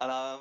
أنا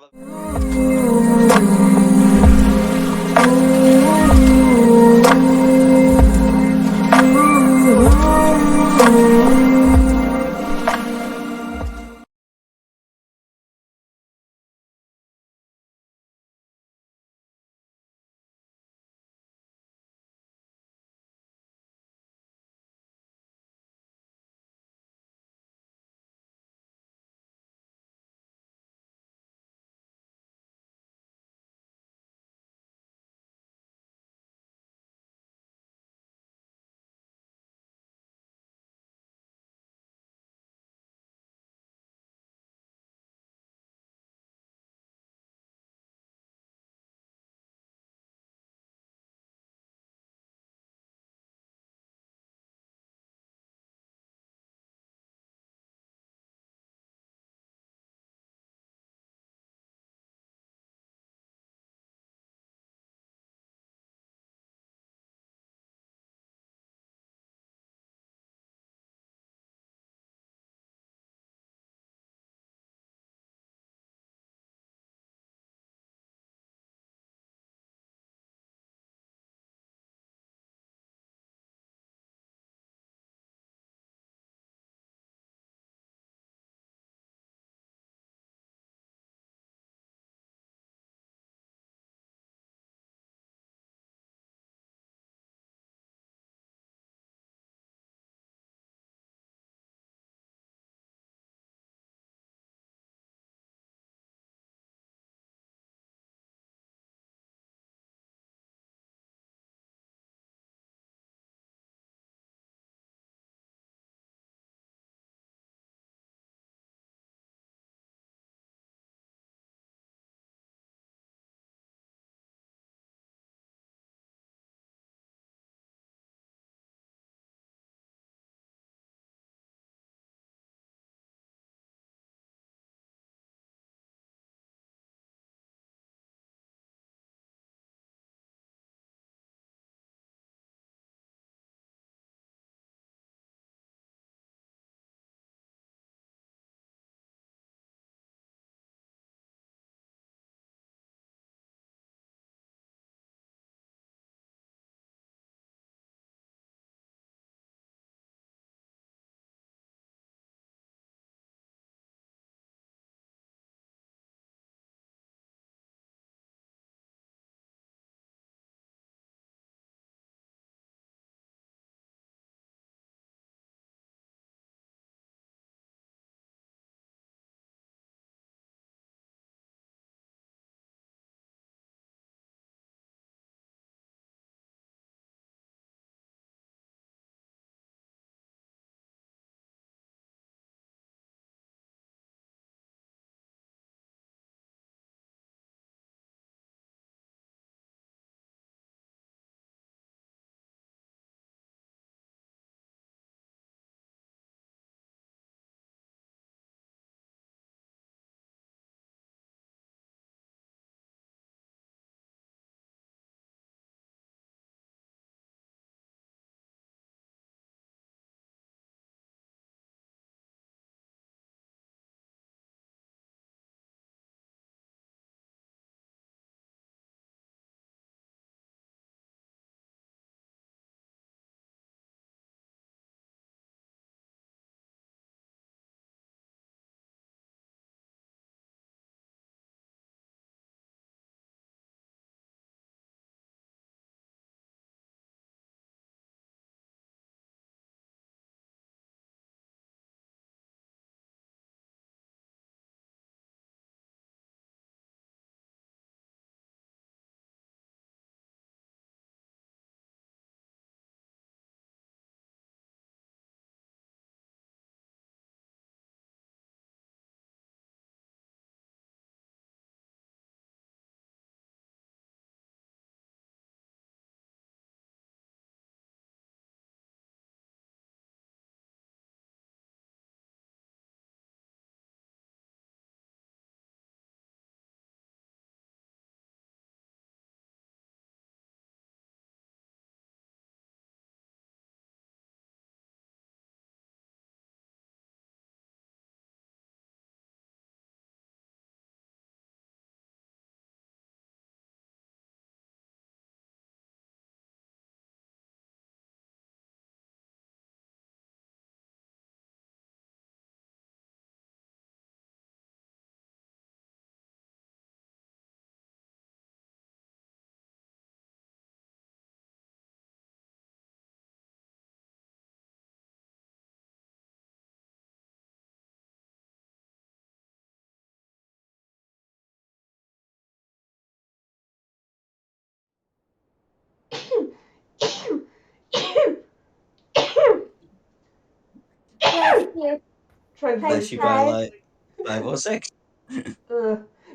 Unless you buy like 5 or 6.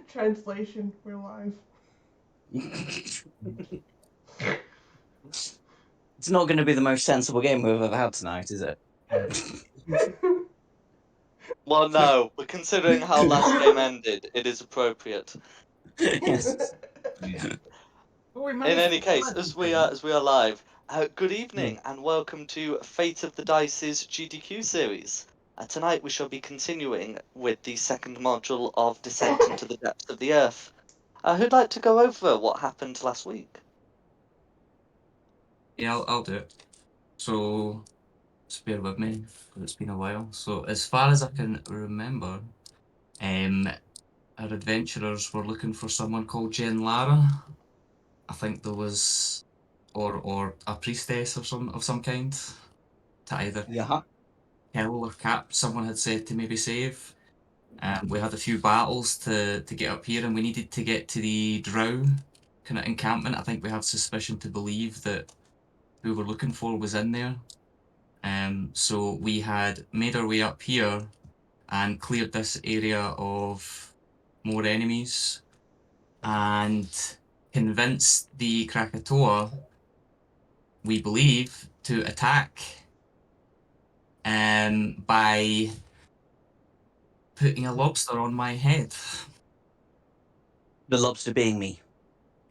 Translation, we're live. It's not going to be the most sensible game we've ever had tonight, is it? Well, no, but considering how last game ended, it is appropriate. Yes. In any case, as we are live, good evening and welcome to Fate of the Dice's GDQ series. Tonight we shall be continuing with the second module of Descent into the Depths of the Earth. Who'd like to go over what happened last week? Yeah, I'll do it. So, just bear with me, because it's been a while. So, as far as I can remember, our adventurers were looking for someone called Jen Lara. I think there was, or a priestess of some kind, to either kill or cap. Someone had said to maybe save. We had a few battles to get up here, and we needed to get to the Drow kind of encampment. I think we have suspicion to believe that who we're looking for was in there. So we had made our way up here and cleared this area of more enemies and convinced the Krakatoa, we believe, to attack by putting a lobster on my head. The lobster being me.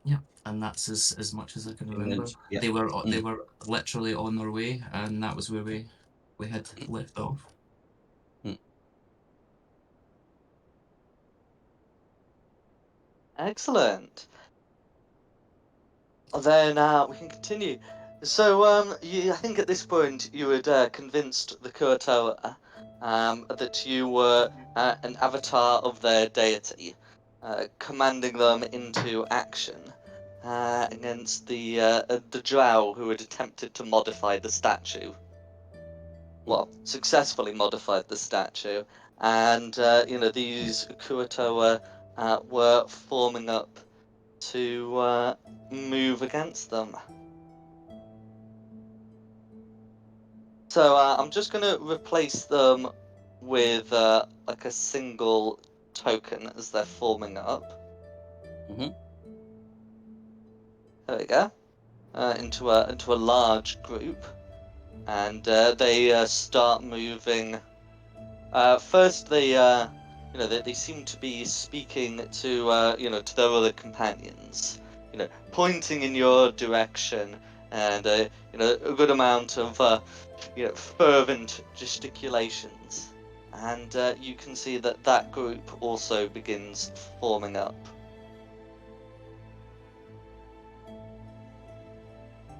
Yeah, and that's as much as I can remember. Yeah. They were literally on their way, and that was where we had left off. Excellent. Then we can continue. So, I think at this point you had convinced the Kurotoa that you were an avatar of their deity, commanding them into action against the drow who had attempted to modify the statue. Well, successfully modified the statue, and these Kurotoa were forming up to move against them. So I'm just going to replace them with like a single token as they're forming up. There we go. Into a large group, and they start moving. First, they seem to be speaking to to their other companions, pointing in your direction, and a good amount of fervent gesticulations, and you can see that group also begins forming up.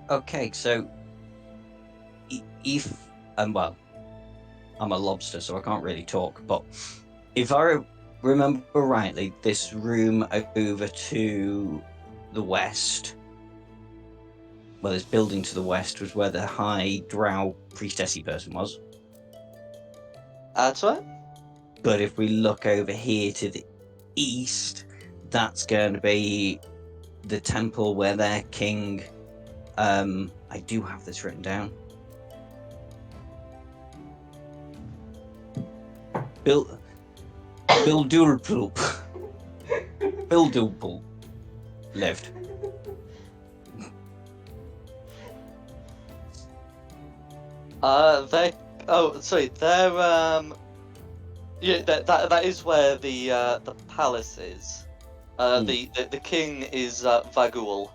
Okay, so if well, I'm a lobster, so I can't really talk, but if I remember rightly, this room over to the west, well, this building to the west was where the high drow priestessy person was. That's right. But if we look over here to the east, that's going to be the temple where their king, I do have this written down. Bildulpulp lived. That is where the palace is. The king is Vagul.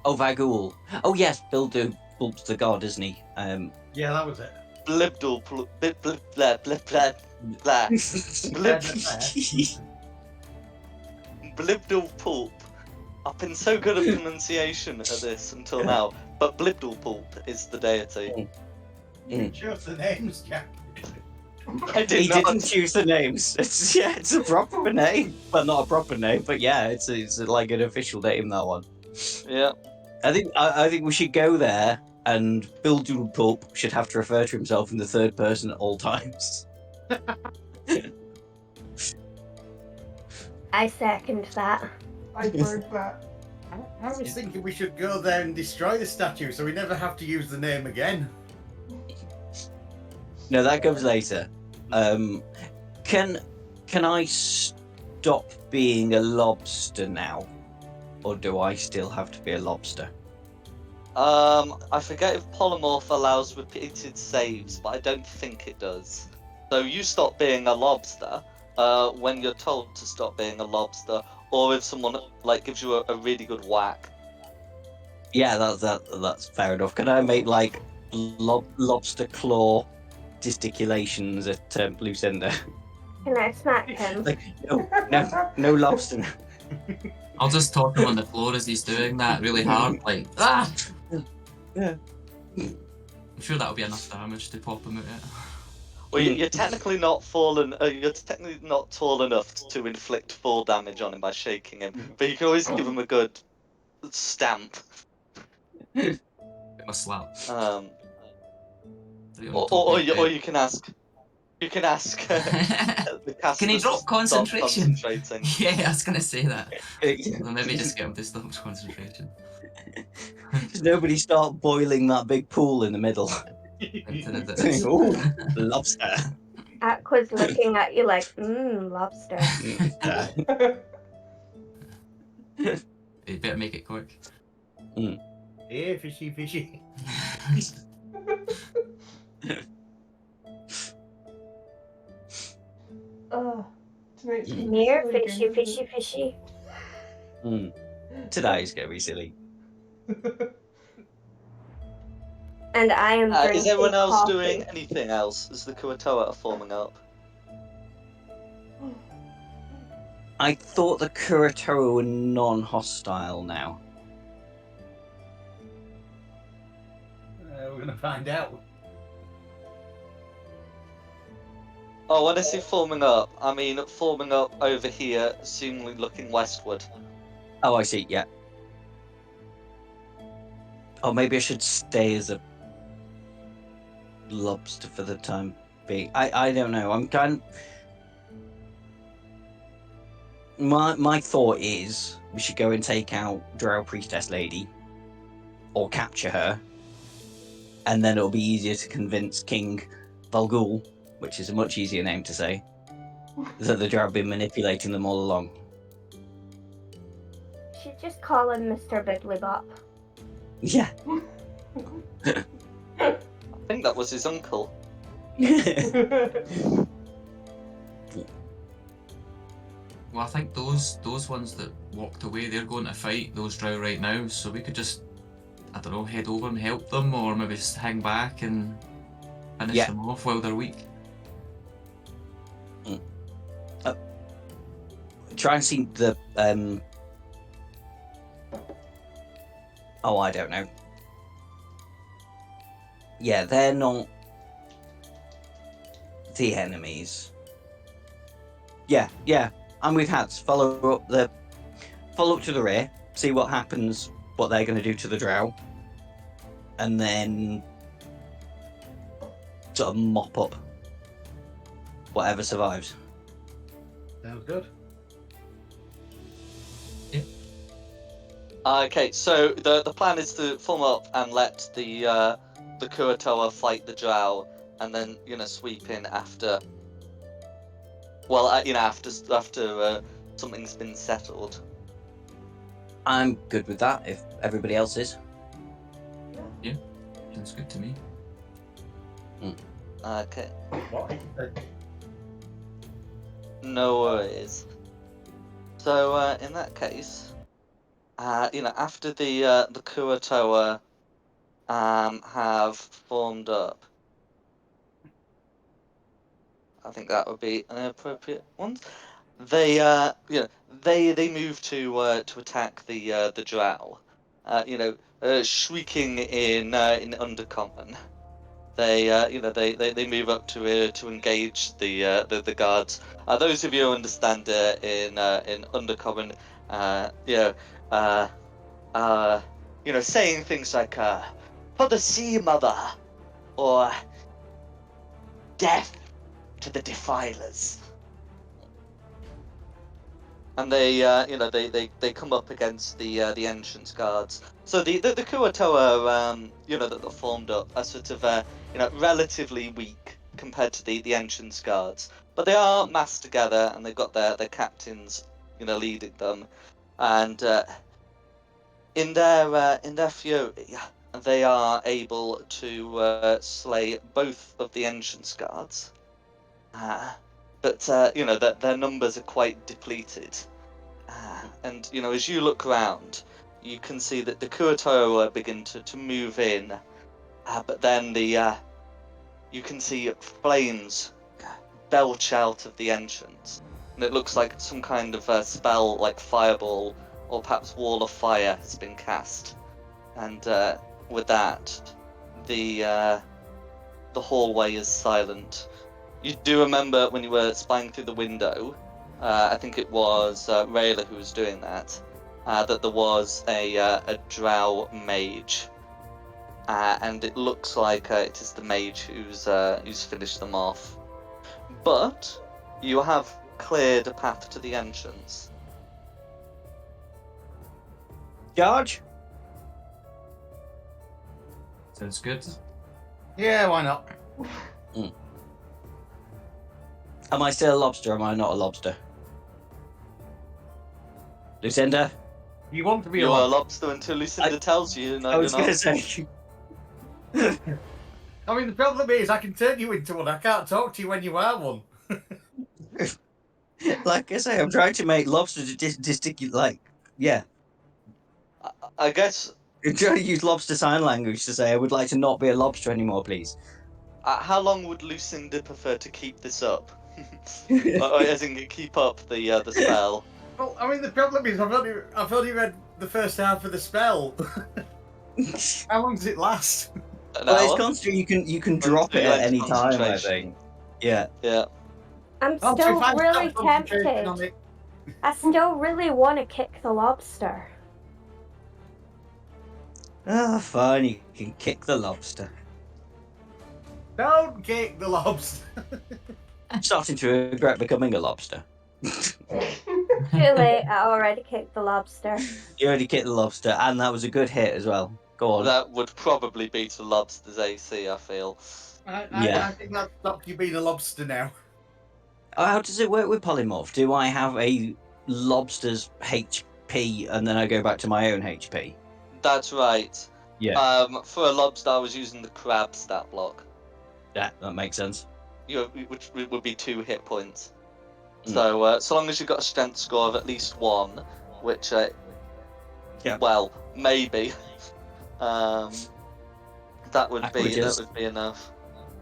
Oh, Vagul. Oh yes, Bildulpulp's the god, isn't he? Yeah, that was it. Blibdulpulp. Blibdulpulp. I've been so good at pronunciation at this until now, but Blibdulpulp is the deity. You chose the names, Jack. He didn't choose the names. It's a proper name, but not a proper name. But yeah, it's like an official name, that one. Yeah. I think we should go there, and Bildulpulp should have to refer to himself in the third person at all times. I second that. I heard that. I was thinking we should go there and destroy the statue so we never have to use the name again. No, that comes later. Can I stop being a lobster now, or do I still have to be a lobster? I forget if polymorph allows repeated saves, but I don't think it does. So you stop being a lobster when you're told to stop being a lobster, or if someone like gives you a really good whack. Yeah, that's fair enough. Can I make like lobster claw gesticulations at Lucinda? Can I smack him? Like, no lobster. I'll just toss him on the floor as he's doing that really hard, like, ah! Yeah. I'm sure that'll be enough damage to pop him out it. Well, you're technically not fallen. You're technically not tall enough to inflict full damage on him by shaking him, but you can always give him a good stamp. Bit of a slap. Um, Right on or, top or, of you, his or head. you can ask. You can ask the cast Can he to drop stop concentration? concentrating. Yeah, I was gonna say that. Well, maybe just get him to stop concentration. Does nobody start boiling that big pool in the middle? Ooh, lobster. Aqua's looking at you like, lobster. You better make it quick. Here, fishy, fishy. Tonight's gonna be Mere silly fishy, again, fishy, isn't fishy. Today's gonna be silly. it? And I am drinking Is everyone else coffee. doing anything else as the Kuatoa are forming up? I thought the Kurotoa were non-hostile now. We're gonna find out. Oh, when I say forming up, I mean forming up over here, seemingly looking westward. Oh, I see. Yeah. Oh, maybe I should stay as a lobster for the time being. I don't know. I'm kind. My thought is we should go and take out Drow Priestess Lady, or capture her, and then it'll be easier to convince King Valgul, which is a much easier name to say, that the Drow have been manipulating them all along. Should just call him Mr. Biglybop. Yeah. I think that was his uncle. Well, I think those ones that walked away, they're going to fight those drow right now, so we could just, I don't know, head over and help them, or maybe just hang back and finish them off while they're weak. Try and see the oh, I don't know. Yeah, they're not the enemies. Yeah. I'm with Hats. Follow up to the rear, see what happens, what they're going to do to the Drow, and then sort of mop up whatever survives. Sounds good. Okay, so the plan is to form up and let the Kuatoa fight the Drow, and then sweep in after. Well, after something's been settled. I'm good with that. If everybody else is. Yeah, sounds good to me. Okay. What? No worries. So in that case, after the Kuatoa have formed up, I think that would be an appropriate one. They they move to attack the Drow. Shrieking in Undercommon. They move up to engage the guards. Those of you who understand in Undercommon, saying things like "For the Sea Mother" or "Death to the Defilers." And they come up against the entrance guards. So the Kuatoa that are formed up are sort of relatively weak compared to the entrance guards. But they are massed together, and they've got their captains, leading them. And in their fury, they are able to slay both of the entrance guards. But their numbers are quite depleted. And as you look around, you can see that the Kuroto begin to move in. But then you can see flames belch out of the entrance, and it looks like some kind of spell, like fireball or perhaps wall of fire, has been cast. And with that, the hallway is silent. You do remember when you were spying through the window, I think it was Rayla who was doing that, that there was a drow mage. And it looks like it is the mage who's finished them off. But you have cleared a path to the entrance. George? Sounds good. Yeah, why not? Am I still a lobster or am I not a lobster? Lucinda? You want to be You a are a lobster? lobster until Lucinda tells you. No, I was you're going not. to say. I mean, the problem is I can turn you into one. I can't talk to you when you are one. Like I say, I'm trying to make lobster distinct. Like, yeah. I guess. I'm trying to use lobster sign language to say I would like to not be a lobster anymore, please. How long would Lucinda prefer to keep this up? Or as in keep up the spell? Well, I mean, the problem is I've only read the first half of the spell. How long does it last? An Well, it's hour? constant. You can drop it Until you at enter any time. I concentration. think. Yeah. Yeah. I'm Oh, so still if I really start concentrating on tempted. it- I still really want to kick the lobster. Ah, fine. You can kick the lobster. Don't kick the lobster. I'm starting to regret becoming a lobster. Too late, I already kicked the lobster. You already kicked the lobster, and that was a good hit as well. Go on. That would probably beat a lobster's AC, I feel. I think that's stopped you being a lobster now. How does it work with polymorph? Do I have a lobster's HP and then I go back to my own HP? That's right. Yeah. For a lobster, I was using the crab stat block. Yeah, that makes sense. Which would be 2 hit points. Mm. So, so long as you've got a strength score of at least 1, which, Yeah. well, maybe, that would Aqua be enough.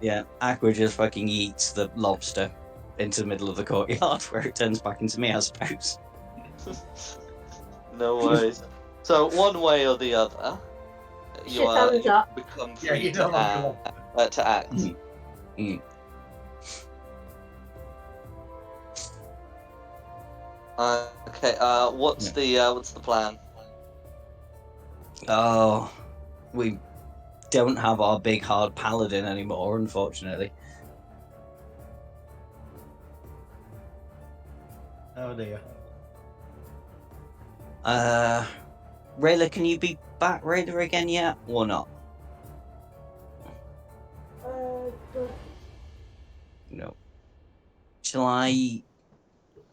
Yeah, Aqua just fucking eats the lobster into the middle of the courtyard where it turns back into me, I suppose. No worries. So, one way or the other, you Thumbs up. become Yeah, free you don't want to act. Mm. Mm. Okay. What's the plan? Oh, we don't have our big hard paladin anymore, unfortunately. Oh dear. Rayla, can you be back Raider again yet, or not? No. Shall I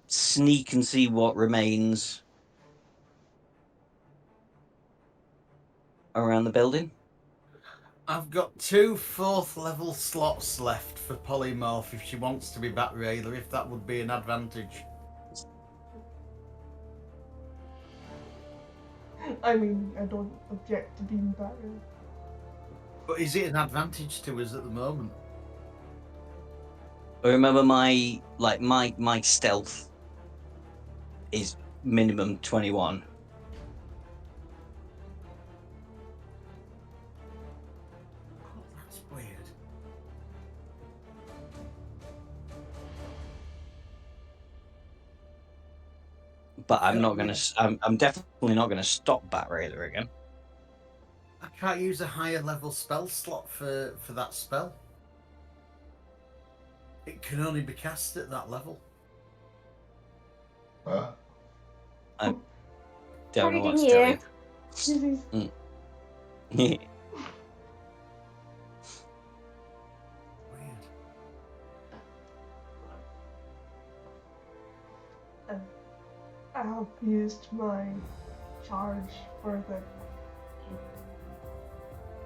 sneak and see what remains around the building? I've got 2 4th level slots left for polymorph if she wants to be back Railer, if that would be an advantage. I mean, I don't object to being back there. But is it an advantage to us at the moment? I remember my stealth is minimum 21. Oh, that's weird. But I'm not gonna. I'm definitely not gonna stop Bat Raider again. I can't use a higher level spell slot for that spell. It can only be cast at that level. I don't know what Pardon to tell you. Jesus. Weird. I have used my charge for the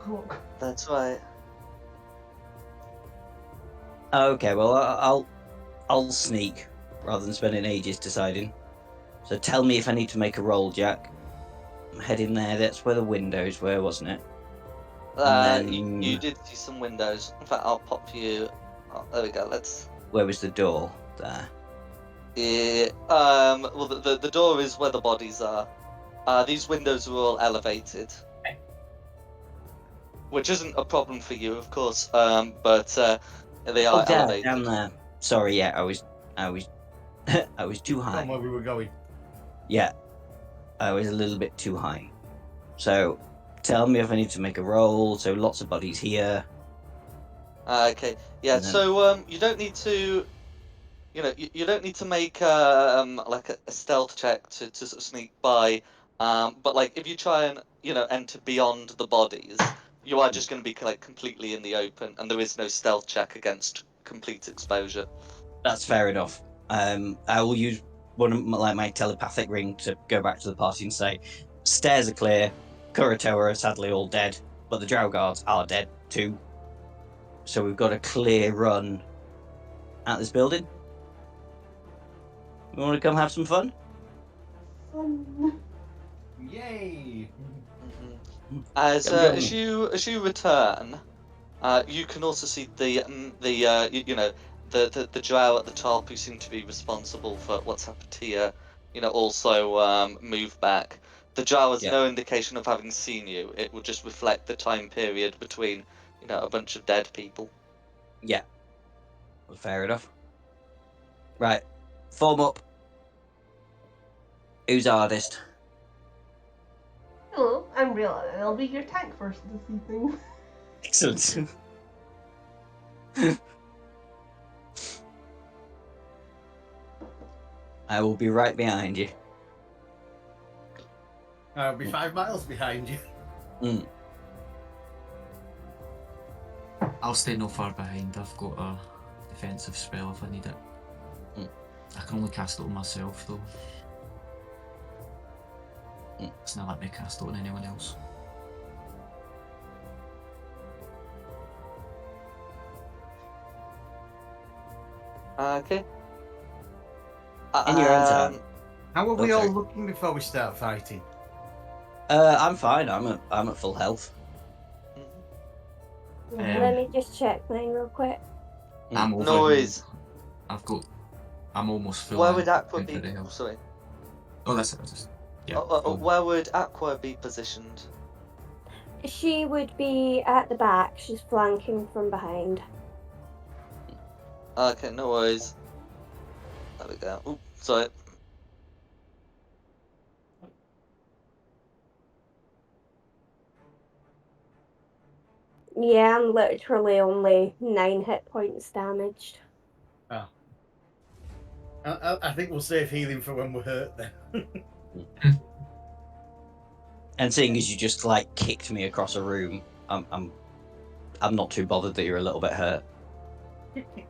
cloak. That's right. Okay, well, I'll sneak rather than spending ages deciding. So tell me if I need to make a roll, Jack. I'm heading there. That's where the windows were, wasn't it? And then You did see some windows. In fact, I'll pop you. Oh, there we go. Let's. where was the door? There. Yeah. Well, the door is where the bodies are. These windows are all elevated, which isn't a problem for you, of course. But they are There, elevated. down there. Sorry, yeah, I was I was too high. From where we were going. Yeah, I was a little bit too high. So, tell me if I need to make a roll. So, lots of bodies here. Okay. Yeah. And then- So you don't need to. You don't need to make like a stealth check to sort of sneak by. But like if you try and enter beyond the bodies, you are just going to be like completely in the open, and there is no stealth check against complete exposure. That's fair enough. I will use one of my telepathic ring to go back to the party and say, stairs are clear. Kuratoa are sadly all dead, but the Drow guards are dead too. So we've got a clear run at this building. You want to come have some fun? Yay! As Go, go. as you return, you can also see the drow at the top who seem to be responsible for what's happened here. Also move back. The drow has Yeah. no indication of having seen you. It will just reflect the time period between a bunch of dead people. Yeah. Well, fair enough. Right. Form up. Who's hardest? Hello, I'm Real, and I'll be your tank first this evening. Excellent. I will be right behind you. I'll be 5 miles behind you. I'll stay no far behind. I've got a defensive spell if I need it. I can only cast it on myself though. It's not let me cast it on anyone else. Okay. In your own time. How are we all Okay. looking before we start fighting? I'm fine. I'm at full health. Let me just check mine real quick. I'm over. Noise. I'm almost full. Where would Aqua be? infinity health. Sorry. Oh, that's it. Just, yeah. Where would Aqua be positioned? She would be at the back. She's flanking from behind. Okay, no worries. There we go. Ooh, sorry. Yeah, I'm literally only 9 hit points damaged. I think we'll save healing for when we're hurt then. And seeing as you just like kicked me across a room, I'm not too bothered that you're a little bit hurt.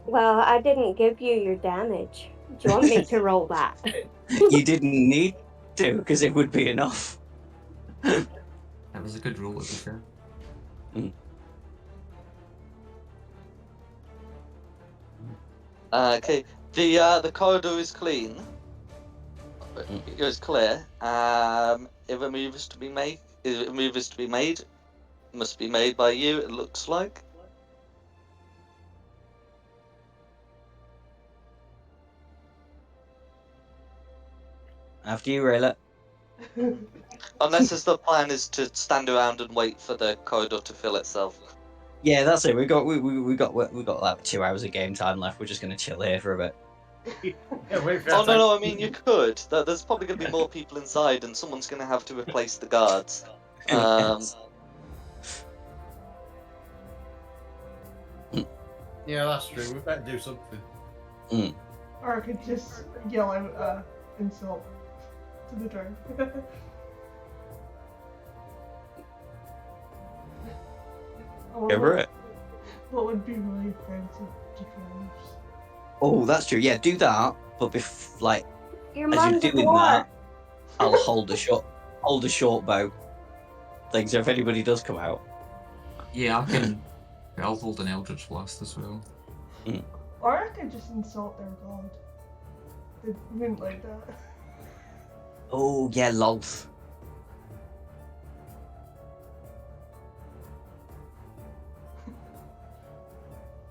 Well, I didn't give you your damage. Do you want me to roll that? You didn't need to, because it would be enough. That was a good roll, to be fair. Okay. The corridor is clean. It is clear. If a move is to be made, must be made by you. It looks like. After you, Rayla. Unless the plan is to stand around and wait for the corridor to fill itself. Yeah, that's it. We got like 2 hours of game time left. We're just gonna chill here for a bit. Yeah, wait for Oh that time. no! I mean, you could. There's probably going to be more people inside, and someone's going to have to replace the guards. Yes. Yeah, that's true. We better do something. Or I could just yell out insult to the drone. Over it. What would be really offensive to drones? Oh, that's true. Yeah, do that. But like Your as you're mum's a doing whore. that, I'll hold a short bow thing. So if anybody does come out, Yeah, I can. I'll hold an Eldritch Blast as well. Or I could just insult their god. They wouldn't like that. oh yeah, Lolth.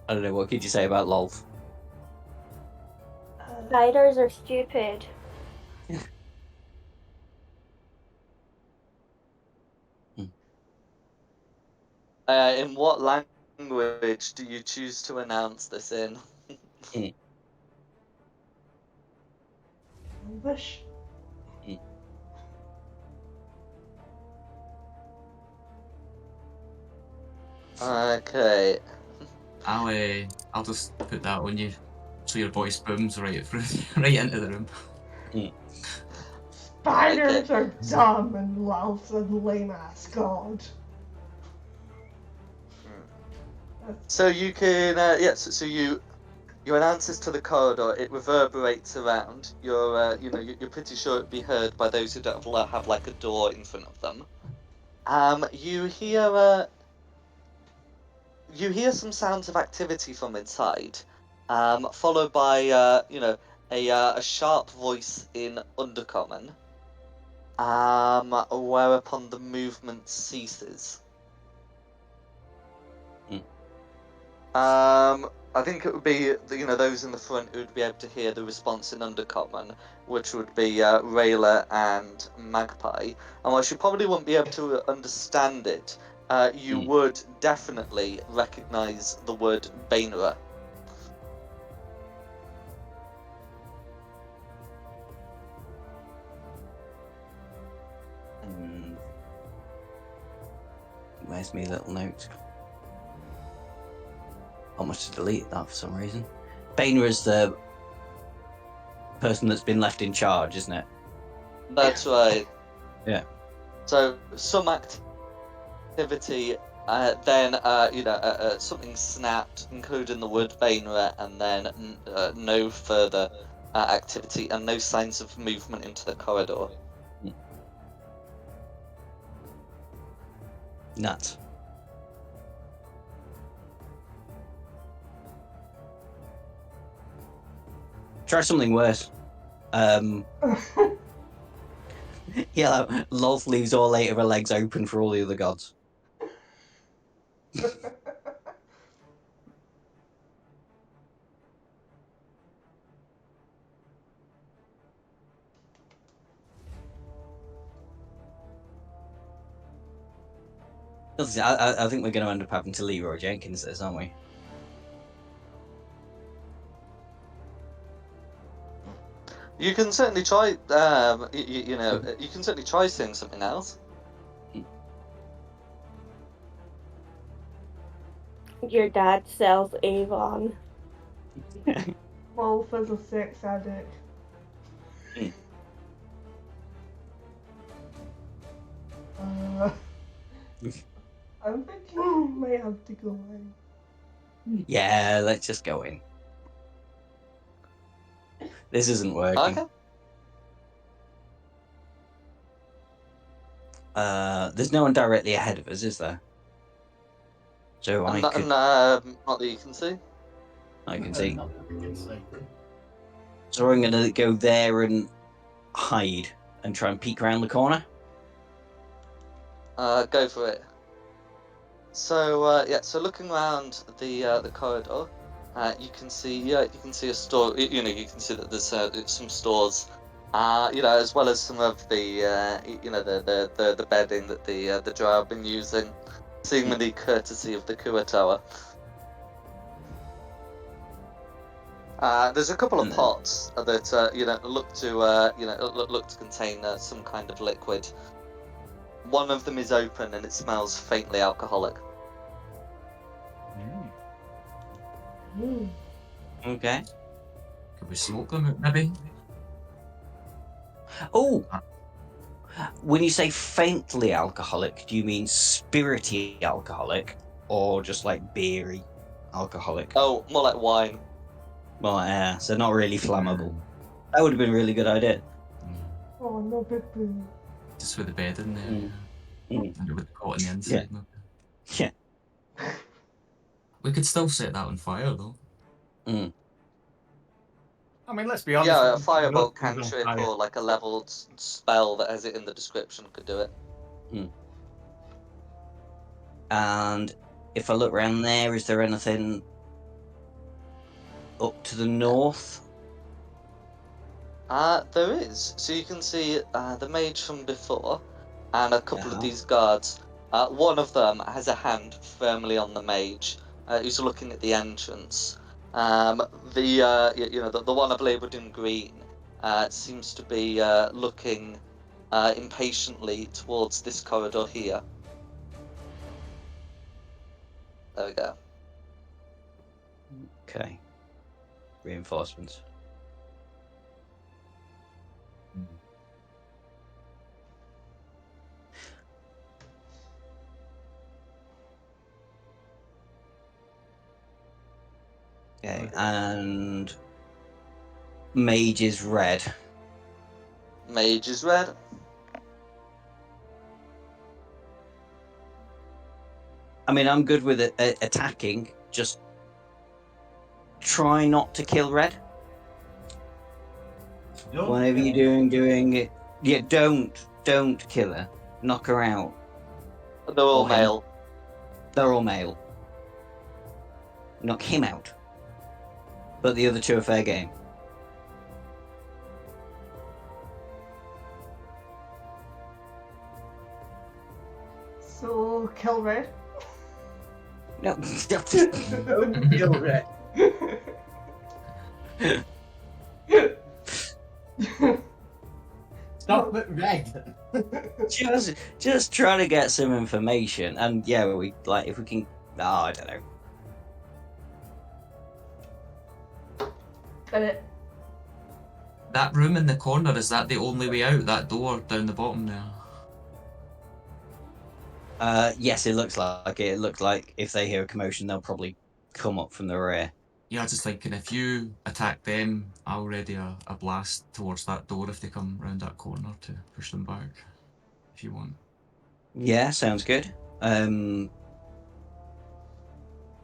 I don't know, what could you say about Lolth? Spiders are stupid. In what language do you choose to announce this in? English. Okay. I'll just put that on you, so your voice booms right through, right into the room. Spiders are dumb and Lolth's a lame ass god. So you can, so you announce this to the corridor. It reverberates around. You're pretty sure it'd be heard by those who don't have like a door in front of them. You hear some sounds of activity from inside, followed by a sharp voice in Undercommon. Whereupon the movement ceases. I think it would be those in the front who would be able to hear the response in Undercommon, which would be Rayla and Magpie. And whilst you probably wouldn't be able to understand it, you would definitely recognise the word Bainera. Where's my little note? I must have deleted that for some reason. Bainera is the person that's been left in charge, isn't it? That's right. Yeah. So some activity, then something snapped, including the word Bainera, and then no further activity and no signs of movement into the corridor. Nuts. Try something worse. Yeah, Lolth leaves all 8 of her legs open for all the other gods. I think we're going to end up having to Leroy Jenkins this, aren't we? You can certainly try. You can certainly try saying something else. Your dad sells Avon. Wolf is a sex addict. I'm thinking we might have to go in. Yeah, let's just go in. This isn't working. Okay. There's no one directly ahead of us, is there? So Not that you can see. I can see. Not that we can see. So I'm going to go there and hide and try and peek around the corner. Go for it. So so looking around the corridor, you can see a store. You can see that there's some stores. As well as some of the the bedding that the drow have been using, seemingly courtesy of the Kua Tower. There's a couple of pots that look to contain some kind of liquid. One of them is open and it smells faintly alcoholic. Okay. Could we smoke them, maybe? Oh! When you say faintly alcoholic, do you mean spirity alcoholic or just like beery alcoholic? Oh, more like wine. Well, yeah, so not really flammable. That would have been a really good idea. Oh, Oh, no big blue. Just with the bed in there. And it would have caught on the inside. No? Yeah. We could still set that on fire, though. I mean, let's be honest. Yeah, a firebolt Fire. cantrip or like a leveled spell that has it in the description could do it. And if I look around there, is there anything up to the north? There is. So you can see the mage from before and a couple of these guards. One of them has a hand firmly on the mage, who's looking at the entrance. The one I've labelled in green seems to be looking impatiently towards this corridor here. There we go. Okay. Reinforcements. Okay, and mage is red. Mage is red. I mean, I'm good with attacking. Just try not to kill red. Whenever you're doing it, yeah, don't kill her. Knock her out. They're all male. They're all male. Knock him out. But the other two are fair game. So, kill red? No. Don't kill red. Stop at red. just trying to get some information, and yeah, if we can. Oh, I don't know. Got it. That room in the corner, is that the only way out? That door down the bottom there? Yes, it looks like it. It looks like if they hear a commotion, they'll probably come up from the rear. Yeah, just thinking if you attack them, I'll ready a blast towards that door if they come round that corner to push them back, if you want. Yeah, sounds good.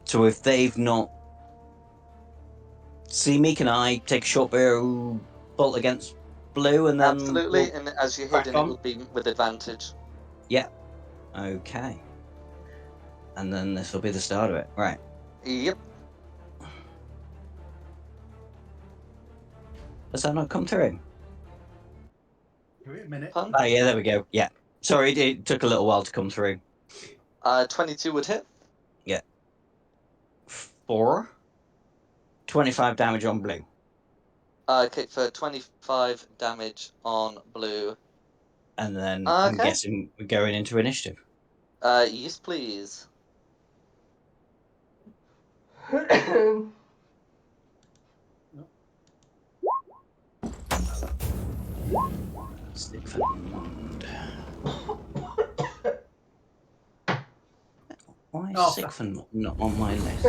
So if they've not seen me, can I take a short barrel bolt against blue and then... Absolutely, and as you're hidden, it will be with advantage. Yeah. Okay. And then this will be the start of it. Right. Yep. Has that not come through? Wait a minute. Pun? Oh, yeah, there we go. Yeah. Sorry, it took a little while to come through. 22 would hit. Yeah. 4. 25 damage on blue. Okay, for 25 damage on blue. And then I'm guessing we're going into initiative. Yes, please. Sigfund. Why is Sigfund not on my list?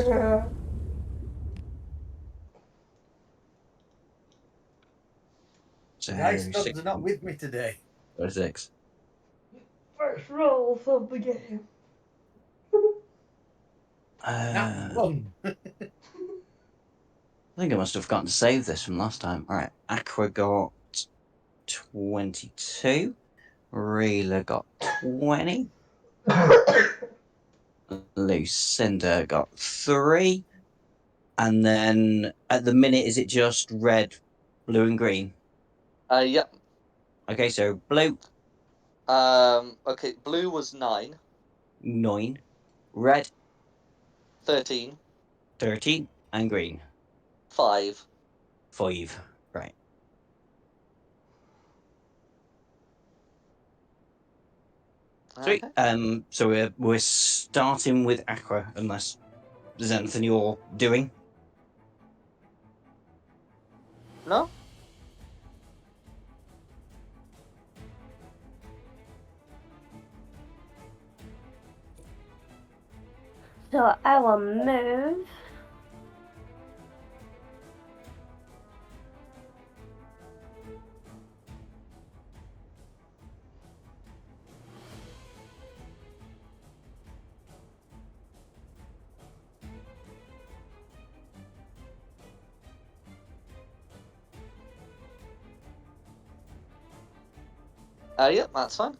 So Dice gods are not with me today. 36. First rolls of the game. That's fun. I think I must have forgotten to save this from last time. Alright, Aqua got 22. Reela got 20. Lucinda got 3. And then at the minute, is it just red, blue, and green? Yep. Okay, so blue. Okay, blue was 9. 9. Red. 13. 13. And green. 5. 5. Right. Sweet. Okay. So we're starting with Aqua, unless there's anything you're doing. No? So I will move. Yeah, that's fine.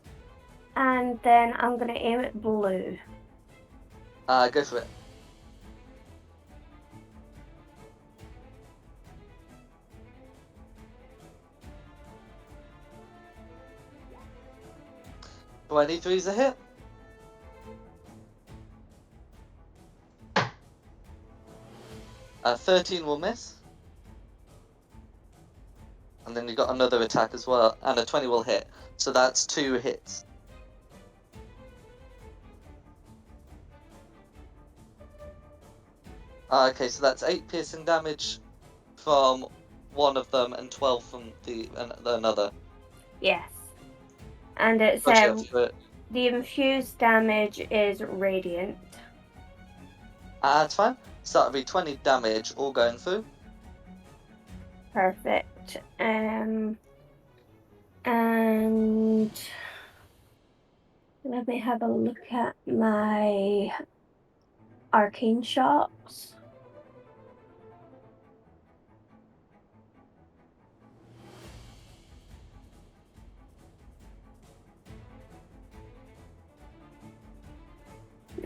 And then I'm gonna aim at blue. Go for it. .23's a hit. A 13 will miss. And then you got another attack as well, and a 20 will hit. So that's 2 hits. Okay, so that's 8 piercing damage from one of them and 12 from the another. Yes. And it Gotcha, said the infused damage is radiant. That's fine. So that'll be 20 damage all going through. Perfect. And let me have a look at my arcane shots.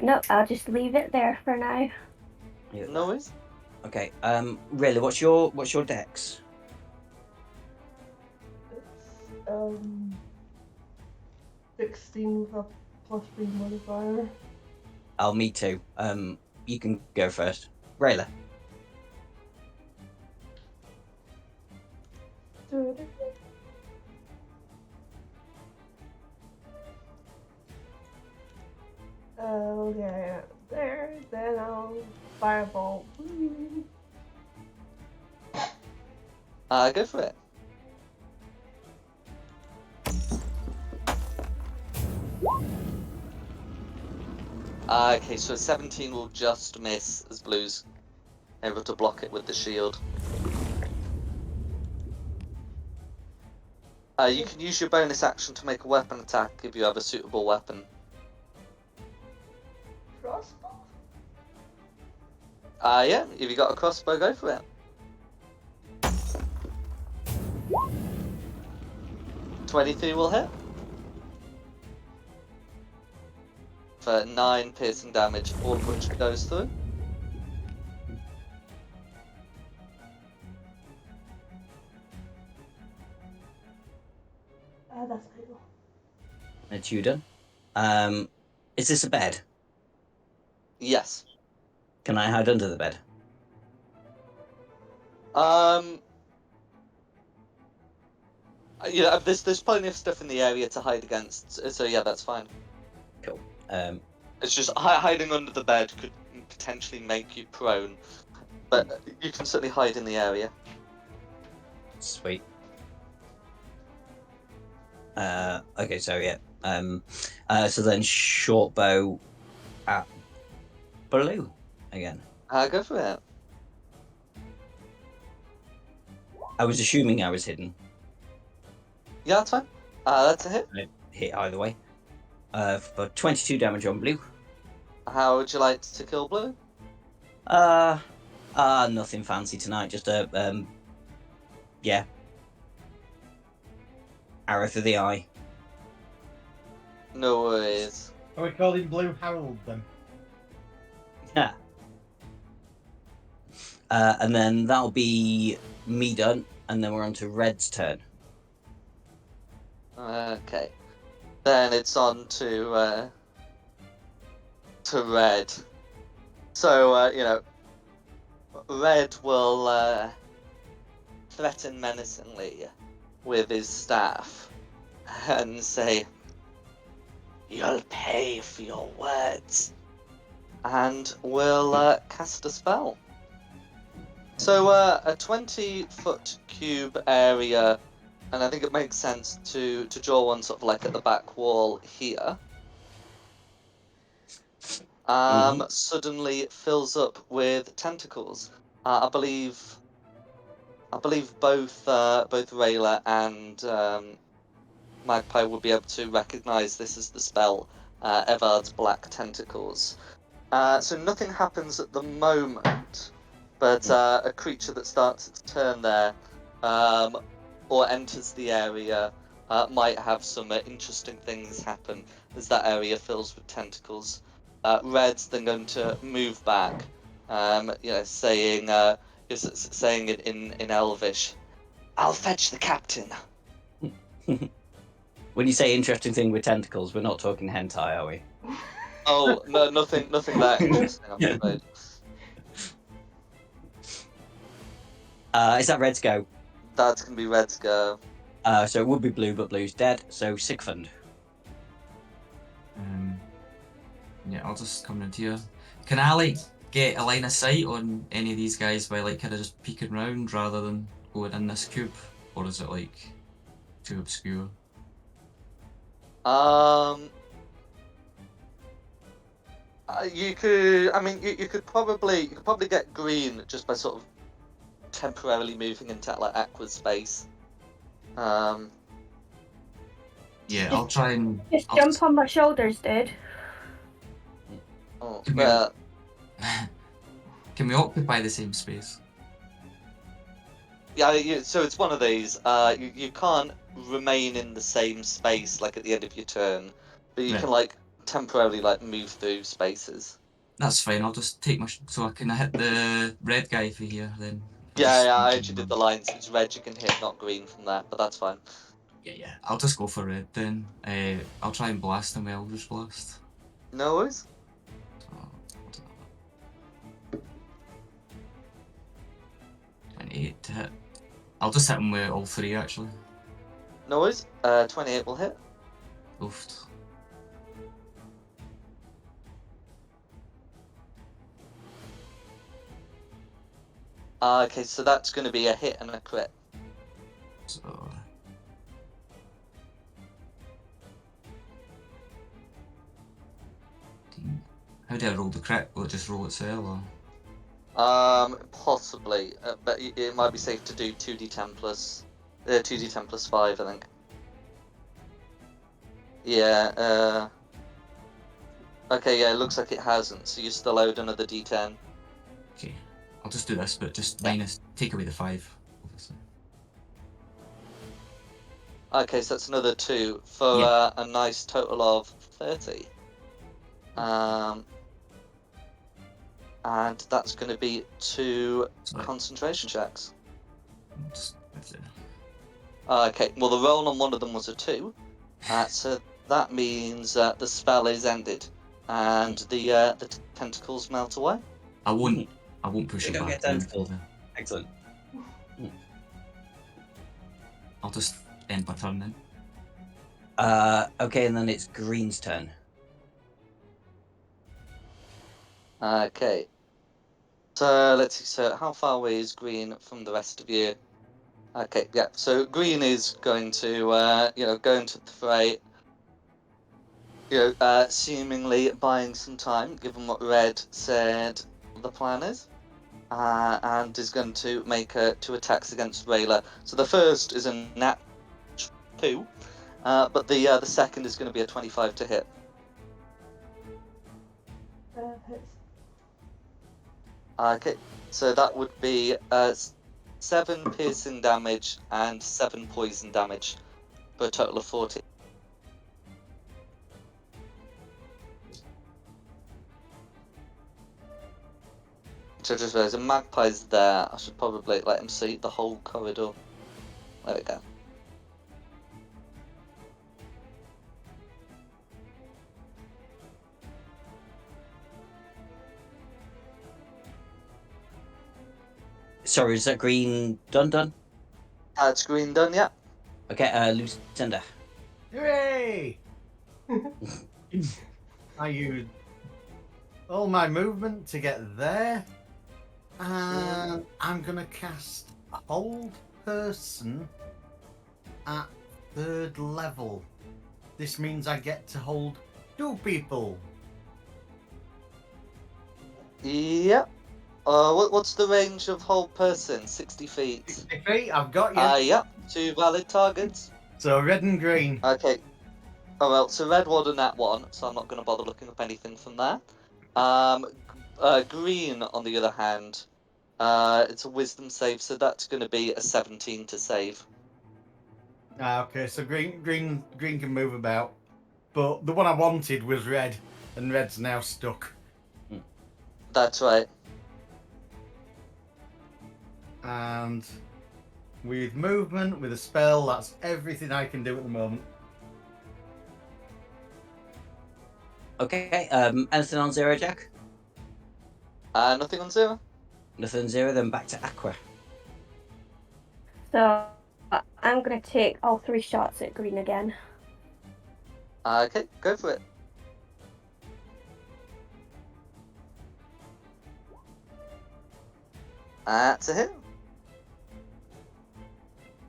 Nope, I'll just leave it there for now. Yeah. No worries. Okay. Really, what's your dex? It's 16 with a +3 modifier. Oh, me too. You can go first. Rayla. Okay, there, then I'll firebolt. Go for it. Okay, so 17 will just miss as Blue's able to block it with the shield. You can use your bonus action to make a weapon attack if you have a suitable weapon. Crossbow? Yeah, if you got a crossbow, go for it. .23 will hit. For 9 piercing damage, all of which goes through. That's cool. It's you done. Is this a bed? Yes. Can I hide under the bed? Yeah, there's plenty of stuff in the area to hide against, so yeah, that's fine. Cool. It's just hiding under the bed could potentially make you prone, but you can certainly hide in the area. Sweet. Okay, so yeah. So then short bow at blue again. Go for it. I was assuming I was hidden. Yeah, that's fine. That's a hit. I hit either way. For 22 damage on blue. How would you like to kill Blue? Nothing fancy tonight. Just a yeah. Arrow through the eye. No worries. Are we calling Blue Harold then? Yeah. And then that'll be me done, and then we're on to Red's turn. Okay. Then it's on to Red. So, Red will threaten menacingly with his staff and say, "You'll pay for your words," and will cast a spell. So a 20-foot cube area, and I think it makes sense to draw one sort of like at the back wall here. Suddenly fills up with tentacles. I believe both Rayla and Magpie will be able to recognise this as the spell, Evard's Black Tentacles. So nothing happens at the moment, but a creature that starts its turn there, or enters the area, might have some interesting things happen as that area fills with tentacles. Red's then going to move back, saying in Elvish, "I'll fetch the captain." When you say interesting thing with tentacles, we're not talking hentai, are we? Oh no, nothing that interesting, I'm afraid. Is that Red's go? That's gonna be Red's go. So it would be Blue, but Blue's dead. So Sigfund. Yeah, I'll just come into here. Can I like get a line of sight on any of these guys by like kind of just peeking round rather than going in this cube, or is it like too obscure? You could. I mean, you could probably get green just by sort of temporarily moving into like aqua space. Yeah, I'll try and Just jump on my shoulders, dude. Oh, Can we occupy the same space? Yeah, so it's one of these. You can't remain in the same space like at the end of your turn, but you can like temporarily like move through spaces. That's fine. I'll just take my so I can hit the red guy for here then. Yeah, I actually did the lines. It's red you can hit, not green from that, but that's fine. Yeah. I'll just go for red then. I'll try and blast him with Eldritch Blast. No worries. 28 to hit. I'll just hit him with all three actually. No worries. 28 will hit. Oofed. Okay, so that's going to be a hit and a crit. So. How do I roll the crit? Will it just roll itself or? Possibly, but it might be safe to do 2d10 plus 2d10 plus 5, I think. Yeah, okay, yeah, it looks like it hasn't, so you're still owed another d10. Okay, I'll just do this, but just take away the 5, obviously. Okay, so that's another 2 for a nice total of 30. And that's going to be 2 concentration checks. Okay, well the roll on one of them was a 2, so that means the spell is ended, and the tentacles melt away. I won't push it back. Excellent. I'll just end my turn then. Okay, and then it's Green's turn. Okay. So let's see. So how far away is Green from the rest of you? Okay, yeah. So Green is going to, go into the fray. Seemingly buying some time, given what Red said the plan is, and is going to make 2 attacks against Rayla. So the first is a nat 2, but the second is going to be a 25 to hit. Hits. Okay, so that would be 7 piercing damage and 7 poison damage for a total of 40. So just realised, a magpie's there. I should probably let him see the whole corridor. There we go. Sorry, is that Green done? It's Green done, yeah. Okay, Lucinda. Hooray! I used all my movement to get there, and I'm gonna cast Hold Person at 3rd level. This means I get to hold 2 people. Yep. What's the range of hold person? 60 feet. 60 feet, I've got you. Yep. 2 valid targets. So red and green. Okay. Oh well, so red one and that one, so I'm not going to bother looking up anything from there. Green, on the other hand, it's a wisdom save, so that's going to be a 17 to save. Okay, so green can move about, but the one I wanted was red, and red's now stuck. That's right. And with movement, with a spell, that's everything I can do at the moment. Okay. Anything on zero, Jack? Nothing on zero. Nothing on zero. Then back to Aqua. So I'm gonna take all 3 shots at green again. Okay, go for it. That's a hit.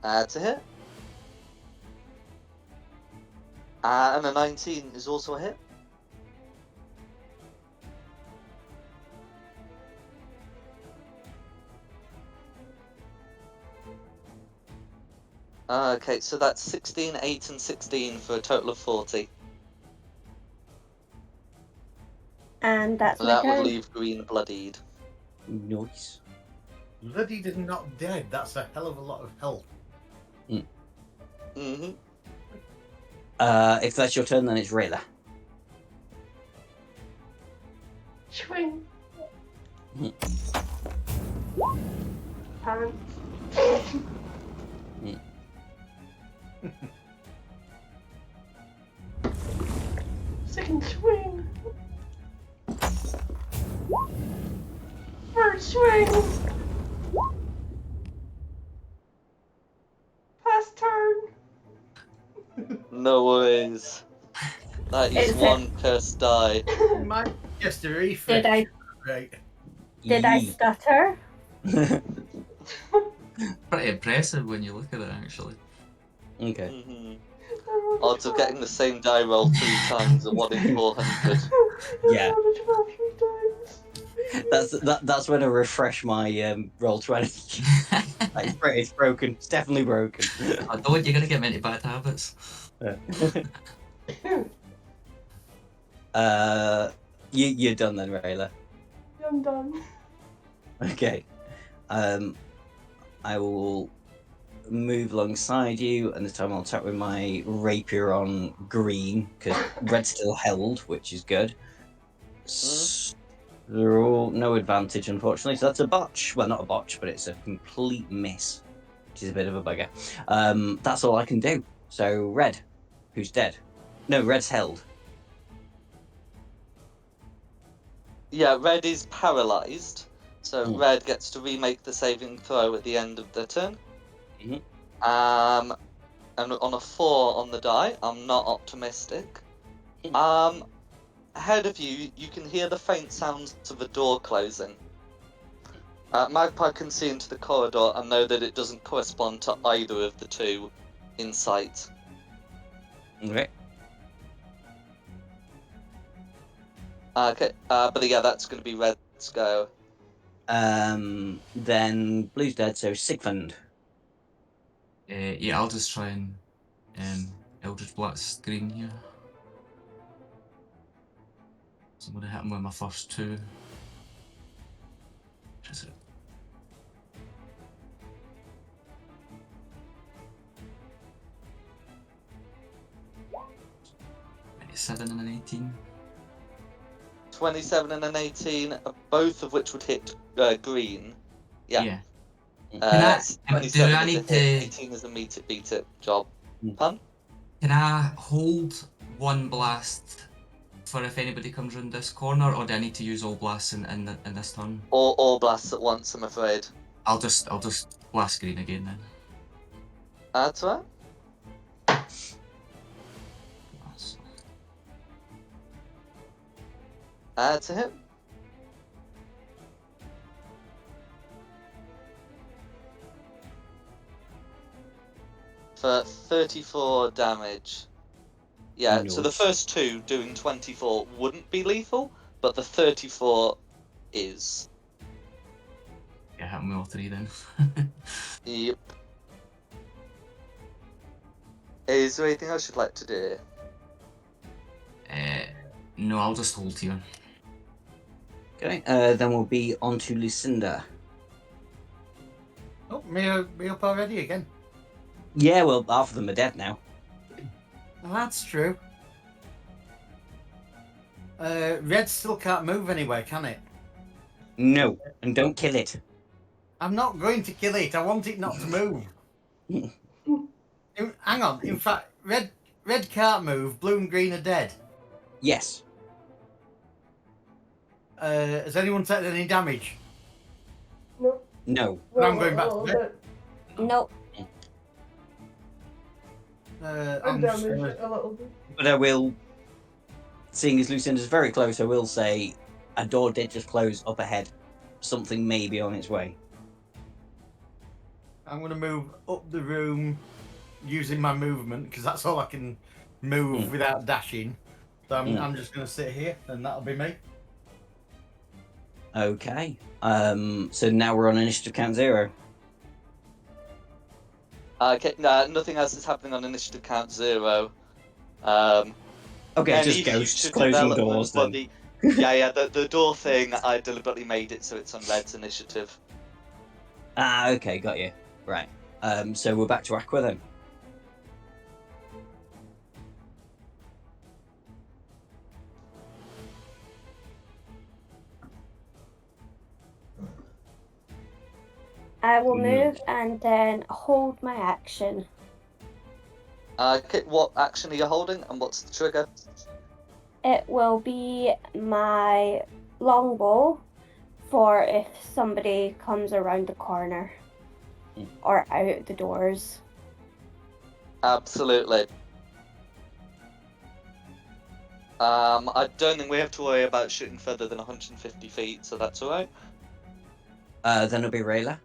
That's a hit. And a 19 is also a hit. Okay, so that's 16, 8, and 16 for a total of 40. And that's my That would turn. leave green bloodied. Nice. Bloodied and not dead. That's a hell of a lot of health. Mm-hmm. If that's your turn, then it's Rayla. Swing. Pants. Second swing. Third swing. Pass turn. No worries. That is It's one cursed die. Might just a refresh. Right. Did I stutter? Pretty impressive when you look at it, actually. Okay. Mm-hmm. Odds of getting the same die roll 3 times are 1 in 400. Yeah. Times. That's when I refresh my roll 20. It's broken. It's definitely broken. I don't. You're gonna get many bad habits. You're done then, Rayla. I'm done. Okay. I will move alongside you, and this time I'll attack with my rapier on green because red's still held, which is good. They're all no advantage, unfortunately. So that's a botch. Well, not a botch, but it's a complete miss, which is a bit of a bugger. That's all I can do. So red, who's dead? No, red's held. Yeah, red is paralysed, so red gets to remake the saving throw at the end of the turn. Mhm. And on a 4 on the die, I'm not optimistic. Ahead of you, you can hear the faint sounds of a door closing. Magpie can see into the corridor and know that it doesn't correspond to either of the two in sight. Okay. Okay, but yeah, that's going to be red's go. Then blue's dead, so Sigmund. Yeah, I'll just try and Eldritch Blast green here. So I'm gonna hit him with my first 2. Which is it? A 7 and an 18. 27 and an 18, both of which would hit green. Yeah. Do I 27 is need a hit, to? 18 is a beat it job. Pun? Can I hold one blast for if anybody comes around this corner, or do I need to use all blasts in this turn? All blasts at once, I'm afraid. I'll just blast green again then. That's right. That's a hit. For 34 damage. Yeah, so the first 2 doing 24 wouldn't be lethal, but the 34 is. Yeah, hit me all 3 then. Yep. Is there anything else you'd like to do? No, I'll just hold here. Okay, then we'll be on to Lucinda. Oh, me up already again. Yeah, well, half of them are dead now. Well, that's true. Red still can't move anywhere, can it? No, and don't kill it. I'm not going to kill it. I want it not to move. Hang on. In fact, red can't move. Blue and green are dead. Yes. Has anyone taken any damage? No. No. Well, I'm going back to bed. Nope. I'm just damaged gonna... a little bit. But I will, seeing as Lucinda's very close, I will say a door did just close up ahead. Something may be on its way. I'm going to move up the room using my movement because that's all I can move without dashing. So I'm just going to sit here and that'll be me. Okay. So now we're on initiative count 0. Okay, no, nothing else is happening on initiative count 0. Okay, Any just ghosts future closing development, doors well, then. the door thing, I deliberately made it so it's on Red's initiative. Ah, okay, got you. Right. So we're back to Aqua then. I will move and then hold my action. Okay, what action are you holding and what's the trigger? It will be my longbow for if somebody comes around the corner or out the doors. Absolutely. I don't think we have to worry about shooting further than 150 feet, so that's alright. Then it'll be Rayla.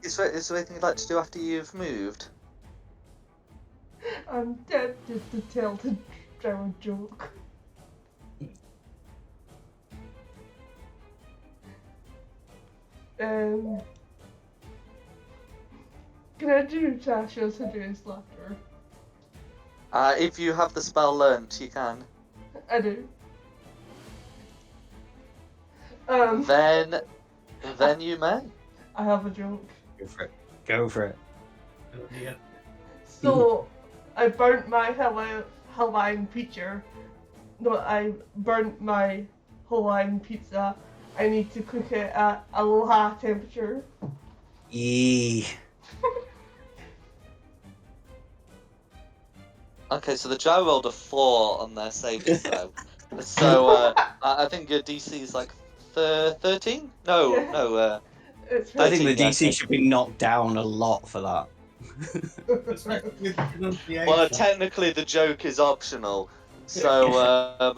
Is there anything you'd like to do after you've moved? I'm tempted to tell the drow joke. Can I do Tasha's hideous laughter? If you have the spell learnt, you can. I do. Then you may. I have a joke. Go for it. Go for it. Yeah. So, I burnt my Hawaiian pizza. No, I burnt my Hawaiian pizza. I need to cook it at a low temperature. Yee. Okay, so the Drow rolled a 4 on their saving throw. So I think your DC is like 13? No, Yeah. no. It's I think the 13, DC should be knocked down a lot for that. Especially with the pronunciation. Well, technically the joke is optional, so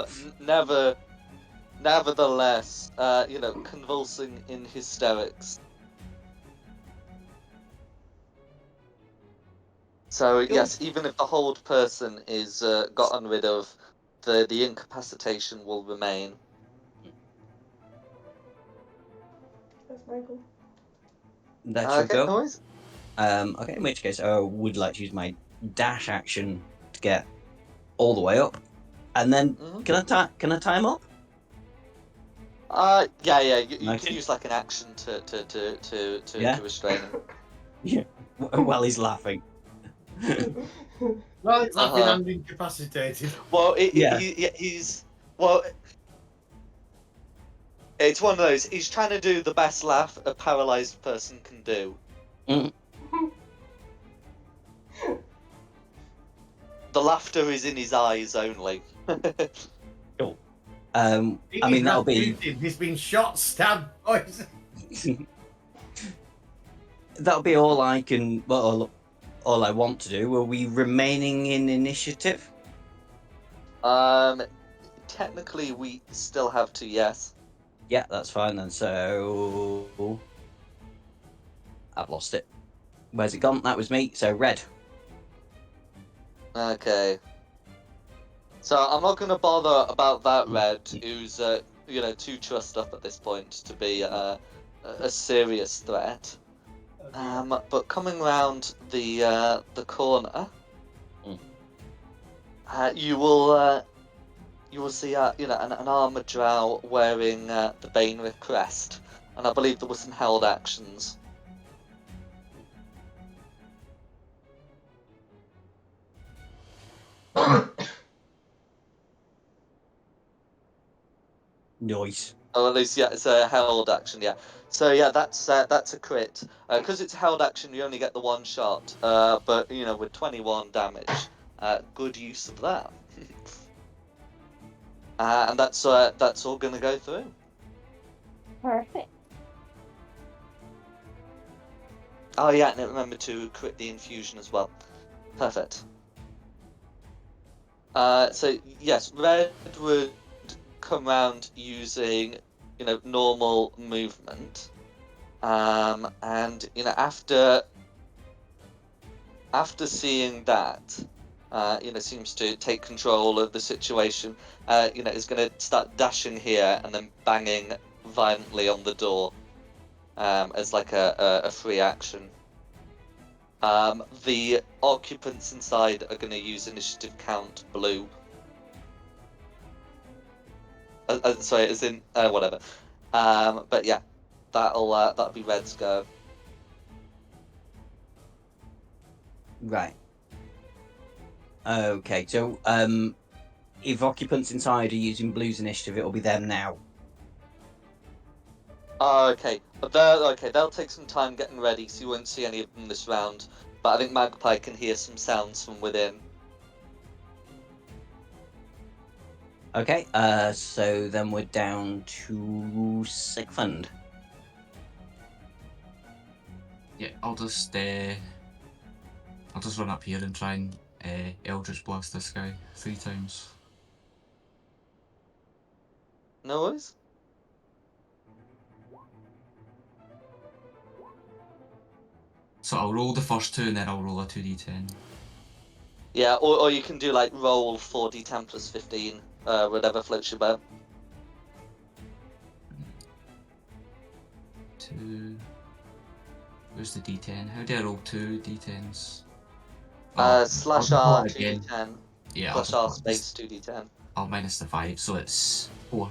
nevertheless, convulsing in hysterics. So yes, even if the hold person is gotten rid of, the incapacitation will remain. That's Michael. That should Okay, go. noise. Okay, in which case I would like to use my dash action to get all the way up. And then can I time up? Yeah. You Okay. can use like an action to restrain him. Yeah. While he's laughing. Well, it's laughing and incapacitated. Well, Yeah. he's it's one of those. He's trying to do the best laugh a paralyzed person can do. The laughter is in his eyes only. Cool. I mean that'll be. He's been shot, stabbed, poisoned. That'll be all I can. Well, all I want to do. Will we remaining in initiative? Technically, we still have to. Yes. Yeah, that's fine then. So I've lost it. Where's it gone? That was me. So red. Okay. So I'm not going to bother about that Red, who's too trussed up at this point to be a serious threat. But coming round the corner, you will see an armored drow wearing the Bainrith crest, and I believe there were some held actions. Nice. Oh, at least, yeah, it's a held action, yeah. So, yeah, that's a crit. Because it's a held action, you only get the one shot. But, with 21 damage, good use of that. And that's all going to go through. Perfect. Oh, yeah, and remember to crit the infusion as well. Perfect. So, yes, Red would come around using, normal movement. And after seeing that, seems to take control of the situation. Is going to start dashing here and then banging violently on the door as like a free action. The occupants inside are going to use initiative count blue. Sorry, as in whatever. But yeah, that'll be Red's go. Right. Okay, so if occupants inside are using blue's initiative, it'll be them now. Okay, but they'll take some time getting ready, so you won't see any of them this round. But I think Magpie can hear some sounds from within. Okay, so then we're down to Sigmund. Yeah, I'll just run up here and try and Eldritch Blast this guy 3 times. No worries. So I'll roll the first 2 and then I'll roll a 2d10. Yeah, or you can do like roll 4d10 plus 15, whatever floats your boat. 2. Where's the d10? How do I roll 2 d10s? Slash I'll R roll it again. 2d10. Yeah, Slash R space 2d10. I'll minus the 5, so it's 4.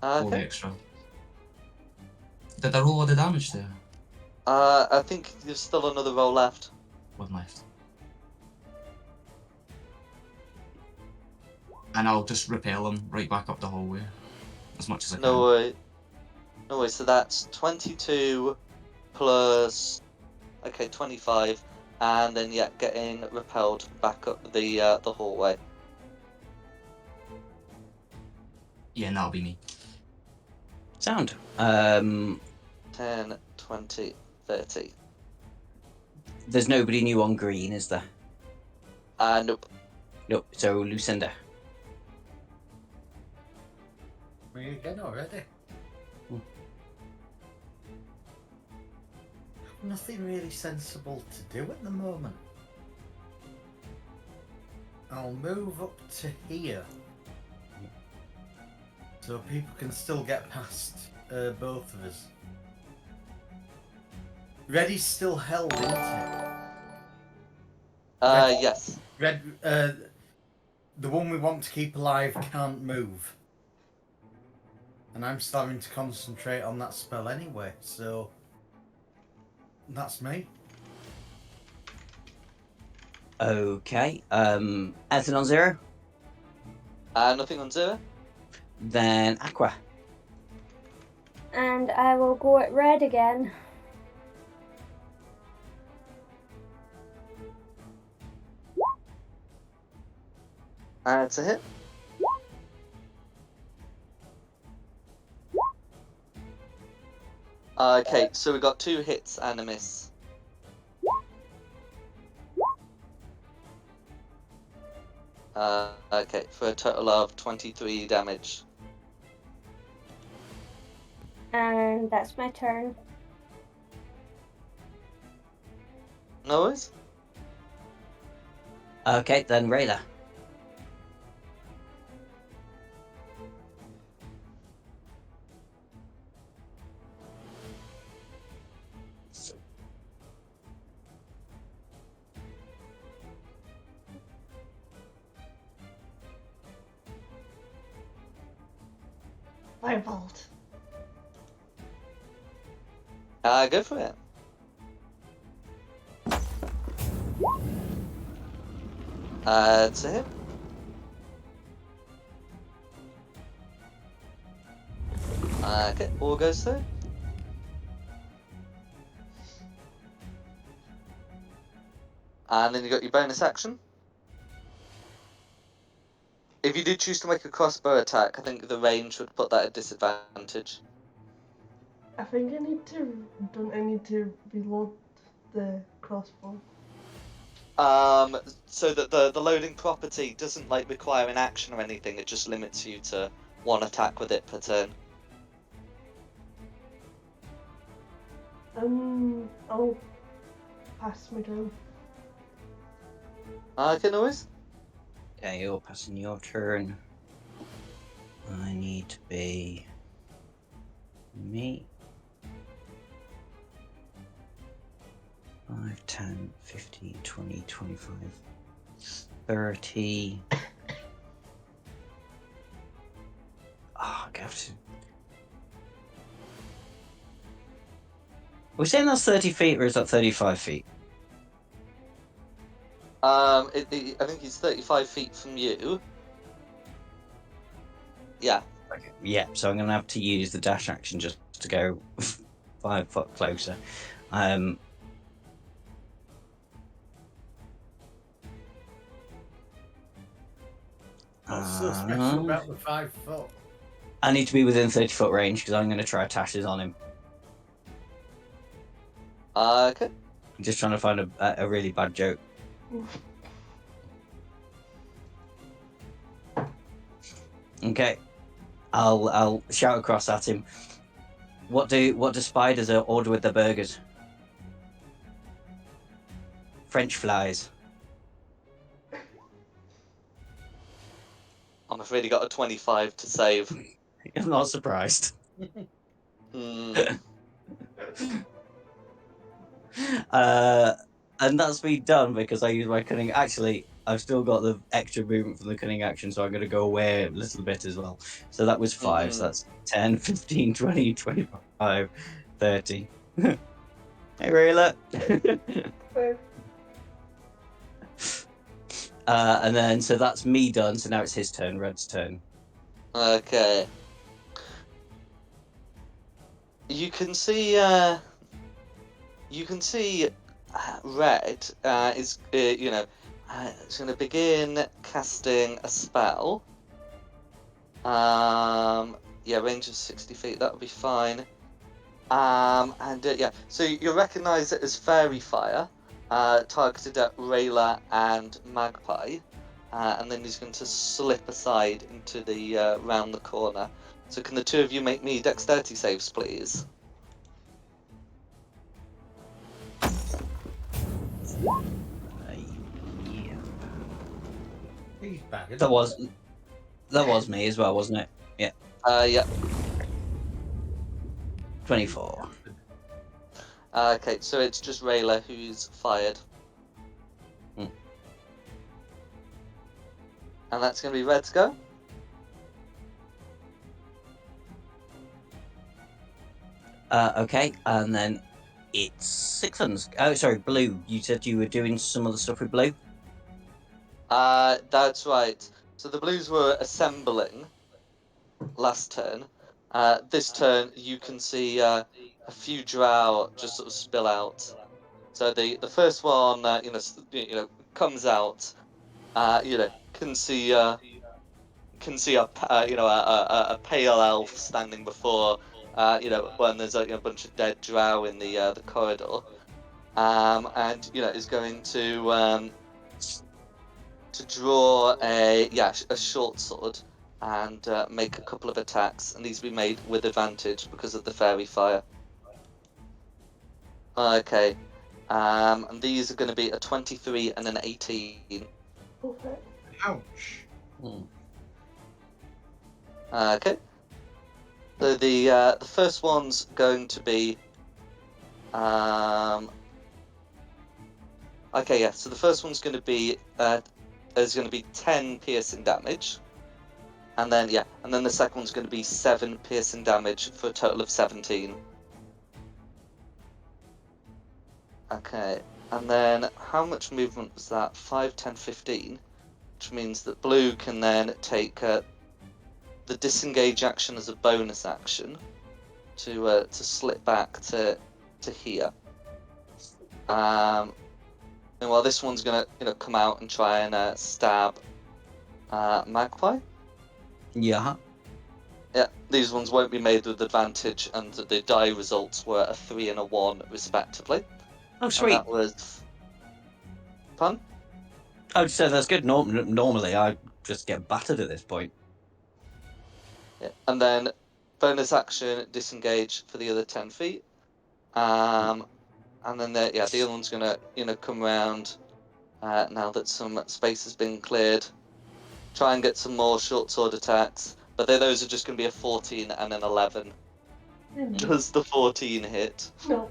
Okay. 4 extra. Did I roll all the damage there? I think there's still another roll left. 1 left. And I'll just repel him right back up the hallway. As much as I can. No way. So that's 22 plus... Okay, 25. And then, yeah, getting repelled back up the hallway. Yeah, and that'll be me. Sound. 10, 20, 30. There's nobody new on green, is there? Nope. Nope, so Lucinda. Me again already? Nothing really sensible to do at the moment. I'll move up to here. So people can still get past both of us. Reddy's still held, isn't it? Yes. Red, the one we want to keep alive can't move. And I'm starting to concentrate on that spell anyway, so... That's me. Okay, anything on 0? Nothing on 0. Then Aqua. And I will go at Red again. It's a hit. Okay, so we got 2 hits and a miss. Okay, for a total of 23 damage. And that's my turn. No worries. Okay, then Rayla. Firebolt. Go for it. To hit. Okay, all goes through. And then you got your bonus action. If you do choose to make a crossbow attack, I think the range would put that at disadvantage. I think I need to. Don't I need to reload the crossbow? So that the loading property doesn't like require an action or anything. It just limits you to one attack with it per turn. I'll pass my go. Okay, no worries. Yeah, you're passing your turn. I need to be me. 5, 10, 15, 20, 25, 30. I have to. We're saying that's 30 feet, or is that 35 feet? I think he's 35 feet from you. Yeah. Okay. Yeah, so I'm going to have to use the dash action just to go 5 foot closer. What's so special about the 5 foot? I need to be within 30 foot range because I'm going to try tashes on him. Okay. I'm just trying to find a really bad joke. Okay, I'll shout across at him. What do spiders order with their burgers? French flies. I'm afraid he got a 25 to save. I'm not surprised. And that's me done because I used my cunning. Actually, I've still got the extra movement from the cunning action, so I'm going to go away a little bit as well. So that was 5. So that's 10, 15, 20, 25, 30. Hey, Rayla. And then, so that's me done. So now it's his turn, Red's turn. Okay. You can see Red is it's going to begin casting a spell. Yeah, range of 60 feet. That would be fine. Yeah, so you recognise it as Fairy Fire, targeted at Rayla and Magpie, and then he's going to slip aside into the round the corner. So can the two of you make me dexterity saves, please? Yeah. He's back. That was me as well, wasn't it? Yeah. Yeah. 24. Okay, so it's just Rayla who's fired. And that's going to be Red's go. Okay, and then it's Sixthans. Oh, sorry, Blue. You said you were doing some other stuff with Blue? That's right. So the Blues were assembling last turn. This turn, you can see a few drow just sort of spill out. So the first one, comes out. Can see a pale elf standing before when there's a bunch of dead drow in the corridor, and is going to draw a short sword and make a couple of attacks, and these will be made with advantage because of the fairy fire. Okay, And these are going to be a 23 and an 18. Okay. Ouch. Okay. So the first one's going to be okay, yeah. So the first one's going to be there's going to be 10 piercing damage, and then the second one's going to be 7 piercing damage for a total of 17. Okay, and then how much movement was that? 5, 10, 15, which means that blue can then take the disengage action as a bonus action to slip back to here. And while this one's gonna come out and try and stab Magpie. Yeah. Yeah, these ones won't be made with advantage, and the die results were a 3 and a 1 respectively. Oh, sweet. And that was fun. Oh, so that's good. Normally, I just get battered at this point. Yeah. And then bonus action disengage for the other 10 feet. And then the other one's gonna come around now that some space has been cleared. Try and get some more short sword attacks, but those are just going to be a 14 and an 11. Does the 14 hit? No.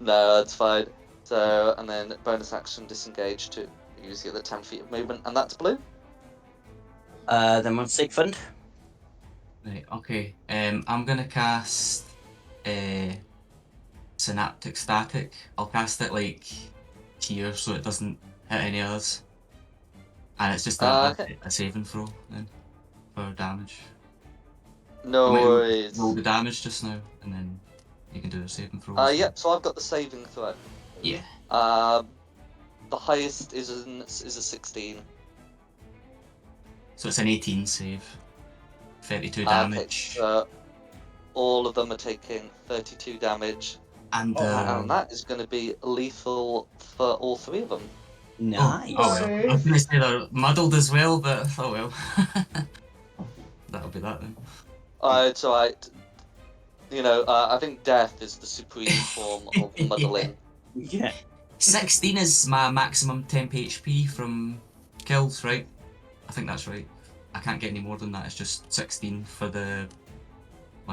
No, that's fine. So, and then bonus action disengage to use the other 10 feet of movement, and that's blue. Then one Sigfund. Right, okay. I'm gonna cast Synaptic Static. I'll cast it like here so it doesn't hit any others. And it's just a saving throw then for damage. No worries. Roll the damage just now, and then you can do the saving throw. Yep, so I've got the saving throw. Yeah. The highest is a 16. So it's an 18 save. 32 damage. Okay, so all of them are taking 32 damage. And that is going to be lethal for all 3 of them. Nice. Oh well. I was going to say they're muddled as well, but oh well. That'll be that then. It's alright. I think death is the supreme form of muddling. Yeah. 16 is my maximum temp HP from kills, right? I think that's right. I can't get any more than that. It's just 16 for when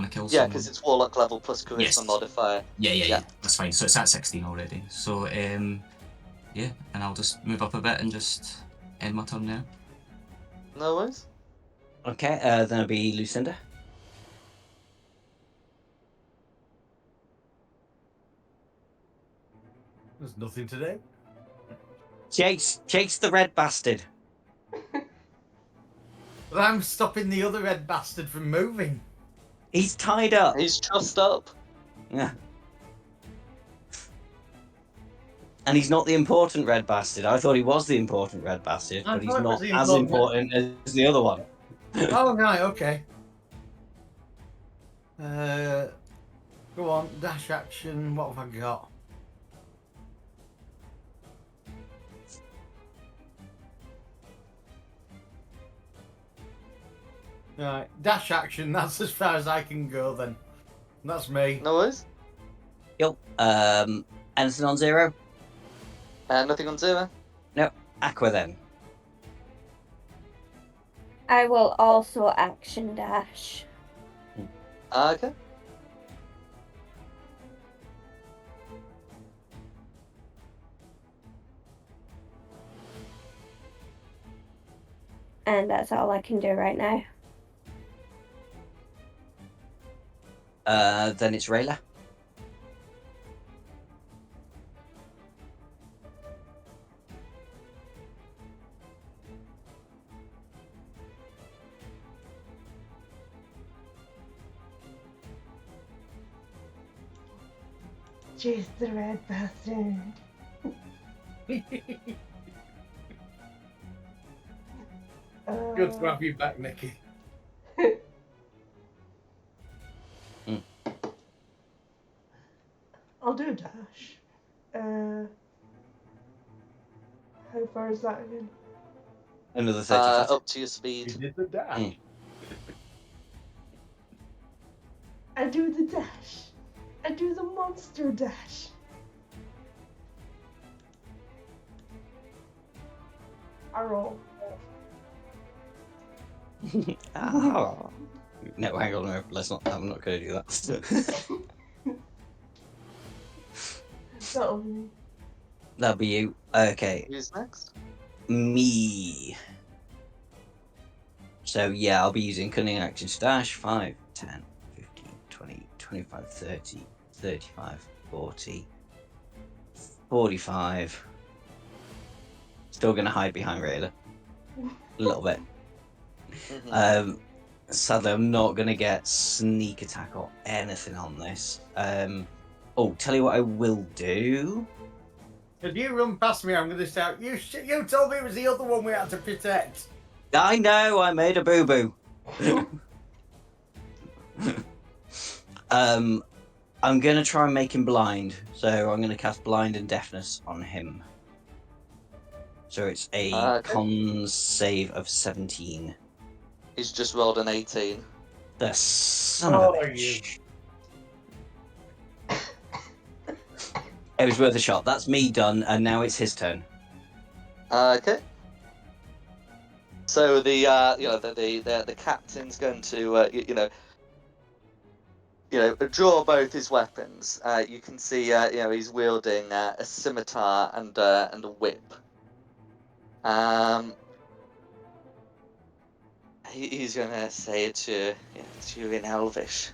I kill someone. Yeah, because it's Warlock level plus Charisma modifier. Yeah. That's fine. So it's at 16 already. So, yeah, and I'll just move up a bit and just end my turn now. No worries. Okay, then it'll be Lucinda. There's nothing to do. Chase the red bastard. But I'm stopping the other red bastard from moving. He's tied up. He's trussed up. Yeah. And he's not the important red bastard. I thought he was the important red bastard, but he's not as important as the other one. Oh, right, okay. Go on, dash action. What have I got? Right, dash action. That's as far as I can go then. That's me. No worries. Yep. Anything on 0? Nothing on 0. No. Aqua then. I will also action dash. Okay. And that's all I can do right now. Then it's Rayla. Chase the red bastard. Good to have you back, Nikki. I'll do a dash. How far is that again? Another 30 up to your speed. You did the dash. I do the dash. I do the monster dash. I roll. No, hang on. No, let's not. I'm not going to do that. That'll be me. That'll be you. Okay, Who's next? me. So yeah, I'll be using cunning action stash 5, 10, 15, 20, 25, 30, 35, 40, 45. Still going to hide behind Rayla. A little bit. Sadly, I'm not going to get sneak attack or anything on this. Tell you what I will do. If you run past me, I'm going to shout, you told me it was the other one we had to protect. I know, I made a boo-boo. I'm going to try and make him blind. So I'm going to cast blind and deafness on him. So it's a con save of 17. He's just rolled an 18. The son of a you. bitch. It was worth a shot. That's me done, and now it's his turn. Okay. So the captain's going to draw both his weapons. You can see he's wielding a scimitar and a whip. He's going to say to you in Elvish,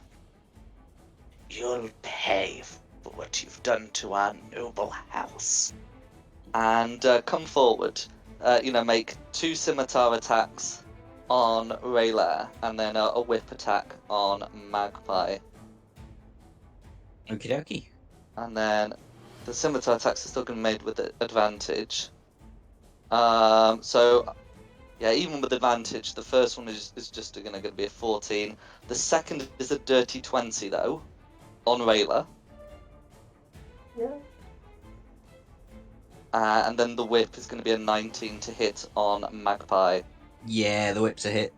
"You'll pay for what you've done to our noble house." And come forward. Make 2 scimitar attacks on Rayla, and then a whip attack on Magpie. Okie dokie. And then the scimitar attacks are still going to be made with advantage. Even with advantage, the first one is just going to be a 14. The second is a dirty 20, though, on Rayla. Yeah. And then the whip is going to be a 19 to hit on Magpie. Yeah, the whip's a hit.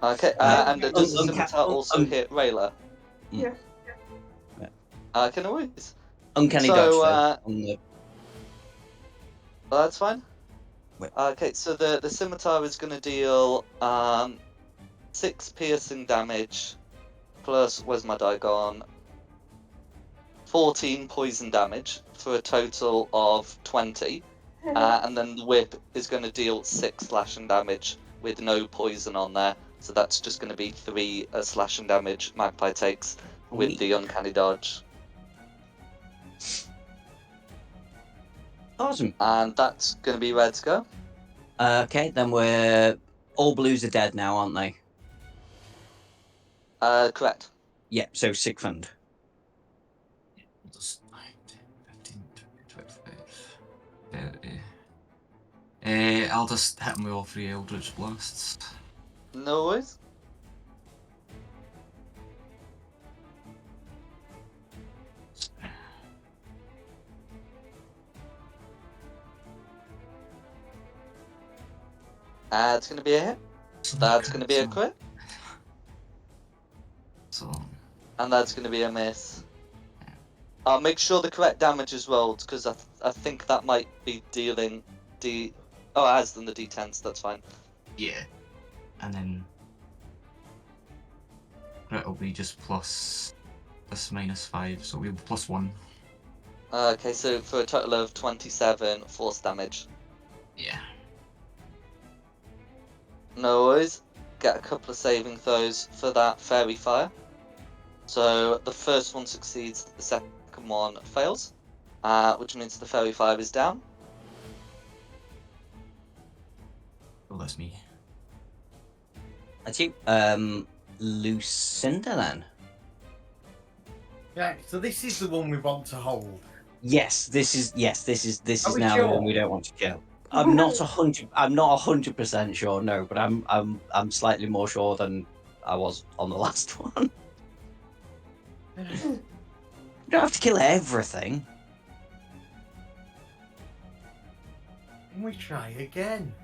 Okay, and does the scimitar also hit Rayla? Yeah. Can always. Uncanny dodge, though. That's fine. Wait. Okay, so the scimitar is going to deal 6 piercing damage, plus, where's my die gone? 14 poison damage, for a total of 20. And then the whip is going to deal 6 slashing damage with no poison on there. So that's just going to be 3 slashing damage Magpie takes with the uncanny dodge. Awesome. And that's going to be Red's go. Okay, then we're... All blues are dead now, aren't they? Correct. Yeah, so Sigfund. Just 9, 10, 15, 20, 25, 30. I'll just hit him with all 3 Eldritch Blasts. No worries. That's going to be a hit. That's going to be a crit. And that's going to be a miss. I'll make sure the correct damage is rolled, because I think that might be dealing it has done the d10s, that's fine. Yeah. And then crit will be just plus this -5, so we'll be +1. Okay, so for a total of 27 force damage. Yeah. No worries. Get a couple of saving throws for that fairy fire. So the first one succeeds, the second one fails, which means the fairy fire is down. Well, that's me. That's you. Lucinda, then. Yeah, so this is the one we want to hold. Yes, this is we now the one we sure? don't want to kill. I'm not 100% sure, no, but I'm slightly more sure than I was on the last one. You don't have to kill everything. Can we try again?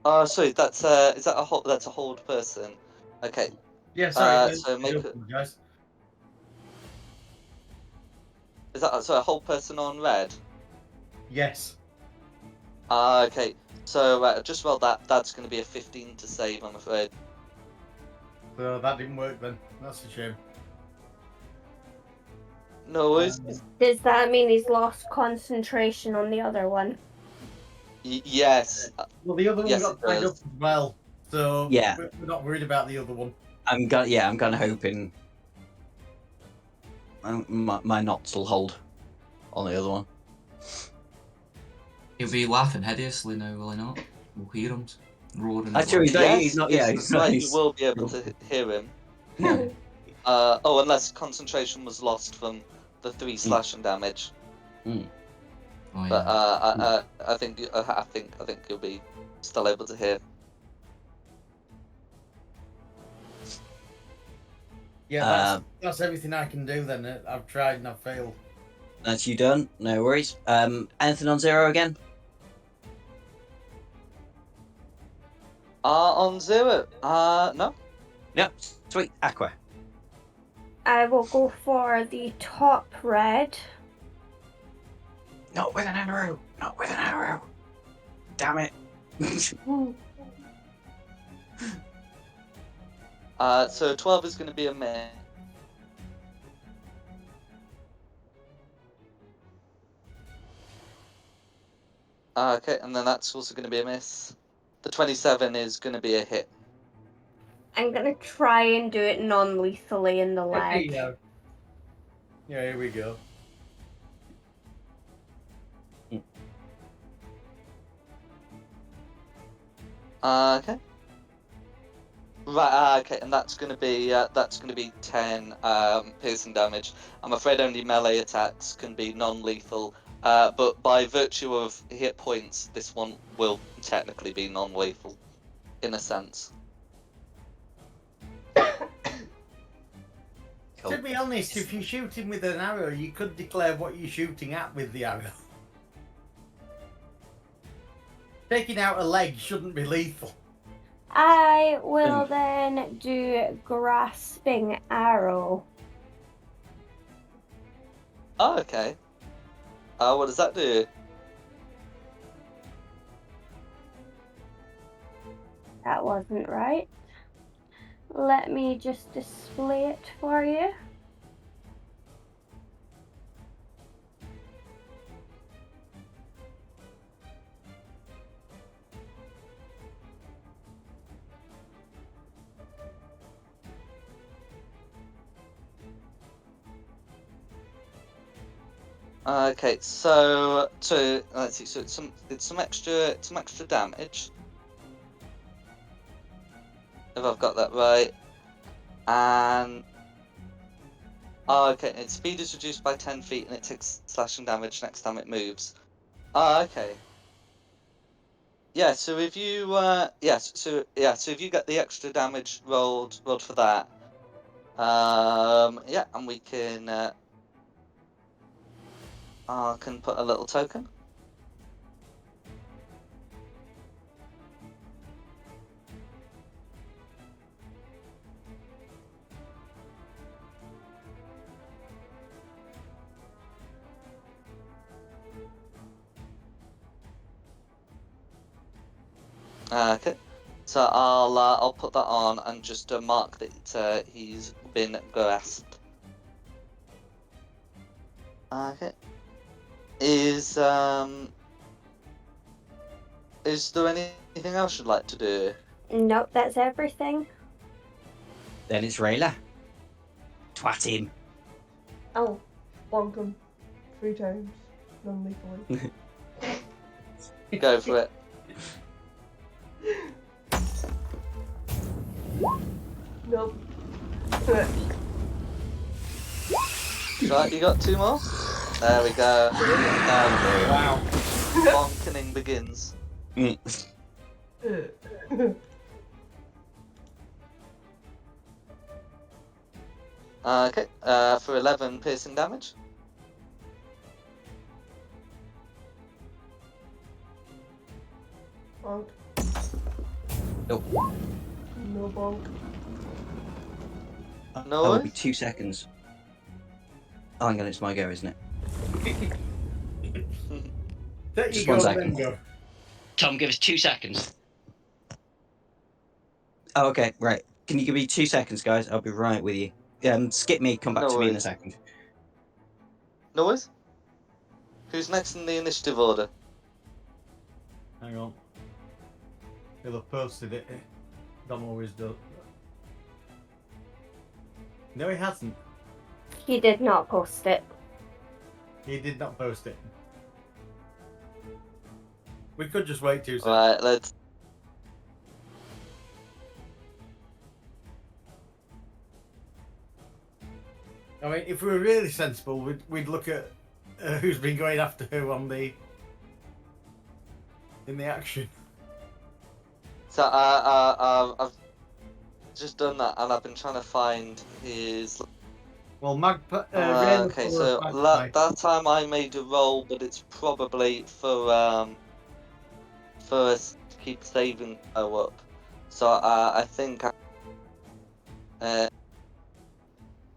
Oh, sorry, that's is that a hold? That's a hold person. Okay. Yeah, sorry. So make I it. apologize. Is that so? A hold person on red. Yes. Okay. So just roll that. That's going to be a 15 to save, I'm afraid. So that didn't work then. That's a shame. No worries. Does that mean he's lost concentration on the other one? Yes. Well, the other one Yes, got it tied up does. as well, so Yeah. we're not worried about the other one. I'm kind of hoping my knots will hold on the other one. He'll be laughing hideously now, will he not? We'll hear him roaring. Actually, Yes, he's not. Yeah, that's he's not. right. You will be able to hear him. Yeah. Oh, unless concentration was lost from the 3 slashing damage. Mm. Oh, But yeah. I think you'll be still able to hear. Yeah, that's everything I can do then. I've tried and I've failed. That's you done. No worries. Anything on 0 again? On 0. No. Yep. Sweet. Aqua. I will go for the top red. Not with an arrow. Not with an arrow. Damn it. So 12 is going to be a miss. Okay, and then that's also going to be a miss. The 27 is going to be a hit. I'm gonna try and do it non-lethally in the leg. Yeah, here we go. Okay. Right. Okay, and that's going to be 10 piercing damage. I'm afraid only melee attacks can be non-lethal, but by virtue of hit points, this one will technically be non-lethal, in a sense. To be honest, if you're shooting with an arrow, you could declare what you're shooting at with the arrow. Taking out a leg shouldn't be lethal. I will then do grasping arrow. Oh, okay. What does that do? That wasn't right. Let me just display it for you. Okay, so let's see. So it's some extra damage. If I've got that right. And okay, its speed is reduced by 10 feet, and it takes slashing damage next time it moves. Okay. Yeah. So if you so if you get the extra damage rolled for that, yeah, and we can put a little token. Okay, so I'll put that on and just mark that he's been grasped. Okay. Is there anything else you'd like to do? Nope, that's everything. Then it's Rayla. Twat him. I'll bonk him 3 times non-lethally. Go for it. Nope. Right, you got 2 more? There we go. Wow. Bonkening begins. Okay, for 11 piercing damage. Bonk. Nope. No ball. No That will be worries. 2 seconds. Oh, hang on, it's my go, isn't it? There you Just go, 1 then second. go. Tom, give us 2 seconds. Oh, okay, right. Can you give me 2 seconds, guys? I'll be right with you. Skip me, come back No to me in a worries. second. No worries. Who's next in the initiative order? Hang on. He'll have posted it. Dom always does. No, he hasn't. He did not post it. He did not post it. We could just wait 2 seconds. Right, let's. I mean, if we were really sensible, we'd look at who's been going after who on in the action. So I've just done that, and I've been trying to find his. Well, Magpie. Okay, so that time I made a roll, but it's probably for us to keep saving throw up. So I think I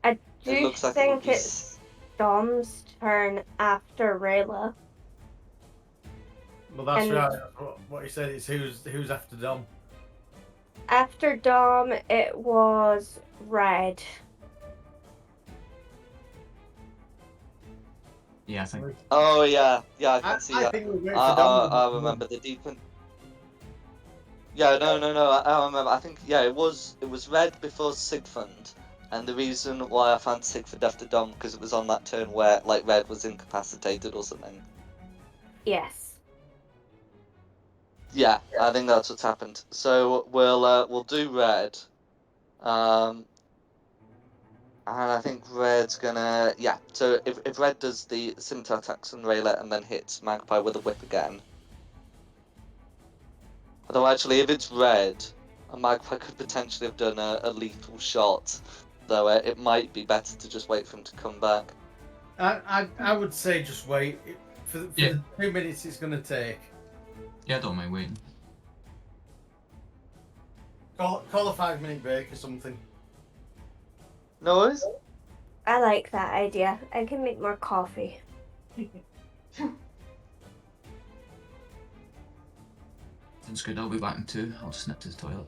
it do looks like it would think be. it's Dom's turn after Rayla. Well, that's and- right. That's what he said. It's who's after Dom. After Dom, it was Red. Yeah, I think. Oh yeah, I can see I that. think we wait for Dom. I remember the deep. Yeah, no. I remember. I think it was Red before Sigfund, and the reason why I found Sigfund after Dom because it was on that turn where like Red was incapacitated or something. Yes. Yeah, I think that's what's happened. So we'll do Red, and I think Red's gonna So if Red does the scimitar attacks on Raylet and then hits Magpie with a whip again. Although actually, if it's Red, a Magpie could potentially have done a lethal shot, though it might be better to just wait for him to come back. I would say just wait for the 2 minutes it's going to take. Yeah, I don't mind waiting. Call a 5-minute break or something. No worries. I like that idea. I can make more coffee. Sounds good. I'll be back in 2. I'll just nip to the toilet.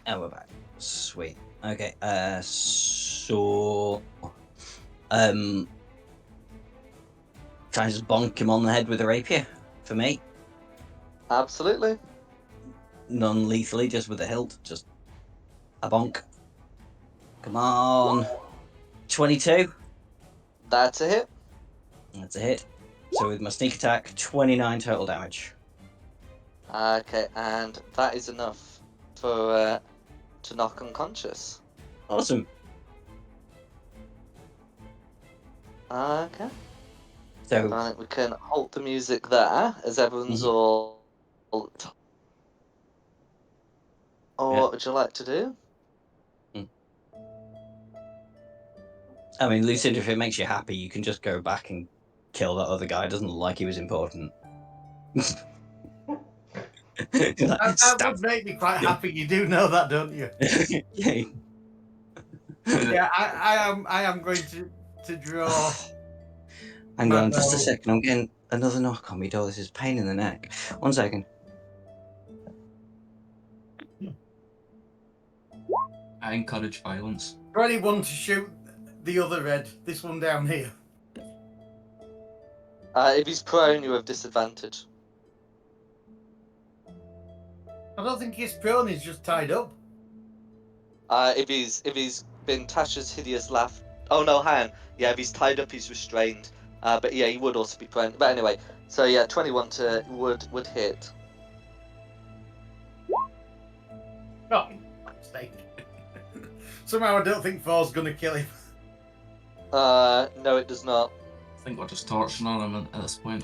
Oh, we're back. Sweet. Okay. So, try and just bonk him on the head with a rapier for me. Absolutely. Non-lethally, just with a hilt. Just a bonk. Come on. 22. That's a hit. That's a hit. So with my sneak attack, 29 total damage. Okay, and that is enough for to knock unconscious. Awesome. Okay. So I think we can halt the music there, as everyone's Mhm. all. Or Yeah. what would you like to do? I mean, Lucinda, if it makes you happy, you can just go back and kill that other guy. Doesn't look like he was important. That would make me quite happy. You do know that, don't you? Yeah. Yeah, I am going to draw. Hang my on, just a bow. second. I'm getting another knock on my door. This is a pain in the neck. 1 second. I encourage violence. For anyone to shoot the other red, this one down here. If he's prone, you have disadvantage. I don't think he's prone. He's just tied up. If he's been Tasha's hideous laugh. Oh no, hang on. Yeah, if he's tied up, he's restrained. But yeah, he would also be prone. But anyway, so yeah, 21 would hit. Oh, mistake. Somehow I don't think 4's gonna kill him. No, it does not. I think we're just torturing him at this point.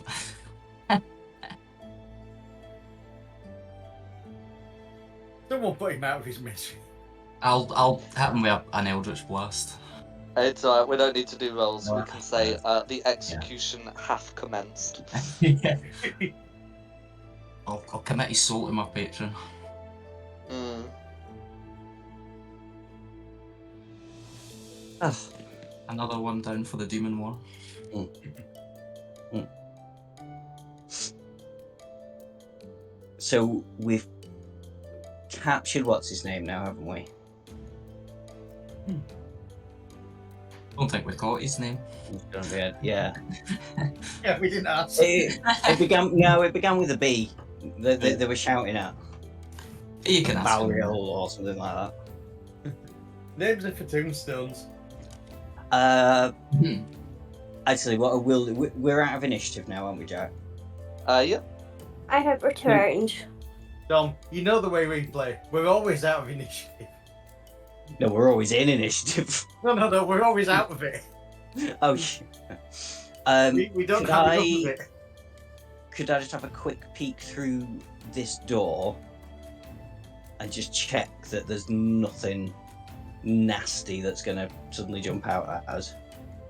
Someone put him out of his misery. I'll hit him with an Eldritch Blast. It's alright. We don't need to do rolls. We Alright. can say the execution hath commenced. Yeah. I'll commit his soul to my patron. Mm. Another one down for the Demon War. So we've captured what's his name now, haven't we? Don't think we caught his name. Yeah. Yeah, we didn't ask. It began with a B. They were shouting at You can ask him. Valriel or something like that. Names are for tombstones. Actually, what I will do, we're out of initiative now, aren't we, Jack? Yeah. I have returned. Dom, you know the way we play. We're always out of initiative. No, we're always in initiative. No, we're always out of it. Oh, We don't have enough of it. Could I just have a quick peek through this door and just check that there's nothing nasty that's going to suddenly jump out at us?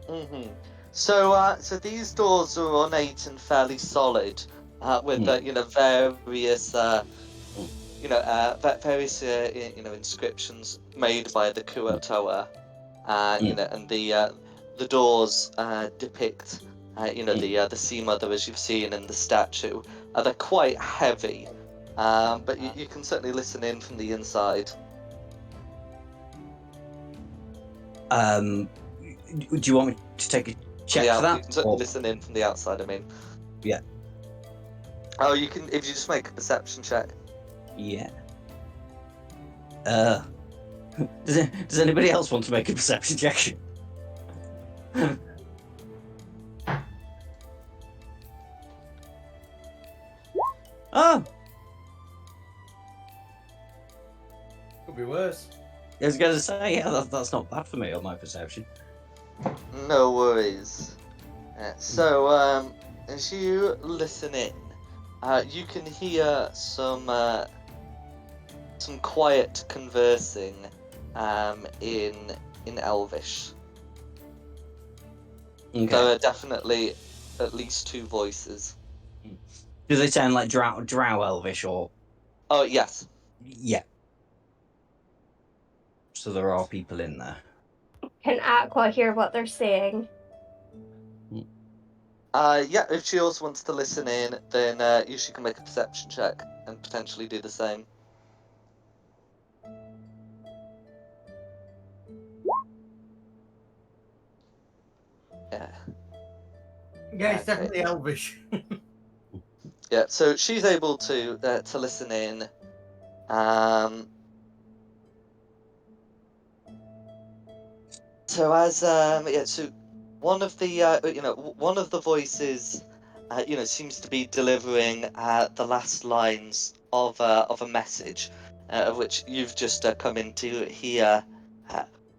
Mm-hmm. So these doors are ornate and fairly solid, with various inscriptions made by the Kuo-toa, and the doors depict the Sea Mother as you've seen in the statue. They're quite heavy, but you can certainly listen in from the inside. Do you want me to take a check for that? You can certainly listen in from the outside. I mean, yeah. Oh, you can if you just make a perception check. Yeah. Does anybody else want to make a perception check? Oh, Could be worse. I was going to say, yeah, that's not bad for me on my perception. No worries. So, as you listen in, you can hear some quiet conversing in Elvish. Okay. There are definitely at least two voices. Do they sound like drow Elvish or? Oh yes. Yeah. So there are people in there. Can Aqua hear what they're saying? Yeah, if she also wants to listen in, then you can make a perception check and potentially do the same. Yeah, it's Okay. definitely Elvish. Yeah, so she's able to listen in. So as so one of the one of the voices, seems to be delivering the last lines of a message, of which you've just come into here.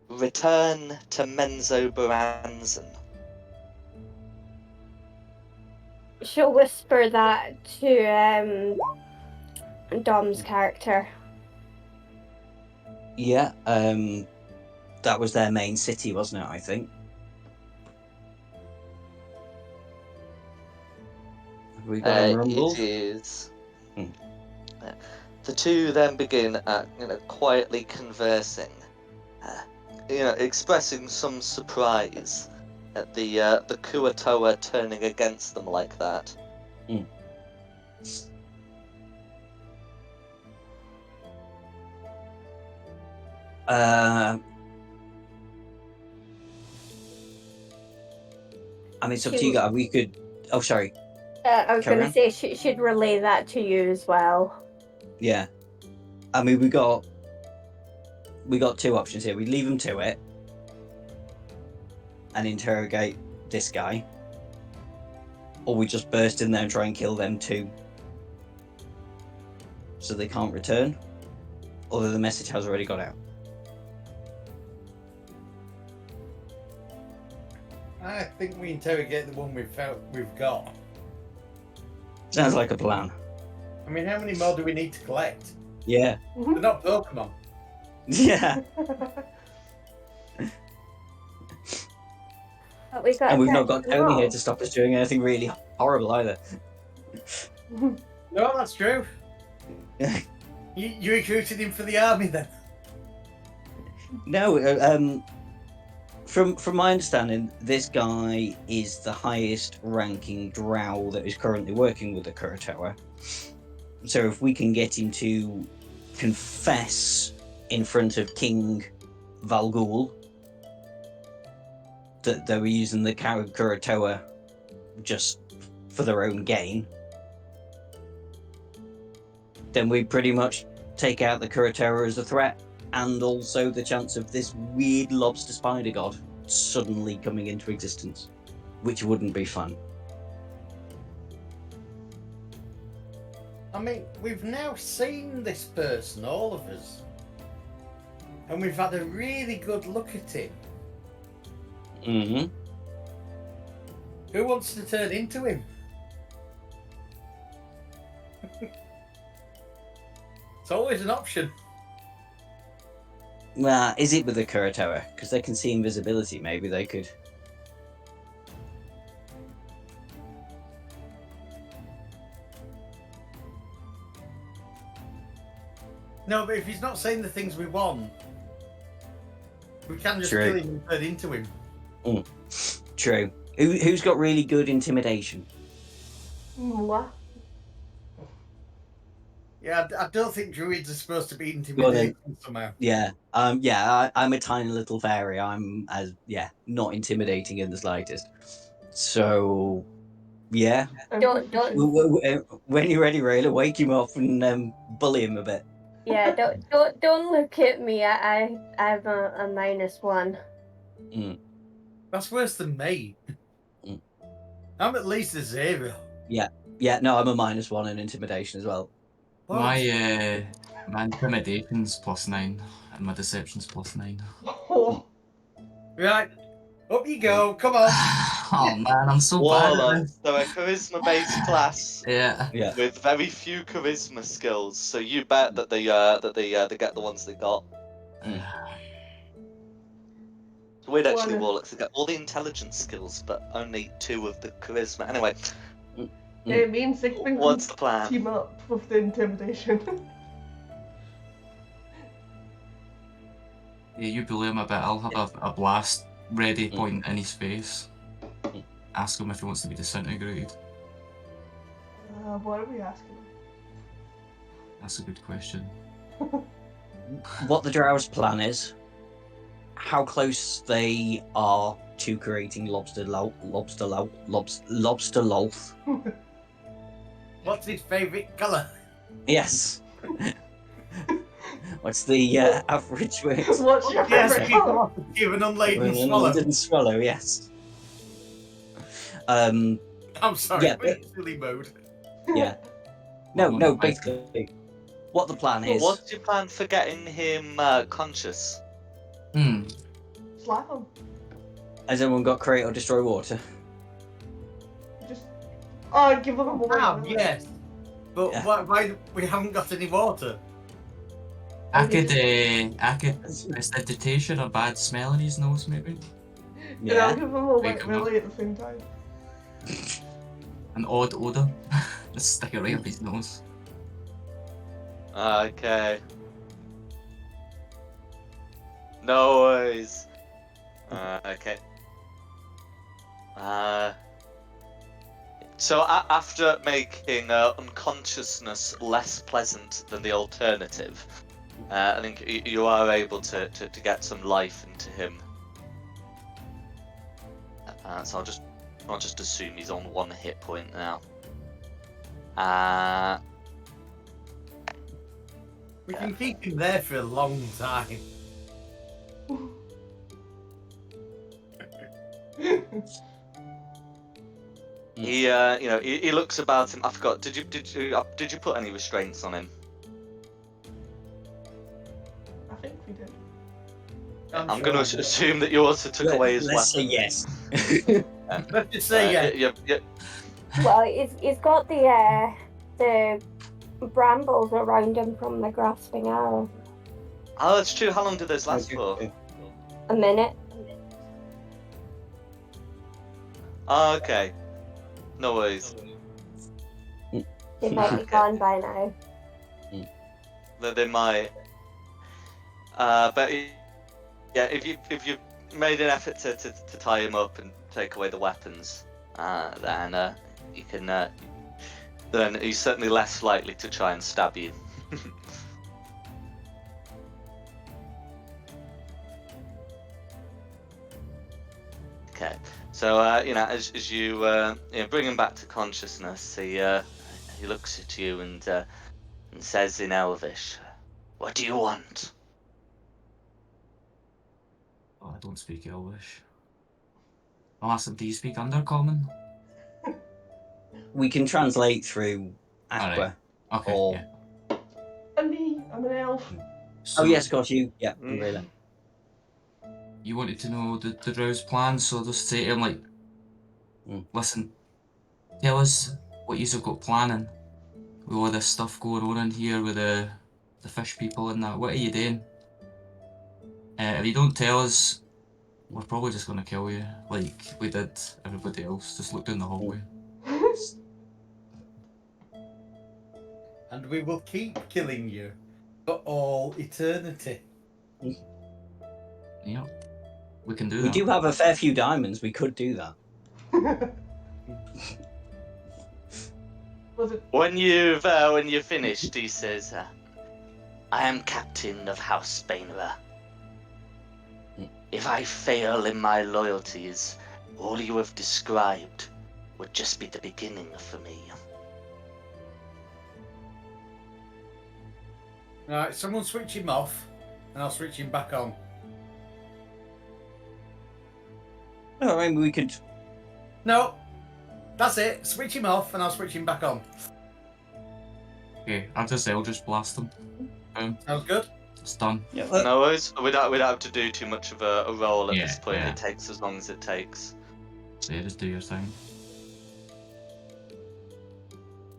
Return to Menzo Baranzan. She'll whisper that to Dom's character. Yeah, that was their main city, wasn't it? I think. Have we got a rumble? It is. Hmm. The two then begin, quietly conversing, expressing some surprise at the Kuatoa turning against them like that. Hmm. I mean, it's up to you guys. We could. Oh, sorry. I was Carry going to say she'd relay that to you as well. Yeah. I mean, we got two options here. We leave them to it and interrogate this guy, or we just burst in there and try and kill them too, so they can't return, although the message has already got out. I think we interrogate the one we've got. Sounds like a plan. I mean, how many more do we need to collect? Yeah. They're not Pokemon. Yeah. But we got And we've not got Tony here to stop us doing anything really horrible either. No, that's true. You recruited him for the army then? No, from my understanding, this guy is the highest ranking drow that is currently working with the Kuatoa. So if we can get him to confess in front of King Valgul that they were using the Kuatoa just for their own gain, then we pretty much take out the Kuatoa as a threat, and also the chance of this weird lobster spider god suddenly coming into existence, which wouldn't be fun. I mean, we've now seen this person, all of us, and we've had a really good look at him. Mm-hmm. Who wants to turn into him? It's always an option. Well, is it with the Kuatoa? Because they can see invisibility, maybe they could. No, but if he's not saying the things we want, we can just True. kill him and turn into him. True. Who's got really good intimidation? What? Yeah, I don't think druids are supposed to be intimidating somehow. Yeah. I'm a tiny little fairy. I'm not intimidating in the slightest. So, yeah. Don't. When you're ready, Rayla, wake him up and bully him a bit. Yeah, don't look at me. I'm a -1. That's worse than me. Mm. I'm at least a 0. Yeah. No, I'm a -1 in intimidation as well. What? My intimidation's +9 and my deception's +9. Oh, Right, up you go. Come on. Oh man, I'm so bad at Warlock, this. so a charisma-based class Yeah. with very few charisma skills. So you bet that they get the ones they got. It's weird actually, Warlocks. They get all the intelligence skills, but only 2 of the charisma. Anyway, it means they can what's the plan? team up with the intimidation. Yeah, you bully him a bit. I'll have a blast ready point in his face. Ask him if he wants to be disintegrated. What are we asking? That's a good question. What the Drow's plan is, how close they are to creating lobster loaf. What's his favourite colour? Yes. What's the average weight? What's your Yes, favorite keep colour? off to give an unladen swallow. Didn't swallow, yes. I'm sorry, Yeah, I'm in silly mode. Yeah. No, basically, what the plan is. What's your plan for getting him conscious? Slap him. Has anyone got create or destroy water? Just give him a moment. Yes. But Yeah. why we haven't got any water? I could prestidigitation or bad smell in his nose, maybe. And I'll Yeah. give him a Wake wet him up. willy at the same time. An odd odour. Just stick it right up his nose. Okay. No worries. Okay. So after making unconsciousness less pleasant than the alternative, I think you are able to get some life into him. So I'll just assume he's on 1 hit point now. We can keep him there for a long time. He he looks about him. I forgot. Did you put any restraints on him? I think we did. I'm sure going I to did. assume that you also took away his Let's say weapon. yes. Let's just say yeah. Yeah. Well, he's got the brambles around him from the grasping arrow. Oh, that's true. How long did those last for? A minute. Oh, okay. No worries. They might be Okay. gone by now. They might. But yeah, if you made an effort to tie him up and take away the weapons, then you can. Then he's certainly less likely to try and stab you. Okay, so as you bring him back to consciousness, he looks at you and says in Elvish, "What do you want?" Oh, I don't speak Elvish. I'll ask him, do you speak Undercommon? We can translate through Aqua. Alright. Okay, Or... yeah. And me, I'm an elf. So Oh yes, of course you. Yeah, really. you wanted to know the Drow's plan, so I'll just say to him, like, listen, tell us what you've got planning with all this stuff going on in here with the fish people and that. What are you doing? If you don't tell us, we're probably just gonna kill you, like we did everybody else. Just look down the hallway. And we will keep killing you for all eternity. Yep, we can do We that. do have a fair few diamonds. We could do that. Was it? When you've finished, he says, "I am captain of House Bainra. If I fail in my loyalties, all you have described would just be the beginning for me." Right, someone switch him off, and I'll switch him back on. No, I mean we could. No, that's it. Switch him off, and I'll switch him back on. Okay, I'll just blast them. Sounds good. It's done. Yeah, No worries. We don't have to do too much of a roll at Yeah, this point. yeah. It takes as long as it takes. So yeah, just do your thing.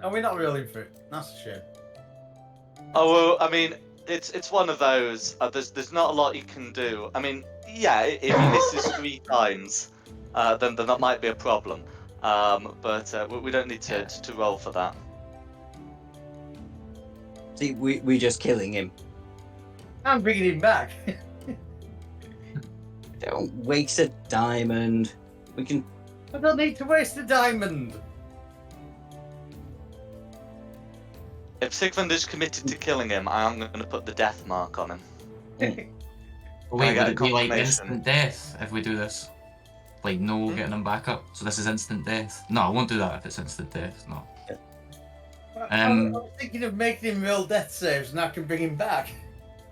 No, we're not rolling for it. That's a shame. Oh well, I mean, it's one of those. There's not a lot you can do. I mean, yeah, if he misses 3 times, then that might be a problem. But we don't need to roll for that. See, we're just killing him. I'm bringing him back. Don't waste a diamond. We can. I don't need to waste a diamond. If Sigmund is committed to killing him, I'm going to put the death mark on him. Wait, I get would a it be like confirmation? instant death if we do this? Like, no getting them back up. So this is instant death. No, I won't do that if it's instant death. No. I was thinking of making him roll death saves, and I can bring him back.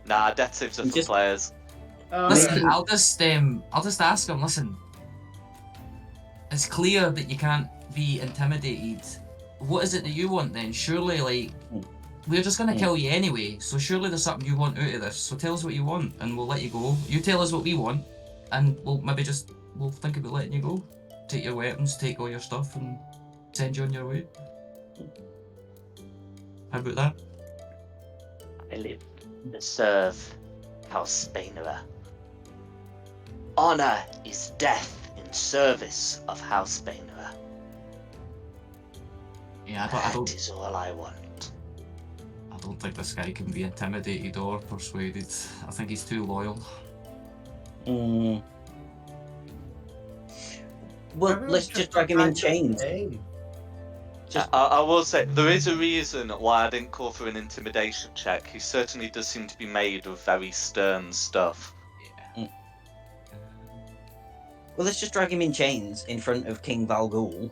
Nah, death saves are for players. Listen, I'll just ask him. Listen, it's clear that you can't be intimidated. What is it that you want then? Surely, like, we're just gonna kill you anyway. So surely there's something you want out of this. So tell us what you want, and we'll let you go. You tell us what we want, and we'll think about letting you go. Take your weapons, take all your stuff, and send you on your way. How about that? I live to serve House Spainera. Honor is death in service of House Spainera. Yeah, That is all I want. I don't think this guy can be intimidated or persuaded. I think he's too loyal. Well, let's just drag him in chains. I will say, there is a reason why I didn't call for an intimidation check. He certainly does seem to be made of very stern stuff. Yeah. Well, let's just drag him in chains in front of King Valgul.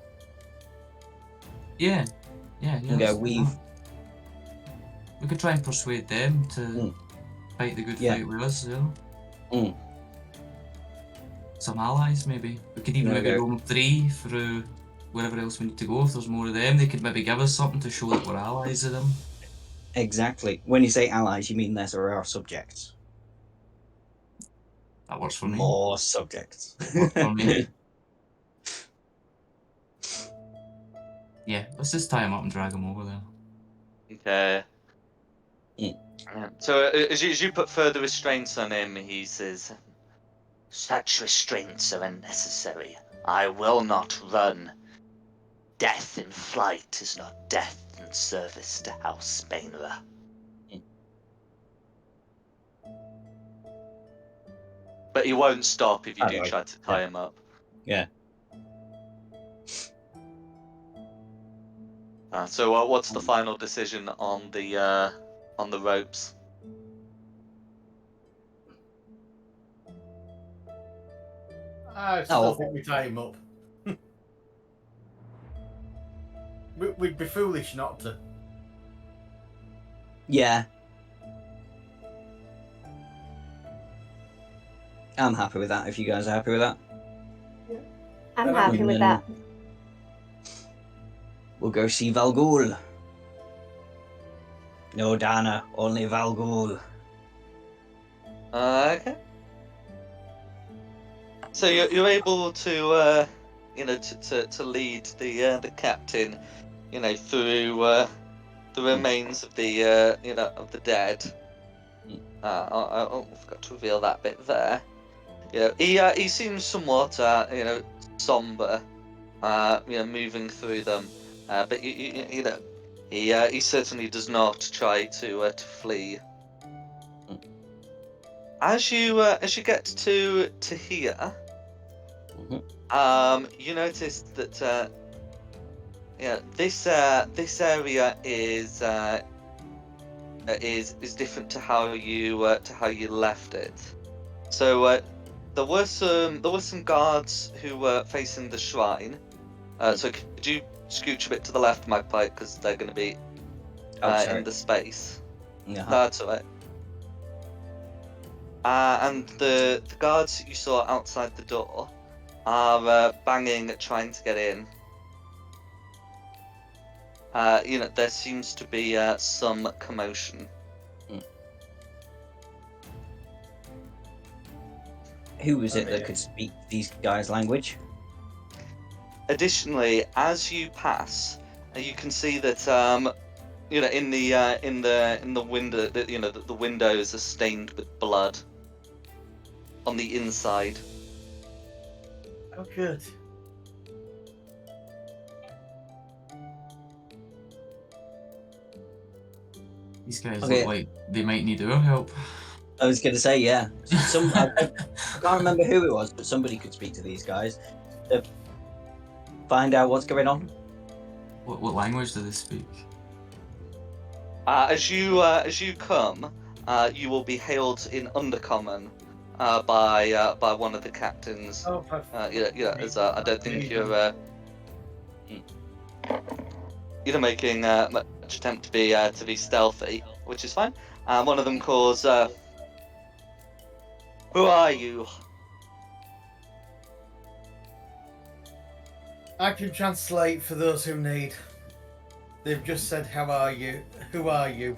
Yeah. And go, We could try and persuade them to fight the good fight with us, Some allies, maybe. We could even maybe roam 3 through wherever else we need to go. If there's more of them, they could maybe give us something to show that we're allies of them. Exactly. When you say allies, you mean there are our subjects. That works for me. More subjects. Works for me. Yeah, let's just tie him up and drag him over there. Okay. So as you put further restraints on him, he says, Such restraints are unnecessary. I will not run. Death in flight is not death in service to House Spainera. But he won't stop if you do try to tie him up. Yeah. So what's the final decision on the ropes? I still think we tie him up. We'd be foolish not to. Yeah. I'm happy with that, if you guys are happy with that. I'm happy with that. We'll go see Valgul. No Dana, only Valgul. Okay. So you're able to to lead the captain, through the remains of the of the dead. I forgot to reveal that bit there. He seems somewhat somber, moving through them, but he certainly does not try to flee. As you get to here, you notice that this area is different to how you left it. So there were some guards who were facing the shrine. So could you scooch a bit to the left, Magpie, because they're going to be in the space. That's all right. And the guards you saw outside the door are banging, trying to get in. There seems to be some commotion. Who was it that could speak these guys' language? Additionally, as you pass, you can see that in the window, the windows are stained with blood on the inside. Oh, good. These guys look like they might need our help. I was going to say, yeah. I can't remember who it was, but somebody could speak to these guys to find out what's going on. What language do they speak? As you come, you will be hailed in Undercommon, by one of the captains. Oh, As I don't think you're making much attempt to be stealthy, which is fine. One of them calls, "Who are you?" I can translate for those who need. They've just said, "How are you? Who are you?"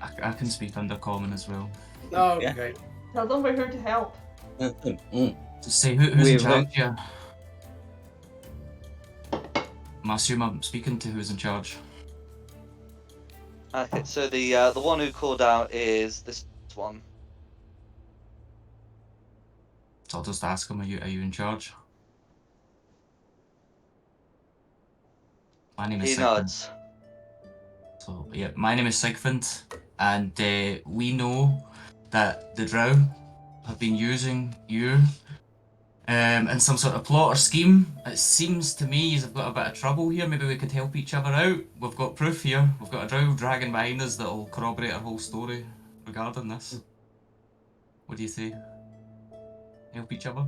I can speak Undercommon as well. Oh, Yeah. okay. Tell them we're here to help. Just say who's in We've, charge here. I assume I'm speaking to who's in charge. Okay, so the one who called out is this one. So I'll just ask him, are you in charge? My name is He Sigmund. nods. So yeah, my name is Sigmund, and we know that the Drow have been using you in some sort of plot or scheme. It seems to me you've got a bit of trouble here. Maybe we could help each other out. We've got proof here. We've got a Drow dragon behind us that'll corroborate our whole story regarding this. What do you say? Help each other?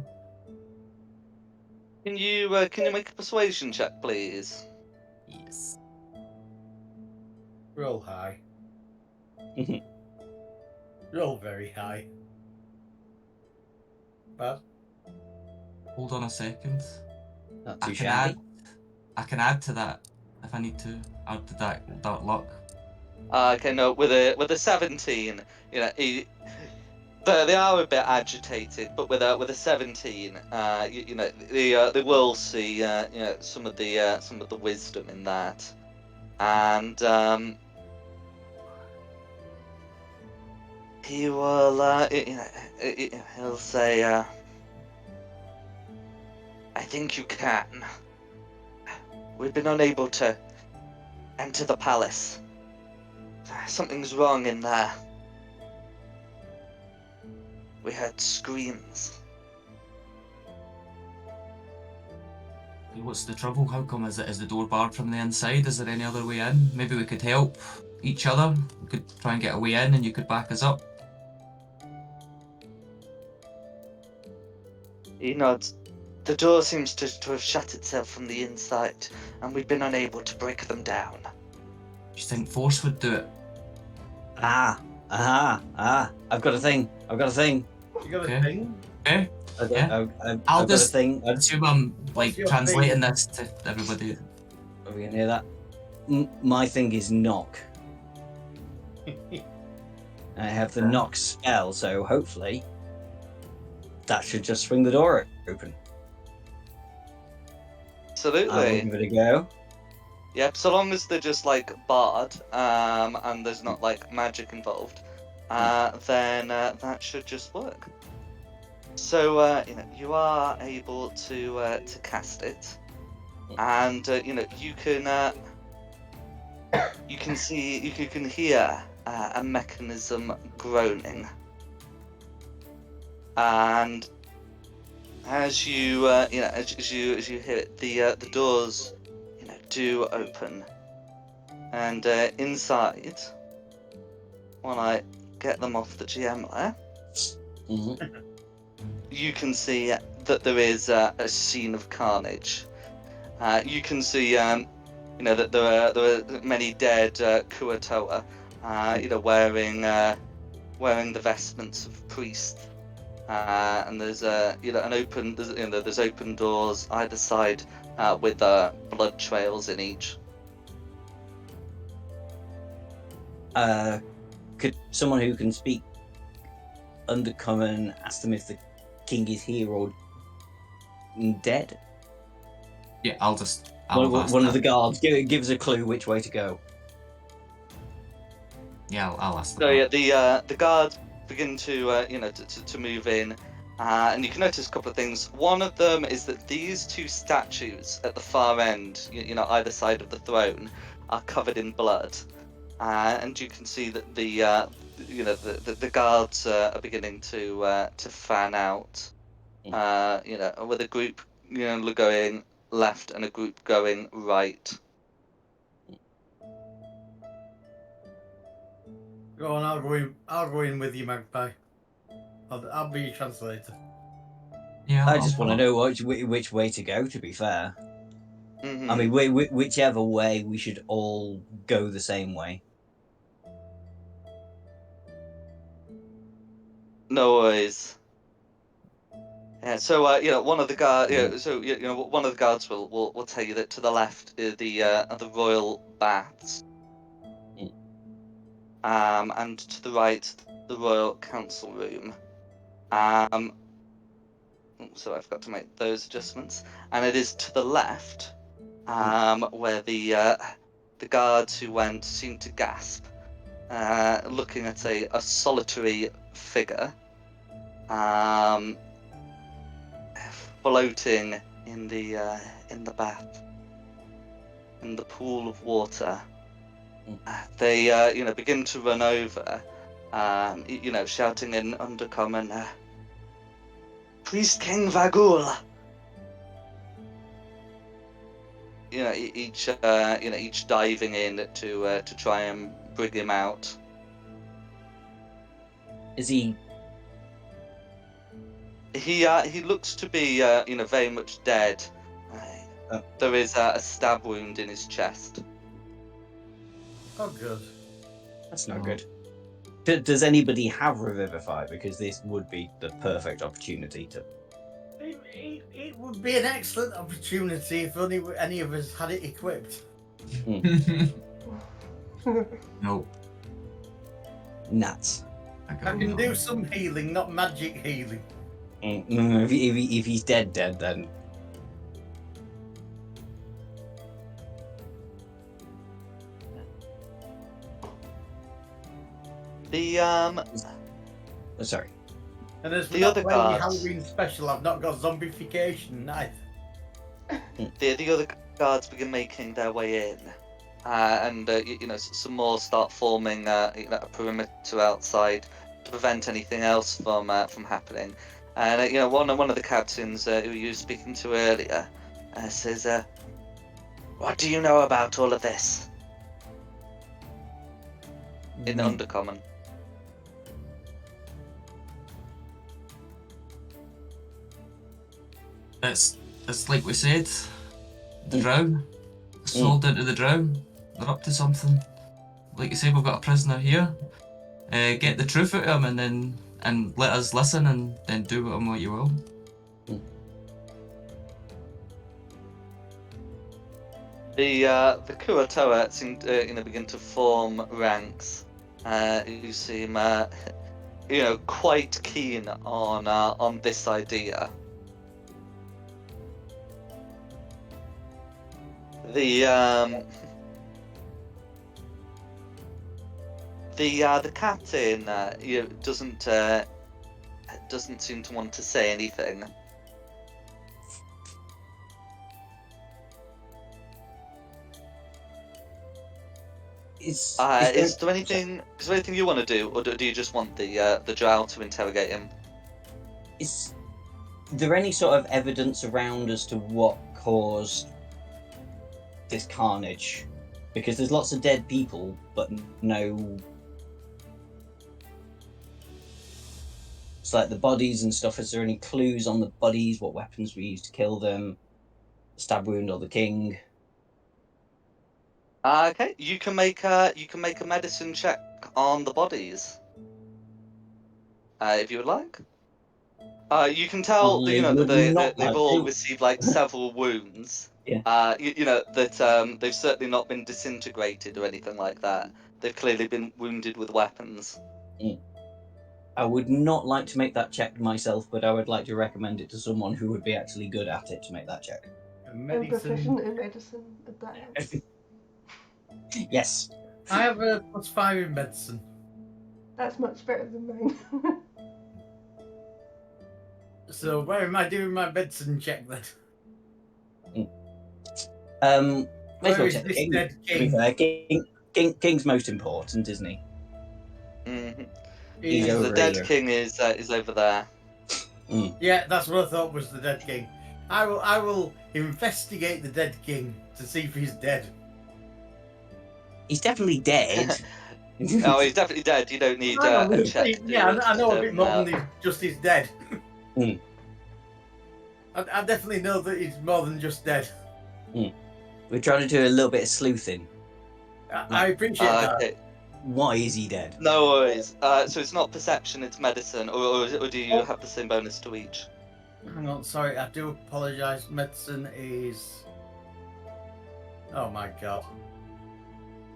Can you make a persuasion check, please? Yes. Roll high. Roll very high. But Hold on a second. Not too shabby. I can add to that if I need to. Add to that luck. Okay, no, with a 17, they are a bit agitated, but with a 17, they will see some of the wisdom in that, and he will he'll say, "I think you can. We've been unable to enter the palace. Something's wrong in there. We heard screams." What's the trouble? How come is the door barred from the inside? Is there any other way in? Maybe we could help each other. We could try and get a way in, and you could back us up. He nods. "The door seems to have shut itself from the inside, and we've been unable to break them down." Do you think force would do it? I've got a thing. you got Okay. a thing? Okay. Yeah. I'll I'll just got a thing. assume I'm What's your translating thing? this to everybody. Are we gonna hear that? My thing is knock. I have the knock spell, so hopefully that should just swing the door open. I will Absolutely. give it a go. Yep, so long as they're just barred, and there's not magic involved, then that should just work. So you are able to cast it, and you can see, you can hear a mechanism groaning, and as you as you hear it, the doors do open, and inside, when I get them off the GM there, you can see that there is a scene of carnage. You can see that there are many dead Kuatoa, wearing the vestments of priests, and there's there's open doors either side with blood trails in each. Could someone who can speak Undercommon ask them if the king is here or dead? Yeah, I'll One of the guards give us a clue which way to go. Yeah, I'll ask them. So the guards begin to to move in, and you can notice a couple of things. One of them is that these two statues at the far end, either side of the throne, are covered in blood, and you can see that the guards are beginning to fan out, with a group going left and a group going right. Go on, I'll go in with you, Magpie. I'll be your translator. Yeah, I just want to know which way to go, to be fair. Mhm. I mean, whichever way, we should all go the same way. No worries. Yeah, so one of the guard, one of the guards will tell you that to the left are the royal baths, and to the right the royal council room. So I've got to make those adjustments, and it is to the left, where the guards who went seemed to gasp, looking at a solitary figure, floating in the bath, in the pool of water. They begin to run over, shouting in Undercommon, "Priest King Vagul!" Each diving in to try and bring him out. Is he? He looks to be very much dead. There is a stab wound in his chest. Oh, good. That's not good. Does anybody have Revivify? Because this would be the perfect opportunity to. It would be an excellent opportunity if only any of us had it equipped. No. Nuts. I can do some healing, not magic healing. If he's dead, then. Sorry. And as The we're other not playing the guards- Halloween special, I've not got zombification either. The other guards begin making their way in, and some more start forming a perimeter outside to prevent anything else from happening. And one of the captains who you were speaking to earlier says, "What do you know about all of this?" In Undercommon. It's like we said, the drow. Sold into the drow. They're up to something. Like you said, we've got a prisoner here. Get the truth out of him and let us listen and then do with him what you will. The Kuratoa seem to begin to form ranks. You seem quite keen on this idea. The captain doesn't seem to want to say anything. Is there anything you want to do, or do you just want the drow to interrogate him? Is there any sort of evidence around as to what caused this carnage? Because there's lots of dead people, but no. It's like the bodies and stuff. Is there any clues on the bodies? What weapons were used to kill them? The stab wound or the king? Okay, you can make a medicine check on the bodies, if you would like. You can tell that they've all received like several wounds. Yeah. That they've certainly not been disintegrated or anything like that. They've clearly been wounded with weapons. I would not like to make that check myself, but I would like to recommend it to someone who would be actually good at it to make that check. I'm proficient in medicine, if that helps. Yes. I have a +5 in medicine. That's much better than mine. So where am I doing my medicine check then? Where is this dead king? King's most important, isn't he? Mm-hmm. He's over the dead here. king is over there. Yeah, that's what I thought was the dead king. I will investigate the dead king to see if he's dead. He's definitely dead. Oh, he's definitely dead. You don't need a check. I know a bit more that. than just he's dead. Mm. I definitely know that he's more than just dead. We're trying to do a little bit of sleuthing. I appreciate that. Okay. Why is he dead? No worries. So it's not perception, it's medicine, or do you have the same bonus to each? Hang on, sorry, I do apologise. Medicine is. Oh my god.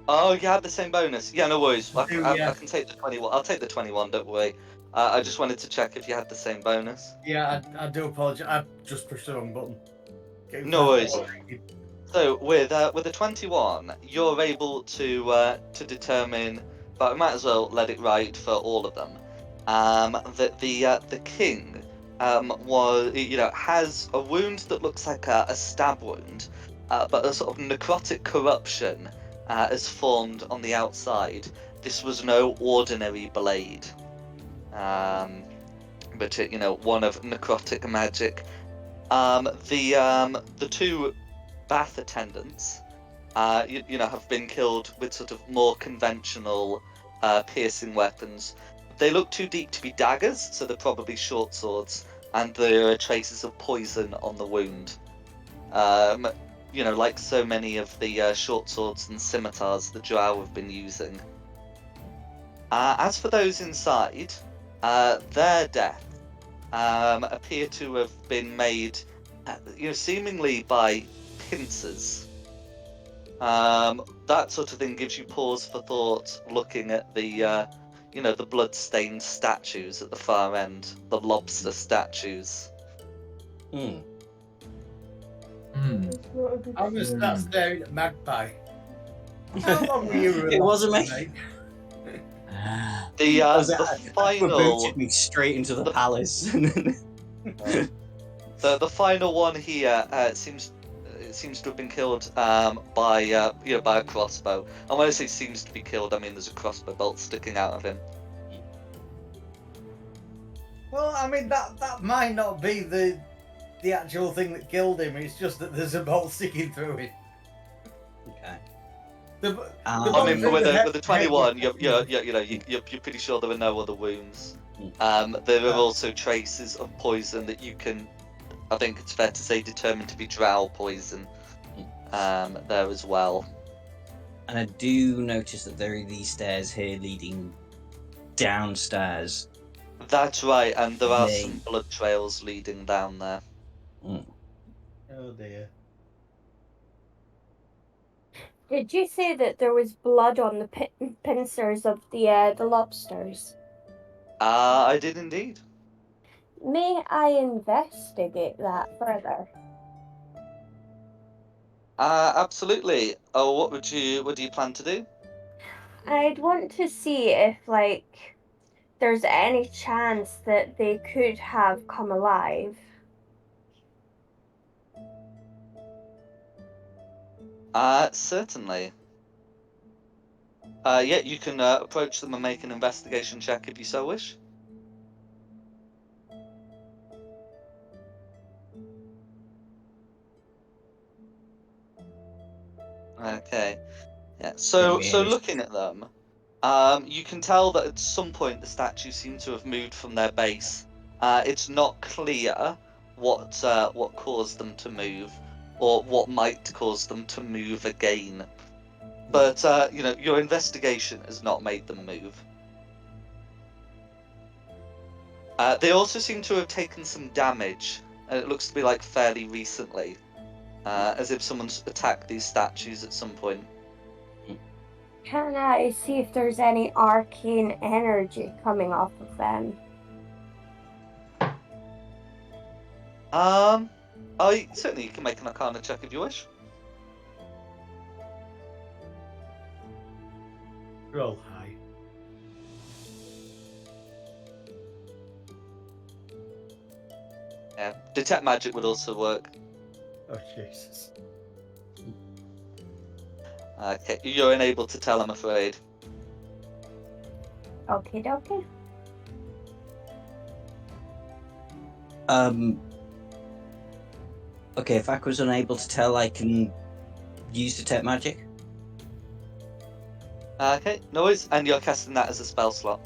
Oh, you have the same bonus. Yeah, no worries. I Yeah. can take the 21. I'll take the 21. Don't worry. I just wanted to check if you had the same bonus. Yeah, I do apologise. I just pushed the wrong button. No worries. So with a 21, you're able to determine, but I might as well let it ride for all of them. That the king was has a wound that looks like a stab wound, but a sort of necrotic corruption has formed on the outside. This was no ordinary blade, but one of necrotic magic. The two bath attendants, have been killed with sort of more conventional piercing weapons. They look too deep to be daggers, so they're probably short swords, and there are traces of poison on the wound. Like so many of the short swords and scimitars the drow have been using. As for those inside, their death appear to have been made, seemingly by pincers. That sort of thing gives you pause for thought looking at the blood-stained statues at the far end, the lobster statues. I was start staring at Magpie. How long were you It wasn't me. The final booted me straight into the palace. the final one here seems to have been killed by a crossbow. And when I say seems to be killed, I mean there's a crossbow bolt sticking out of him. Well, I mean that might not be the actual thing that killed him. It's just that there's a bolt sticking through it. Okay. I mean, with the 21, you're pretty sure there were no other wounds. There are also traces of poison that you can, I think it's fair to say, determined to be drow poison there as well. And I do notice that there are these stairs here leading downstairs. That's right, and there are some blood trails leading down there. Oh dear. Did you say that there was blood on the pincers of the lobsters? I did indeed. May I investigate that further? Absolutely. Oh, what do you plan to do? I'd want to see if, there's any chance that they could have come alive. Certainly. Yeah, you can approach them and make an investigation check if you so wish. Okay. Yeah. So looking at them, you can tell that at some point the statues seem to have moved from their base. It's not clear what caused them to move, or what might cause them to move again. But your investigation has not made them move. They also seem to have taken some damage, and it looks to be fairly recently, as if someone's attacked these statues at some point. Can I see if there's any arcane energy coming off of them? Certainly you can make an Arcana check if you wish. Roll high. Yeah, detect magic would also work. Oh Jesus. Okay, you're unable to tell, I'm afraid. Okie dokie. Okay, if Aqua's unable to tell, I can use detect magic. Okay, no worries. And you're casting that as a spell slot.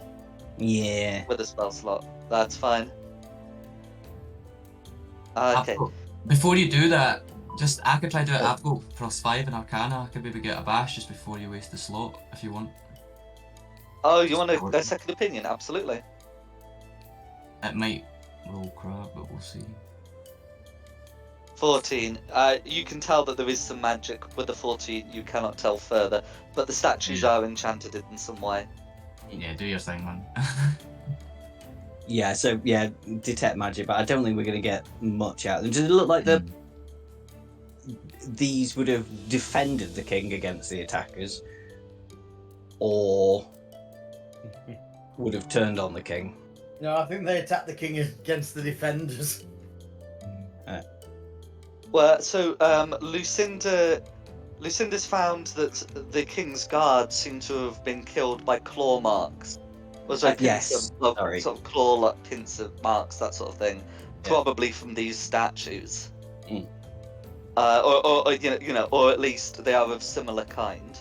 Yeah. With a spell slot. That's fine. Okay. Before you do that, I could try to do it. I've got +5 in Arcana. I could maybe get a bash just before you waste the slot, if you want. Oh, you want a second opinion? Absolutely. It might roll crap, but we'll see. 14. You can tell that there is some magic. With the 14, you cannot tell further, but the statues are enchanted in some way. Yeah, do your thing, man. Yeah, so yeah, detect magic, but I don't think we're going to get much out of them. Does it look like these would have defended the king against the attackers, or would have turned on the king? No, I think they attacked the king against the defenders. Well, so Lucinda's found that the king's guards seem to have been killed by claw marks. Yes, sorry. Sort of claw pincer marks, that sort of thing, probably from these statues. Or you know, or at least they are of similar kind.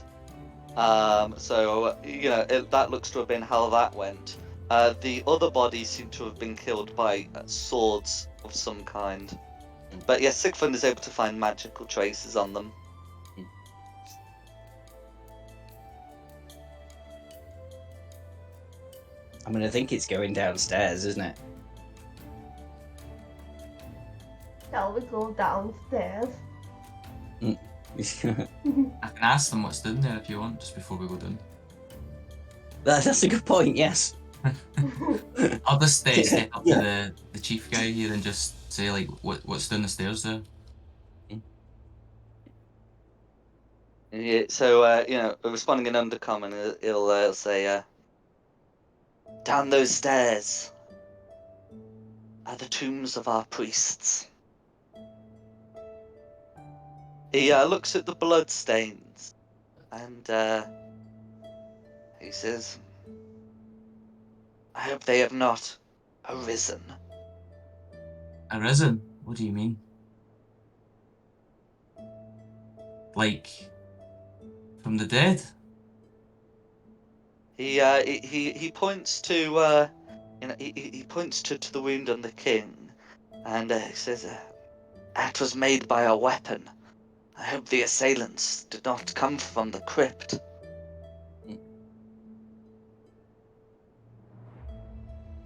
So you know, that looks to have been how that went. The other bodies seem to have been killed by swords of some kind. But yes, Sigfund is able to find magical traces on them. I mean, I think it's going downstairs, isn't it? Shall we go downstairs? I can ask them what's down there if you want, just before we go down. That's a good point, yes. I'll just step up to the chief guy here and just say, like, what's down the stairs there? Yeah, so, you know, responding in Undercommon, he'll say, down those stairs are the tombs of our priests. He looks at the blood stains and he says, I hope they have not arisen. Arisen? What do you mean? Like, from the dead? He points to you know, he points to the wound on the king, and he says, "That was made by a weapon. I hope the assailants did not come from the crypt."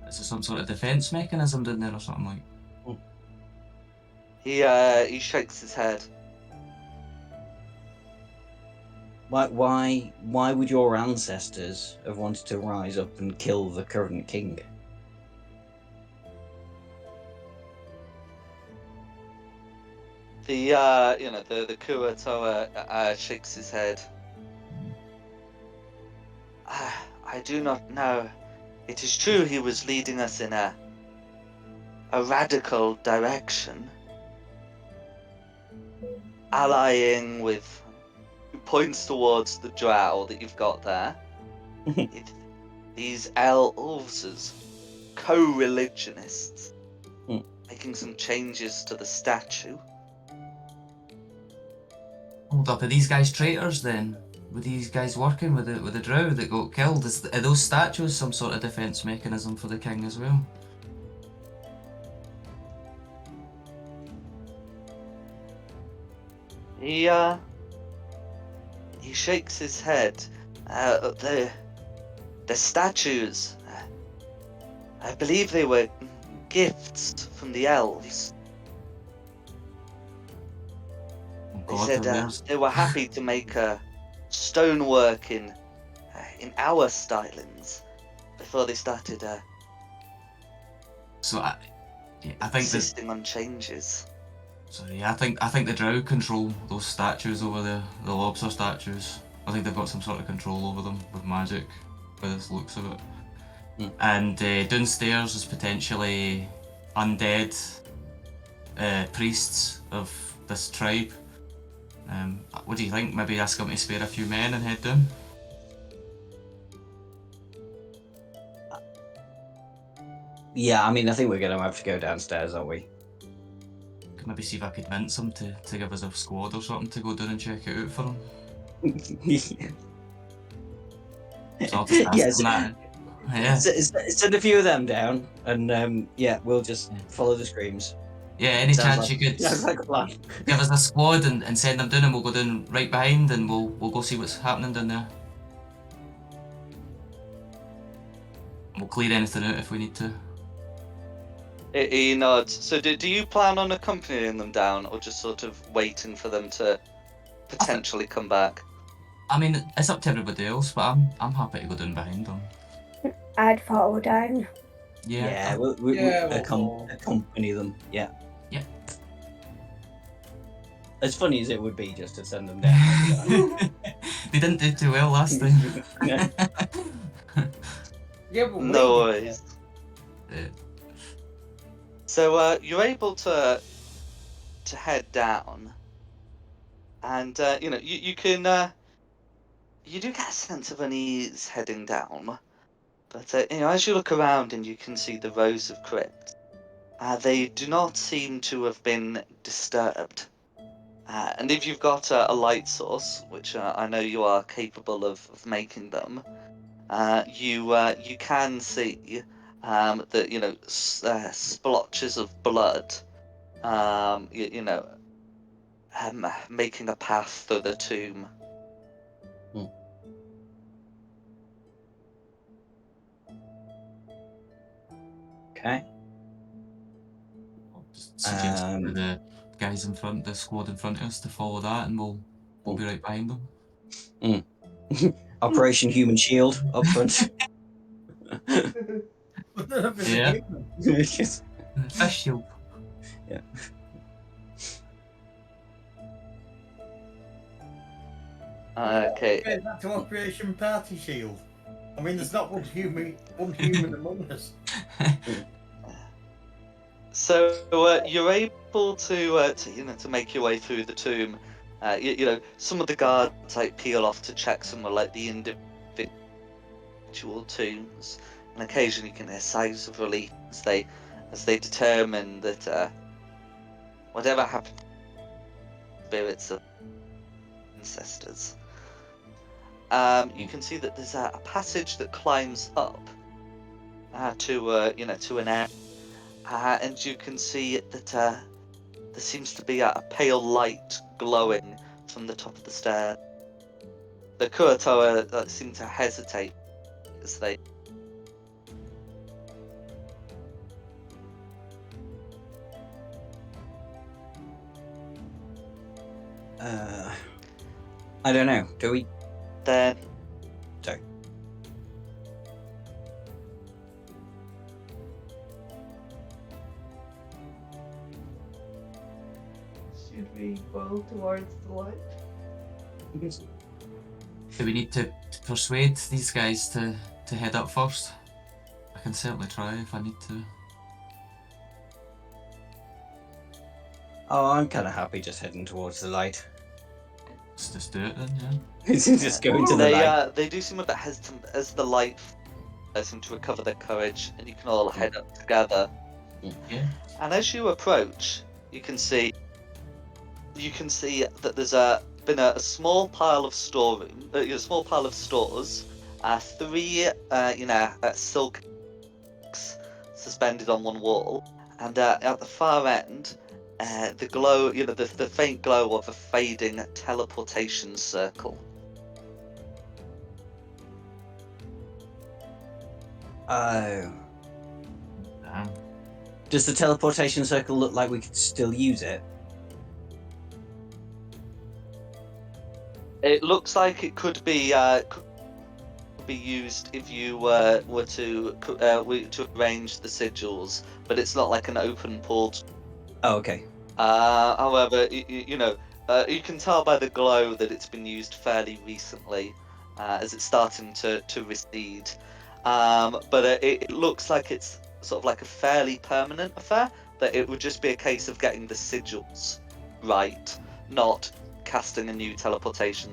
Is there some sort of defense mechanism down there or something like? He shakes his head. Why would your ancestors have wanted to rise up and kill the current king? The you know, the Kuatoa shakes his head. I do not know. It is true he was leading us in a radical direction, allying with. He points towards the drow that you've got there. These elves as co-religionists, making some changes to the statue. Hold up, are these guys traitors then? Were these guys working with the drow that got killed? Are those statues some sort of defense mechanism for the king as well? He shakes his head. The statues, I believe they were gifts from the elves. They said they were happy to make stonework in our stylings before they started So I think insisting on changes. So yeah, I think the drow control those statues over the lobster statues. I think they've got some sort of control over them with magic, by the looks of it. And downstairs is potentially undead priests of this tribe. What do you think? Maybe ask them to spare a few men and head down? Yeah, I mean, I think we're going to have to go downstairs, aren't we? Could maybe see if I could convince them to give us a squad or something to go down and check it out for them. So I'll just ask Yes. them that. Yeah. Send a few of them down, and yeah, we'll just follow the screams. Yeah, any Sounds chance like, you could sounds like a plan. give us a squad and send them down, and we'll go down right behind, and we'll go see what's happening down there. We'll clear anything out if we need to. He nods. So do you plan on accompanying them down, or just sort of waiting for them to potentially come back? I mean, it's up to everybody else, but I'm happy to go down behind them. I'd follow down. Yeah, we'll accompany them. Yeah. Yeah. As funny as it would be just to send them down. They didn't do too well last time. Yeah, but No worries. Yeah. So you're able to head down, and you know you can you do get a sense of unease heading down, but you know, as you look around and you can see the rows of crypts, they do not seem to have been disturbed. And if you've got a light source, which I know you are capable of making them, you can see that, you know, splotches of blood, you know, making a path through the tomb. Okay. I'll just suggest to the guys in front, the squad in front of us, to follow that, and we'll be right behind them. Operation Human Shield up front. Yeah. Fish shield. Yeah. Okay. Get that to Operation Party Shield. I mean, there's not one human among us. So you're able to you know, to make your way through the tomb. You know, some of the guards like peel off to check some of like the individual tombs, and occasionally you can hear sighs of relief as they determine that whatever happened to spirits of ancestors. You can see that there's a passage that climbs up to you know, to an area. And you can see that there seems to be a pale light glowing from the top of the stair. The Kuatoa seem to hesitate as they. I don't know. Do we? Then. Sorry. Should we go towards the light? Do we need to persuade these guys to head up first? I can certainly try if I need to. Oh, I'm kind of happy just heading towards the light. Let's just do it then, yeah. Just go into the light. They do seem a bit hesitant as the light seem to recover their courage, and you can all head up together. Yeah. And as you approach, you can see that there's been a small pile of storeroom, a small pile of stores, 3 you know, silk suspended on one wall, and at the far end, the glow, you know, the faint glow of a fading teleportation circle. Oh. Damn. Does the teleportation circle look like we could still use it? It looks like it could be used if you were to arrange the sigils, but it's not like an open portal. Oh, okay. However, you know, you can tell by the glow that it's been used fairly recently, as it's starting to recede. But it looks like it's sort of like a fairly permanent affair, that it would just be a case of getting the sigils right, not casting a new teleportation.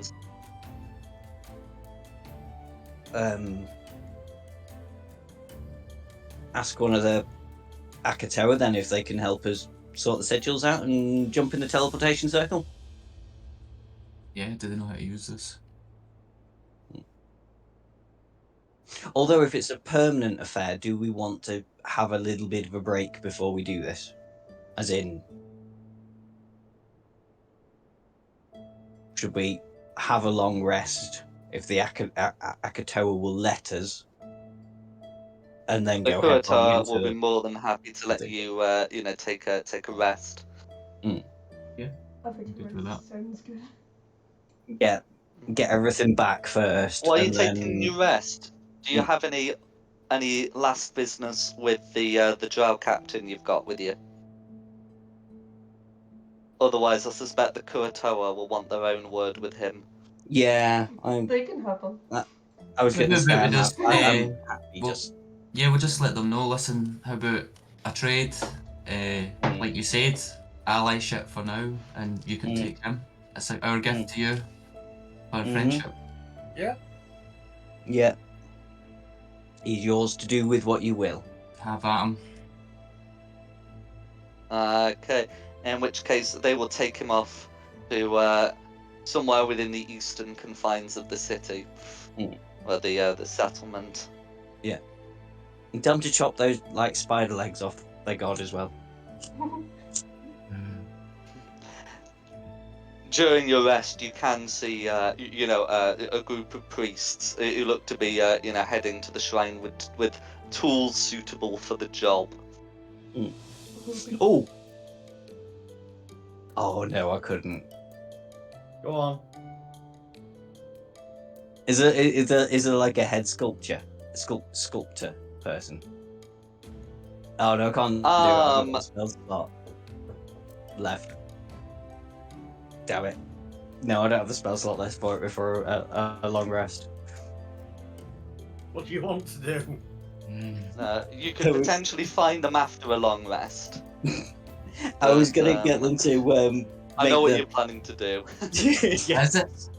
Ask one of the Akatoa then if they can help us sort the sigils out and jump in the teleportation circle. Yeah, do they know how to use this? Although if it's a permanent affair, do we want to have a little bit of a break before we do this? As in, should we have a long rest if the Akatoa will let us, and then The go headlong Kurata will be into? more than happy to let you, take a rest. Yeah, I think good with that. sounds good. Get everything back first, While you're and taking then your rest, do you have any last business with the drow captain you've got with you? Otherwise, I suspect the Kuratoa will want their own word with him. yeah, They can have them. I was going to say I'm happy well, just. Yeah, we'll just let them know. Listen, how about a trade? Like you said, allyship for now, and you can take him. It's like our gift to you for friendship. Yeah. Yeah. He's yours to do with what you will. Have at him. Okay. In which case, they will take him off to somewhere within the eastern confines of the city, or the settlement. Yeah. And tell them to chop those like spider legs off their god as well. During your rest, you can see, a group of priests who look to be, heading to the shrine with tools suitable for the job. Oh. Oh no, I couldn't. Go on. Is there like a head sculpture, sculptor person? Oh no, I can't do it. I've got the spell slot left. Damn it. No, I don't have the spell slot left for it before a long rest. What do you want to do? You could potentially find them after a long rest. I was gonna get them to. I know what you're planning to do. Yes.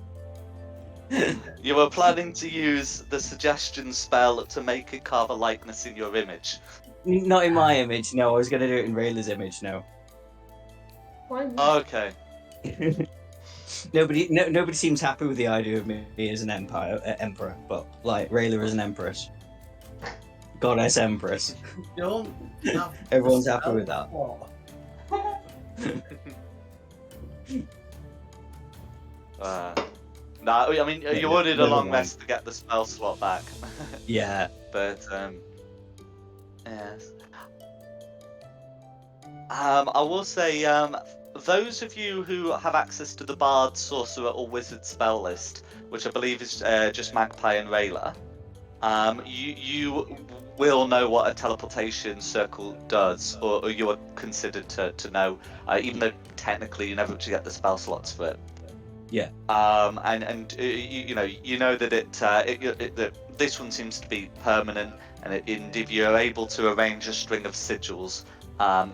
You were planning to use the suggestion spell to make it carve a likeness in your image. Not in my image, no. I was gonna do it in Rayla's image, no. Why not? Okay. Nobody seems happy with the idea of me as an emperor, but like Rayla as an empress, goddess empress. Don't have Everyone's happy with that. No, I mean you wanted a never long mind. rest to get the spell slot back. Yeah. But yes. I will say, those of you who have access to the Bard, Sorcerer, or Wizard spell list, which I believe is just Magpie and Rayla, you will know what a teleportation circle does, or you are considered to know, even though technically you never actually get the spell slots for it. Yeah. And you know that that this one seems to be permanent, and if you're able to arrange a string of sigils,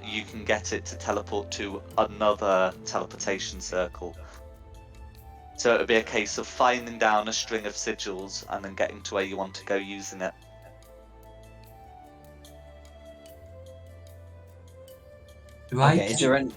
you can get it to teleport to another teleportation circle. So it would be a case of finding down a string of sigils and then getting to where you want to go using it. Is there any?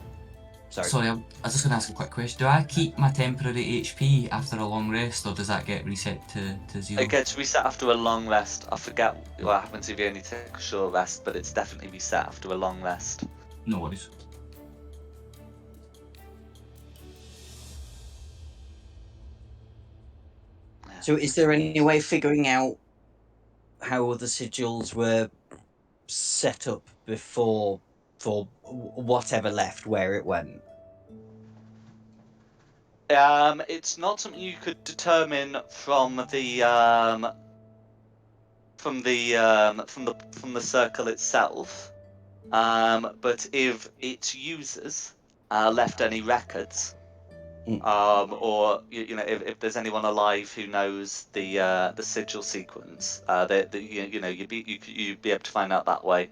Sorry, I was just going to ask a quick question. Do I keep my temporary HP after a long rest, or does that get reset to 0? It gets reset after a long rest. I forget what happens if you only take a short rest, but it's definitely reset after a long rest. No worries. So is there any way of figuring out how the sigils were set up before for whatever left, where it went? It's not something you could determine from the circle itself. But if its users left any records, or if there's anyone alive who knows the sigil sequence, you'd be able to find out that way.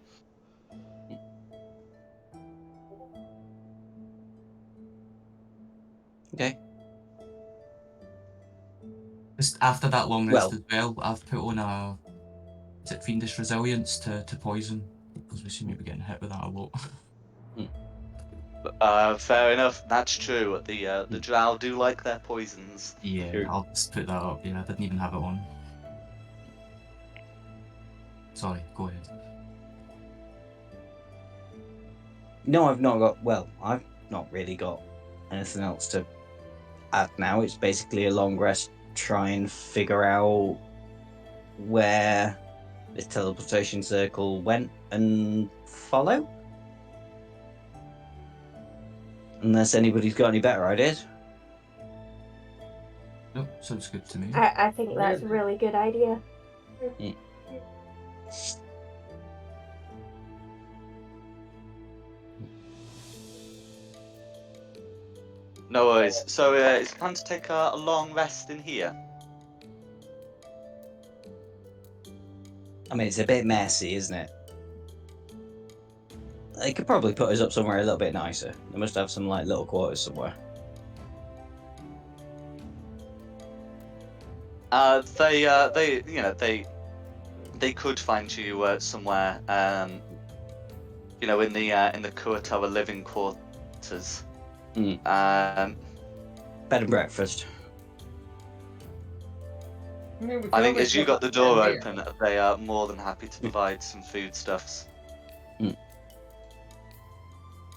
Okay. Just after that long rest as well, I've put on is it Fiendish Resilience to poison, because we seem to be getting hit with that a lot. Fair enough. That's true. The drow do like their poisons. Yeah, I'll just put that up. Yeah, I didn't even have it on. Sorry, go ahead. No, I've not got. Well, I've not really got anything else to add now. It's basically a long rest. Try and figure out where this teleportation circle went and follow. Unless anybody's got any better ideas. Nope, sounds good to me. I think that's a really good idea. Yeah. No worries. So, is it plan to take a long rest in here? I mean, it's a bit messy, isn't it? They could probably put us up somewhere a little bit nicer. They must have some like little quarters somewhere. They could find you somewhere, in the Kurotawa living quarters. Bed and breakfast. I think as you got the door open, they are more than happy to provide some foodstuffs.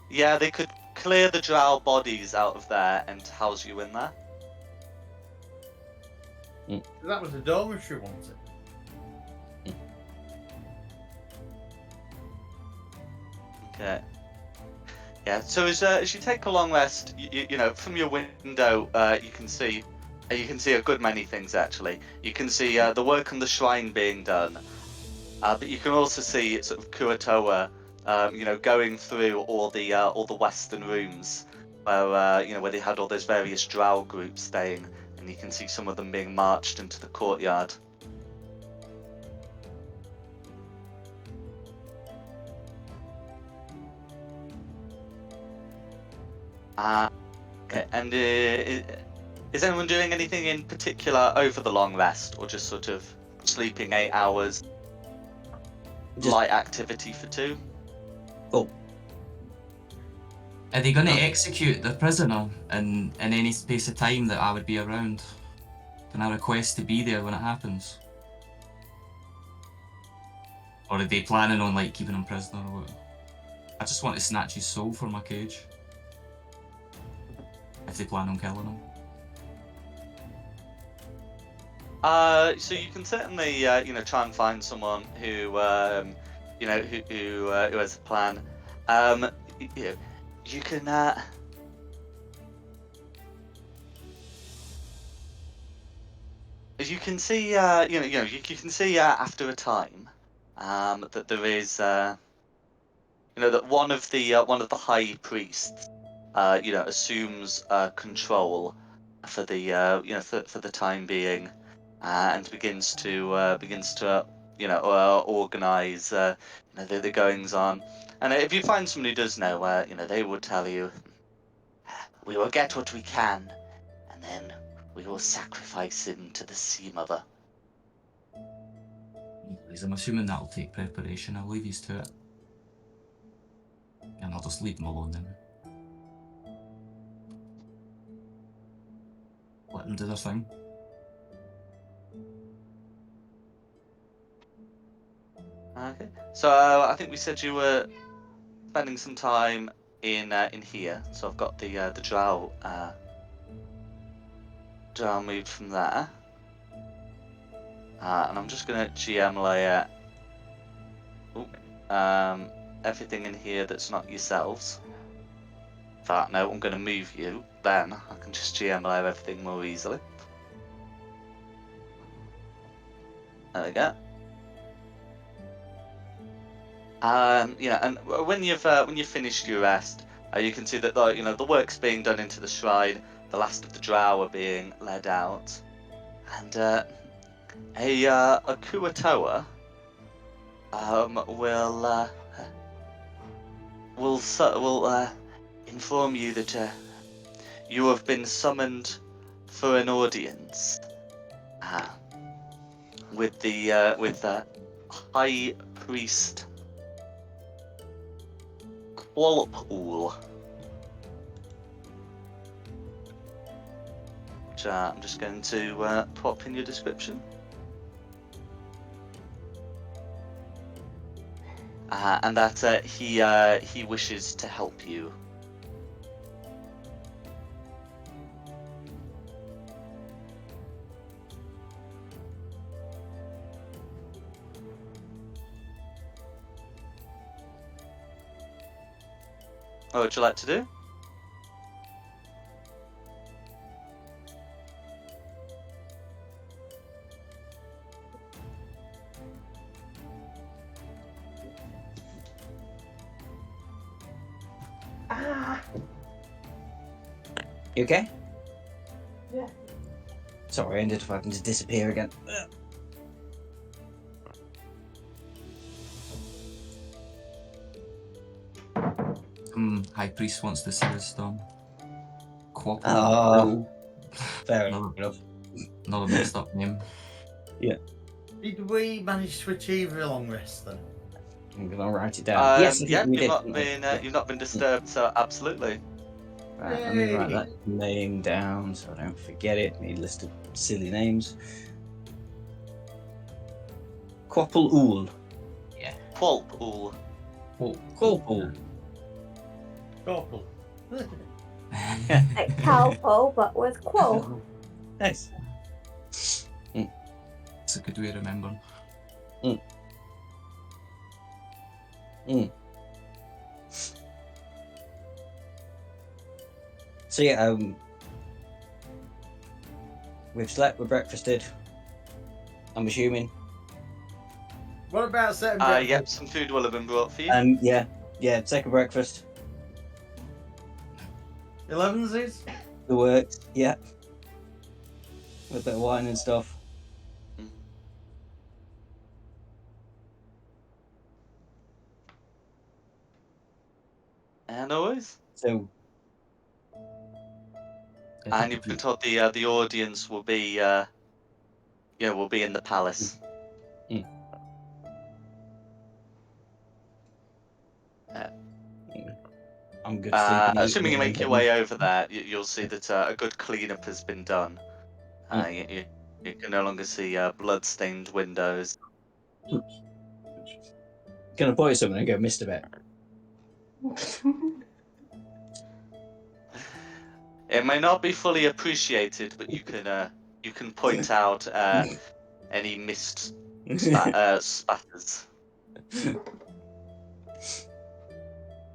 Yeah, they could clear the drow bodies out of there and house you in there. That was the dormitory, wasn't it? Okay. Yeah. So as you take a long rest, you know from your window, you can see a good many things actually. You can see the work on the shrine being done, but you can also see sort of Kurotawa, going through all the western rooms where they had all those various drow groups staying, and you can see some of them being marched into the courtyard. Okay. And is anyone doing anything in particular over the long rest, or just sort of sleeping 8 hours? Light activity for 2? Oh. Are they going to execute the prisoner in any space of time that I would be around? Can I request to be there when it happens? Or are they planning on like keeping him prisoner or what? I just want to snatch his soul from my cage. If they plan on killing him. So you can certainly try and find someone who who has a plan. You can you can see you can see after a time that there is that one of the high priests assumes control for the for the time being, and begins to organize the goings on. And if you find someone who does know, they will tell you, we will get what we can, and then we will sacrifice him to the Sea Mother. I'm assuming that'll take preparation. I'll leave you to it. And I'll just leave them alone then. Let them do their thing. Okay. So I think we said you were spending some time in here. So I've got the drow moved from there, and I'm just gonna GM layer everything in here that's not yourselves. In fact, no, I'm gonna move you. Then I can just GM layer everything more easily. There we go. And when you've finished your rest, you can see that the work's being done into the shrine. The last of the drow are being led out, and a Kurotawa will inform you that you have been summoned for an audience with the High Priest Qualpool. Which I'm just going to pop in your description. and that he wishes to help you. What would you like to do? Ah, You okay? yeah. Sorry, I ended up having to disappear again. High Priest wants to see us done. Quapple. Oh, fair Another, enough. another messed up name. Did we manage to achieve a long rest then? I'm gonna write it down. Yes, I Yeah, think we you've did. not been Yeah. you've not been disturbed, so absolutely. Right, let me write Yay! that name down so I don't forget it. Me list of silly names. Quapple Ool. Qualp Ool. Quapple. Corporal. Like Calpo, but with Quo. Nice. It's a good way of remembering. So yeah, we've slept, we're breakfasted. I'm assuming. What about setting breakfast? Yep, some food will have been brought for you. Yeah, take a breakfast. 11s? The works, yeah. With a bit of wine and stuff. And always. So And you've been told the audience will be will be in the palace. I'm good sleeping. Assuming you make your way over there, you'll see that a good cleanup has been done. You can no longer see blood-stained windows. Can I point at someone and go, Mr. Bet? It may not be fully appreciated, but you can point out any missed spatters.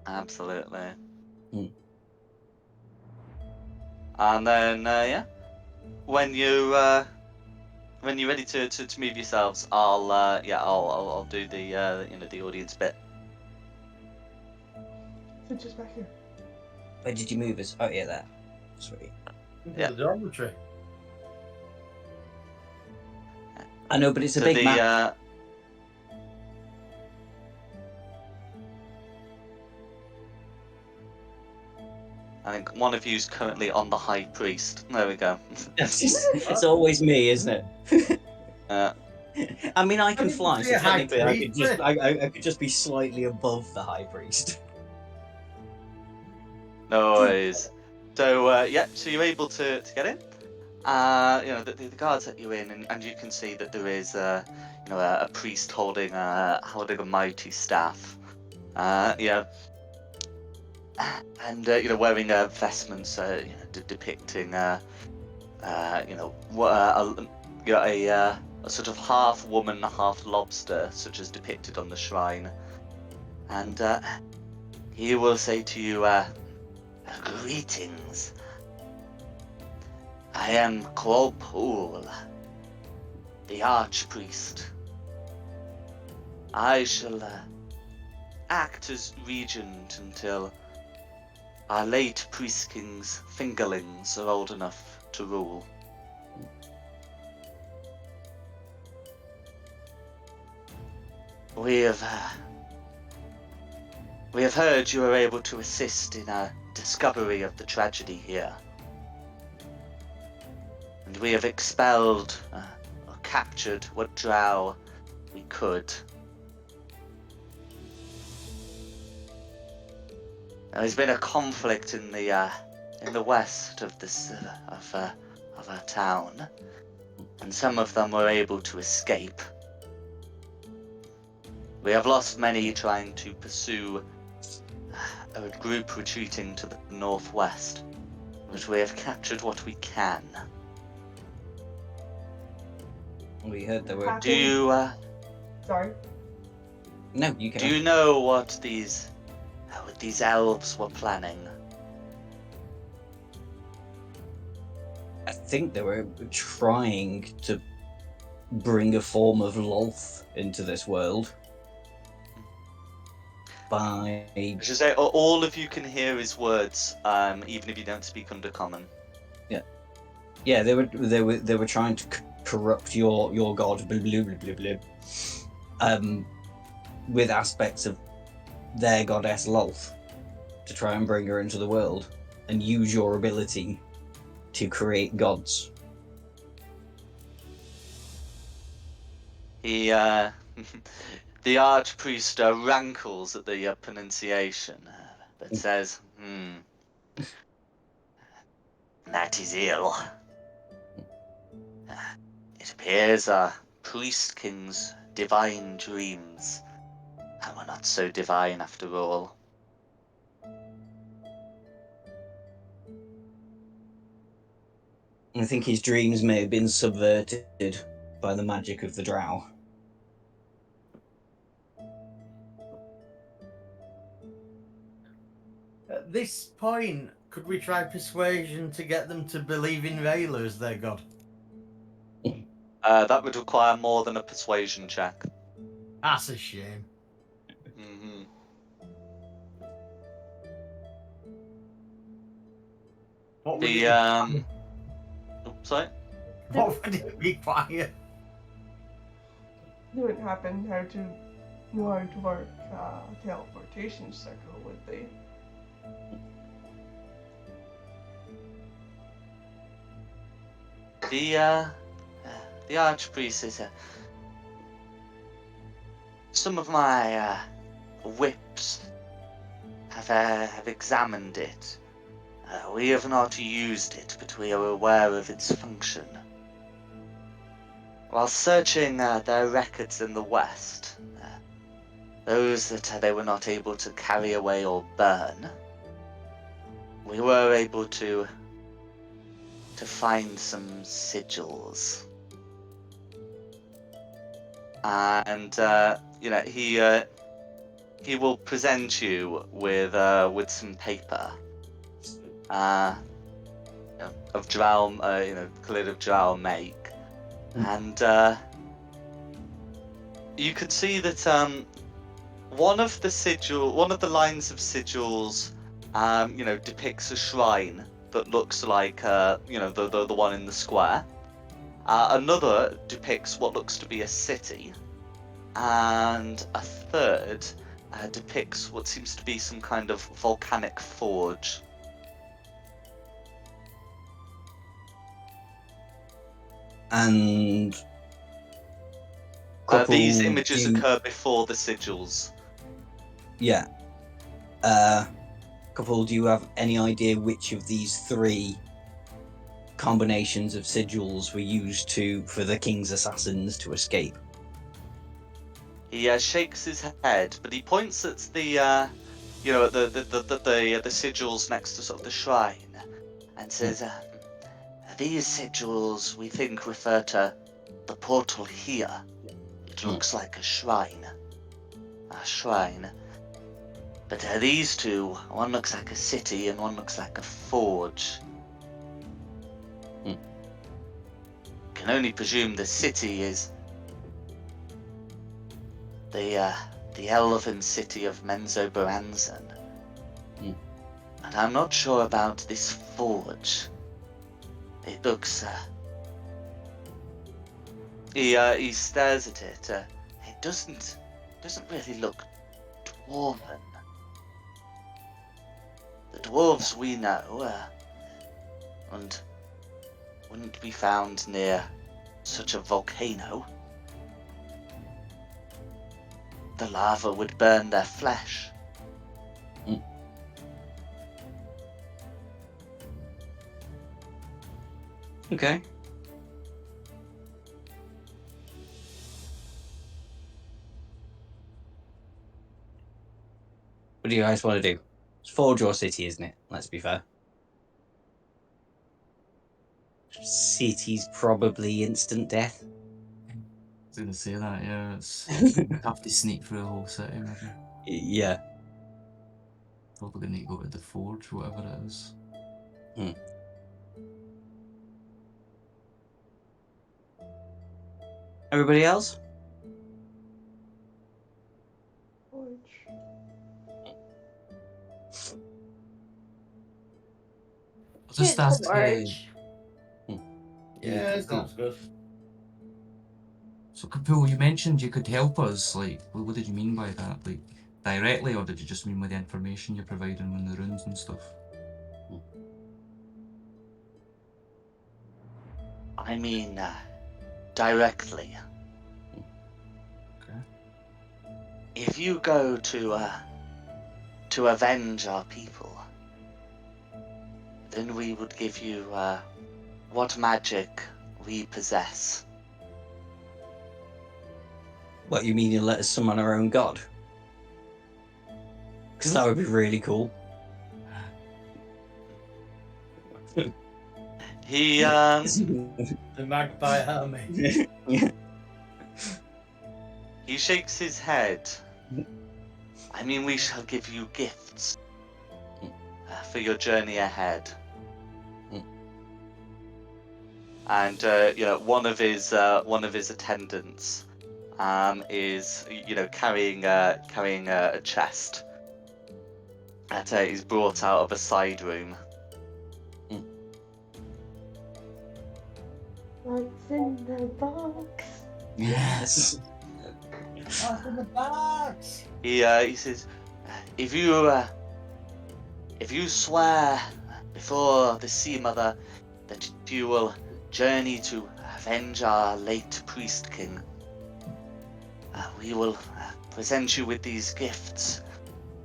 Absolutely. And then when you're ready to move yourselves, I'll do the the audience bit. So just back here. Where did you move us? Oh yeah, there. Sweet. Into Yeah. the dormitory. I know, but it's a So big map. I think one of you's currently on the High Priest. There we go. It's always me, isn't it? I mean, I can didn't fly, see so a high technically I could priest, just mate. I could just be slightly above the High Priest. No worries. So so you're able to get in. The guards let you in, and you can see that there is a priest holding a mighty staff. And wearing vestments depicting a sort of half woman, half lobster, such as depicted on the shrine. And he will say to you, "Greetings. I am Qualpool, the Archpriest. I shall act as regent until our late priest king's fingerlings are old enough to rule. We have heard you were able to assist in a discovery of the tragedy here. And we have expelled or captured what drow we could. There's been a conflict in the west of this of our town, and some of them were able to escape. We have lost many trying to pursue a group retreating to the northwest, but we have captured what we can. We heard there were. Do you, Sorry. No, you can. do you know what these elves were planning? I think they were trying to bring a form of Lolth into this world. By. I should say, all of you can hear his words, even if you don't speak Undercommon. Yeah, they were trying to corrupt your god, blah, blah, blah, blah, blah, with aspects of their goddess Lolth to try and bring her into the world and use your ability to create gods. He, the archpriest rankles at the pronunciation, but says, that is ill. It appears our priest king's divine dreams were not so divine after all. I think his dreams may have been subverted by the magic of the drow. At this point, could we try persuasion to get them to believe in Rayla as their god? That would require more than a persuasion check. That's a shame. Mm-hmm. What would The it sorry. What would it require? They wouldn't happen how to know how to work a teleportation circle, would they? The archpriest is some of my whips have examined it. We have not used it, but we are aware of its function. While searching their records in the West, those that they were not able to carry away or burn, we were able to find some sigils. And he will present you with some paper of drow, cleared of drow make, and you could see that one of the lines of sigils, depicts a shrine that looks like the one in the square. Another depicts what looks to be a city, and a third depicts what seems to be some kind of volcanic forge. And these images occur before the sigils. Yeah. Couple, do you have any idea which of these three combinations of sigils were used for the king's assassins to escape? He shakes his head, but he points at the sigils next to sort of the shrine, and says, "These sigils we think refer to the portal here. It looks like a shrine. But these two, one looks like a city and one looks like a forge. Can only presume the city is the elven city of Menzoberranzan. And I'm not sure about this forge. It looks he stares at it. It doesn't really look dwarven. The dwarves we know wouldn't be found near such a volcano. The lava would burn their flesh. Okay. do you guys want to do? It's Forge or City, isn't it? Let's be fair. City's probably instant death. I was gonna say that, yeah. It's tough to sneak through the whole city, maybe. Yeah. Probably gonna need to go to the Forge, whatever it is. Everybody else? I'll just ask. Yeah, sounds good. So, Kapil, you mentioned you could help us. Like, what did you mean by that? Like, directly, or did you just mean with the information you're providing on the runes and stuff? I mean, directly. Okay. If you go to avenge our people, then we would give you what magic we possess. What, you mean you let us summon our own god? Because that would be really cool. He The magpie army. Yeah. he shakes his head. I mean, we shall give you gifts for your journey ahead. And one of his attendants is carrying a chest that is brought out of a side room. What's in the box? Yes. What's in the box? He says, if you swear before the Sea Mother that you will journey to avenge our late priest king, we will present you with these gifts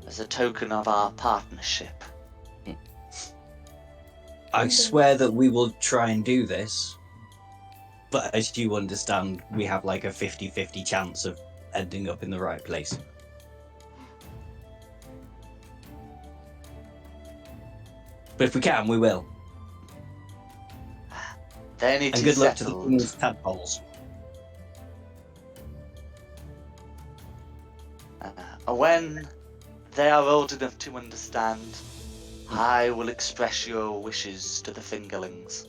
as a token of our partnership. I swear that we will try and do this, but as you understand, we have like a 50-50 chance of ending up in the right place. But if we can, we will. Then it And is good luck to the settled. king's tadpoles. When they are old enough to understand, I will express your wishes to the fingerlings.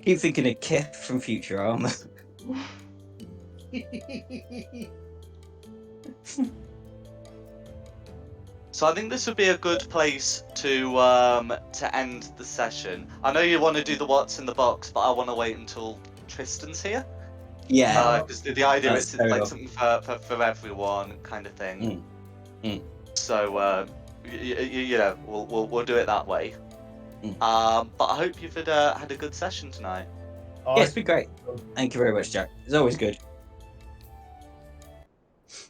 Keep thinking of Kith from Futurama. So I think this would be a good place to end the session. I know you want to do the what's in the box, but I want to wait until Tristan's here. Yeah. Because the idea That's is it's fair like enough. something for everyone kind of thing. So we'll do it that way. But I hope you've had a good session tonight. Yeah, it's been great. Thank you very much, Jack. It's always good.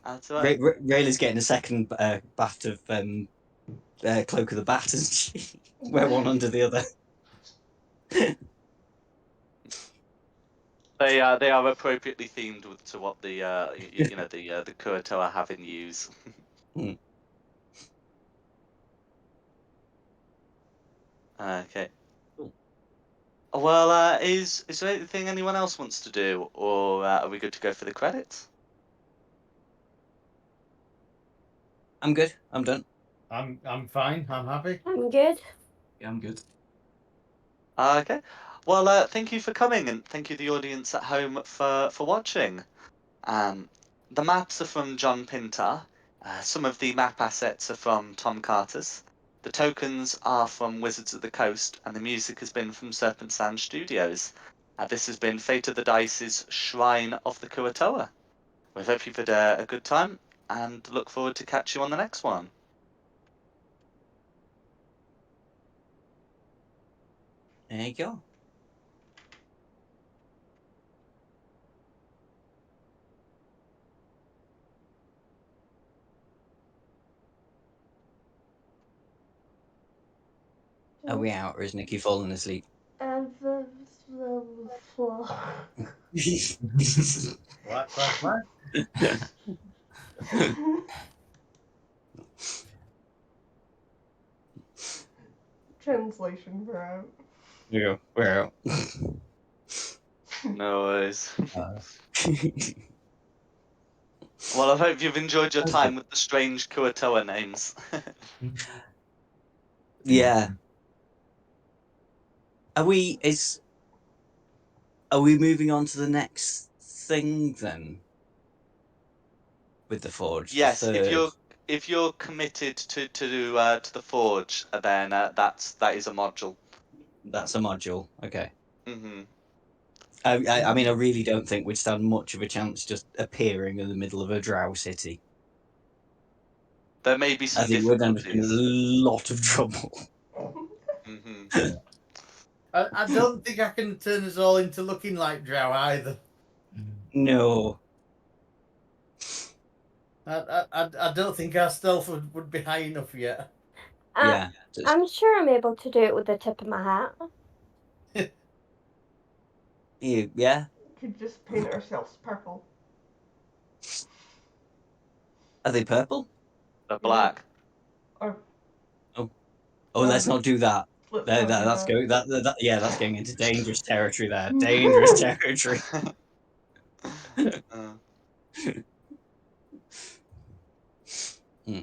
That's all right. Rayla's getting a second bath of Cloak of the Bat, isn't she? Wear one under the other. They are appropriately themed to what the the Kurotoa have in use. Okay. Cool. Well, is there anything anyone else wants to do, or are we good to go for the credits? I'm good. I'm done. I'm fine. I'm happy. I'm good. Yeah, I'm good. Okay. Well, thank you for coming, and thank you the audience at home for watching. The maps are from John Pinter. Some of the map assets are from Tom Carter's. The tokens are from Wizards of the Coast, and the music has been from Serpent Sand Studios. This has been Fate of the Dice's Shrine of the Kurotoa. We hope you've had a good time, and look forward to catch you on the next one. There you go. Are we out, or is Nikki falling asleep? What? translation for out. Yeah, well. No worries. Uh, Well, I hope you've enjoyed your That's time with the strange Kuatoa names. yeah. Are we moving on to the next thing then? With the forge, the Yes, third. if you're committed to the forge, then that is a module. That's a module. Okay. Hmm I mean, I really don't think we'd stand much of a chance just appearing in the middle of a drow city. There may be I some think we'd end up in a difficulties. lot of trouble. Hmm I don't think I can turn us all into looking like drow either. No. I don't think our stealth would be high enough yet. Yeah. I'm sure I'm able to do it with the tip of my hat. Yeah. Could just paint ourselves purple. Are they purple? The black. Or Oh, let's not do that. let's That, not that, do that's that. going. Yeah, that's getting into dangerous territory. There, dangerous territory. Uh, Hmm.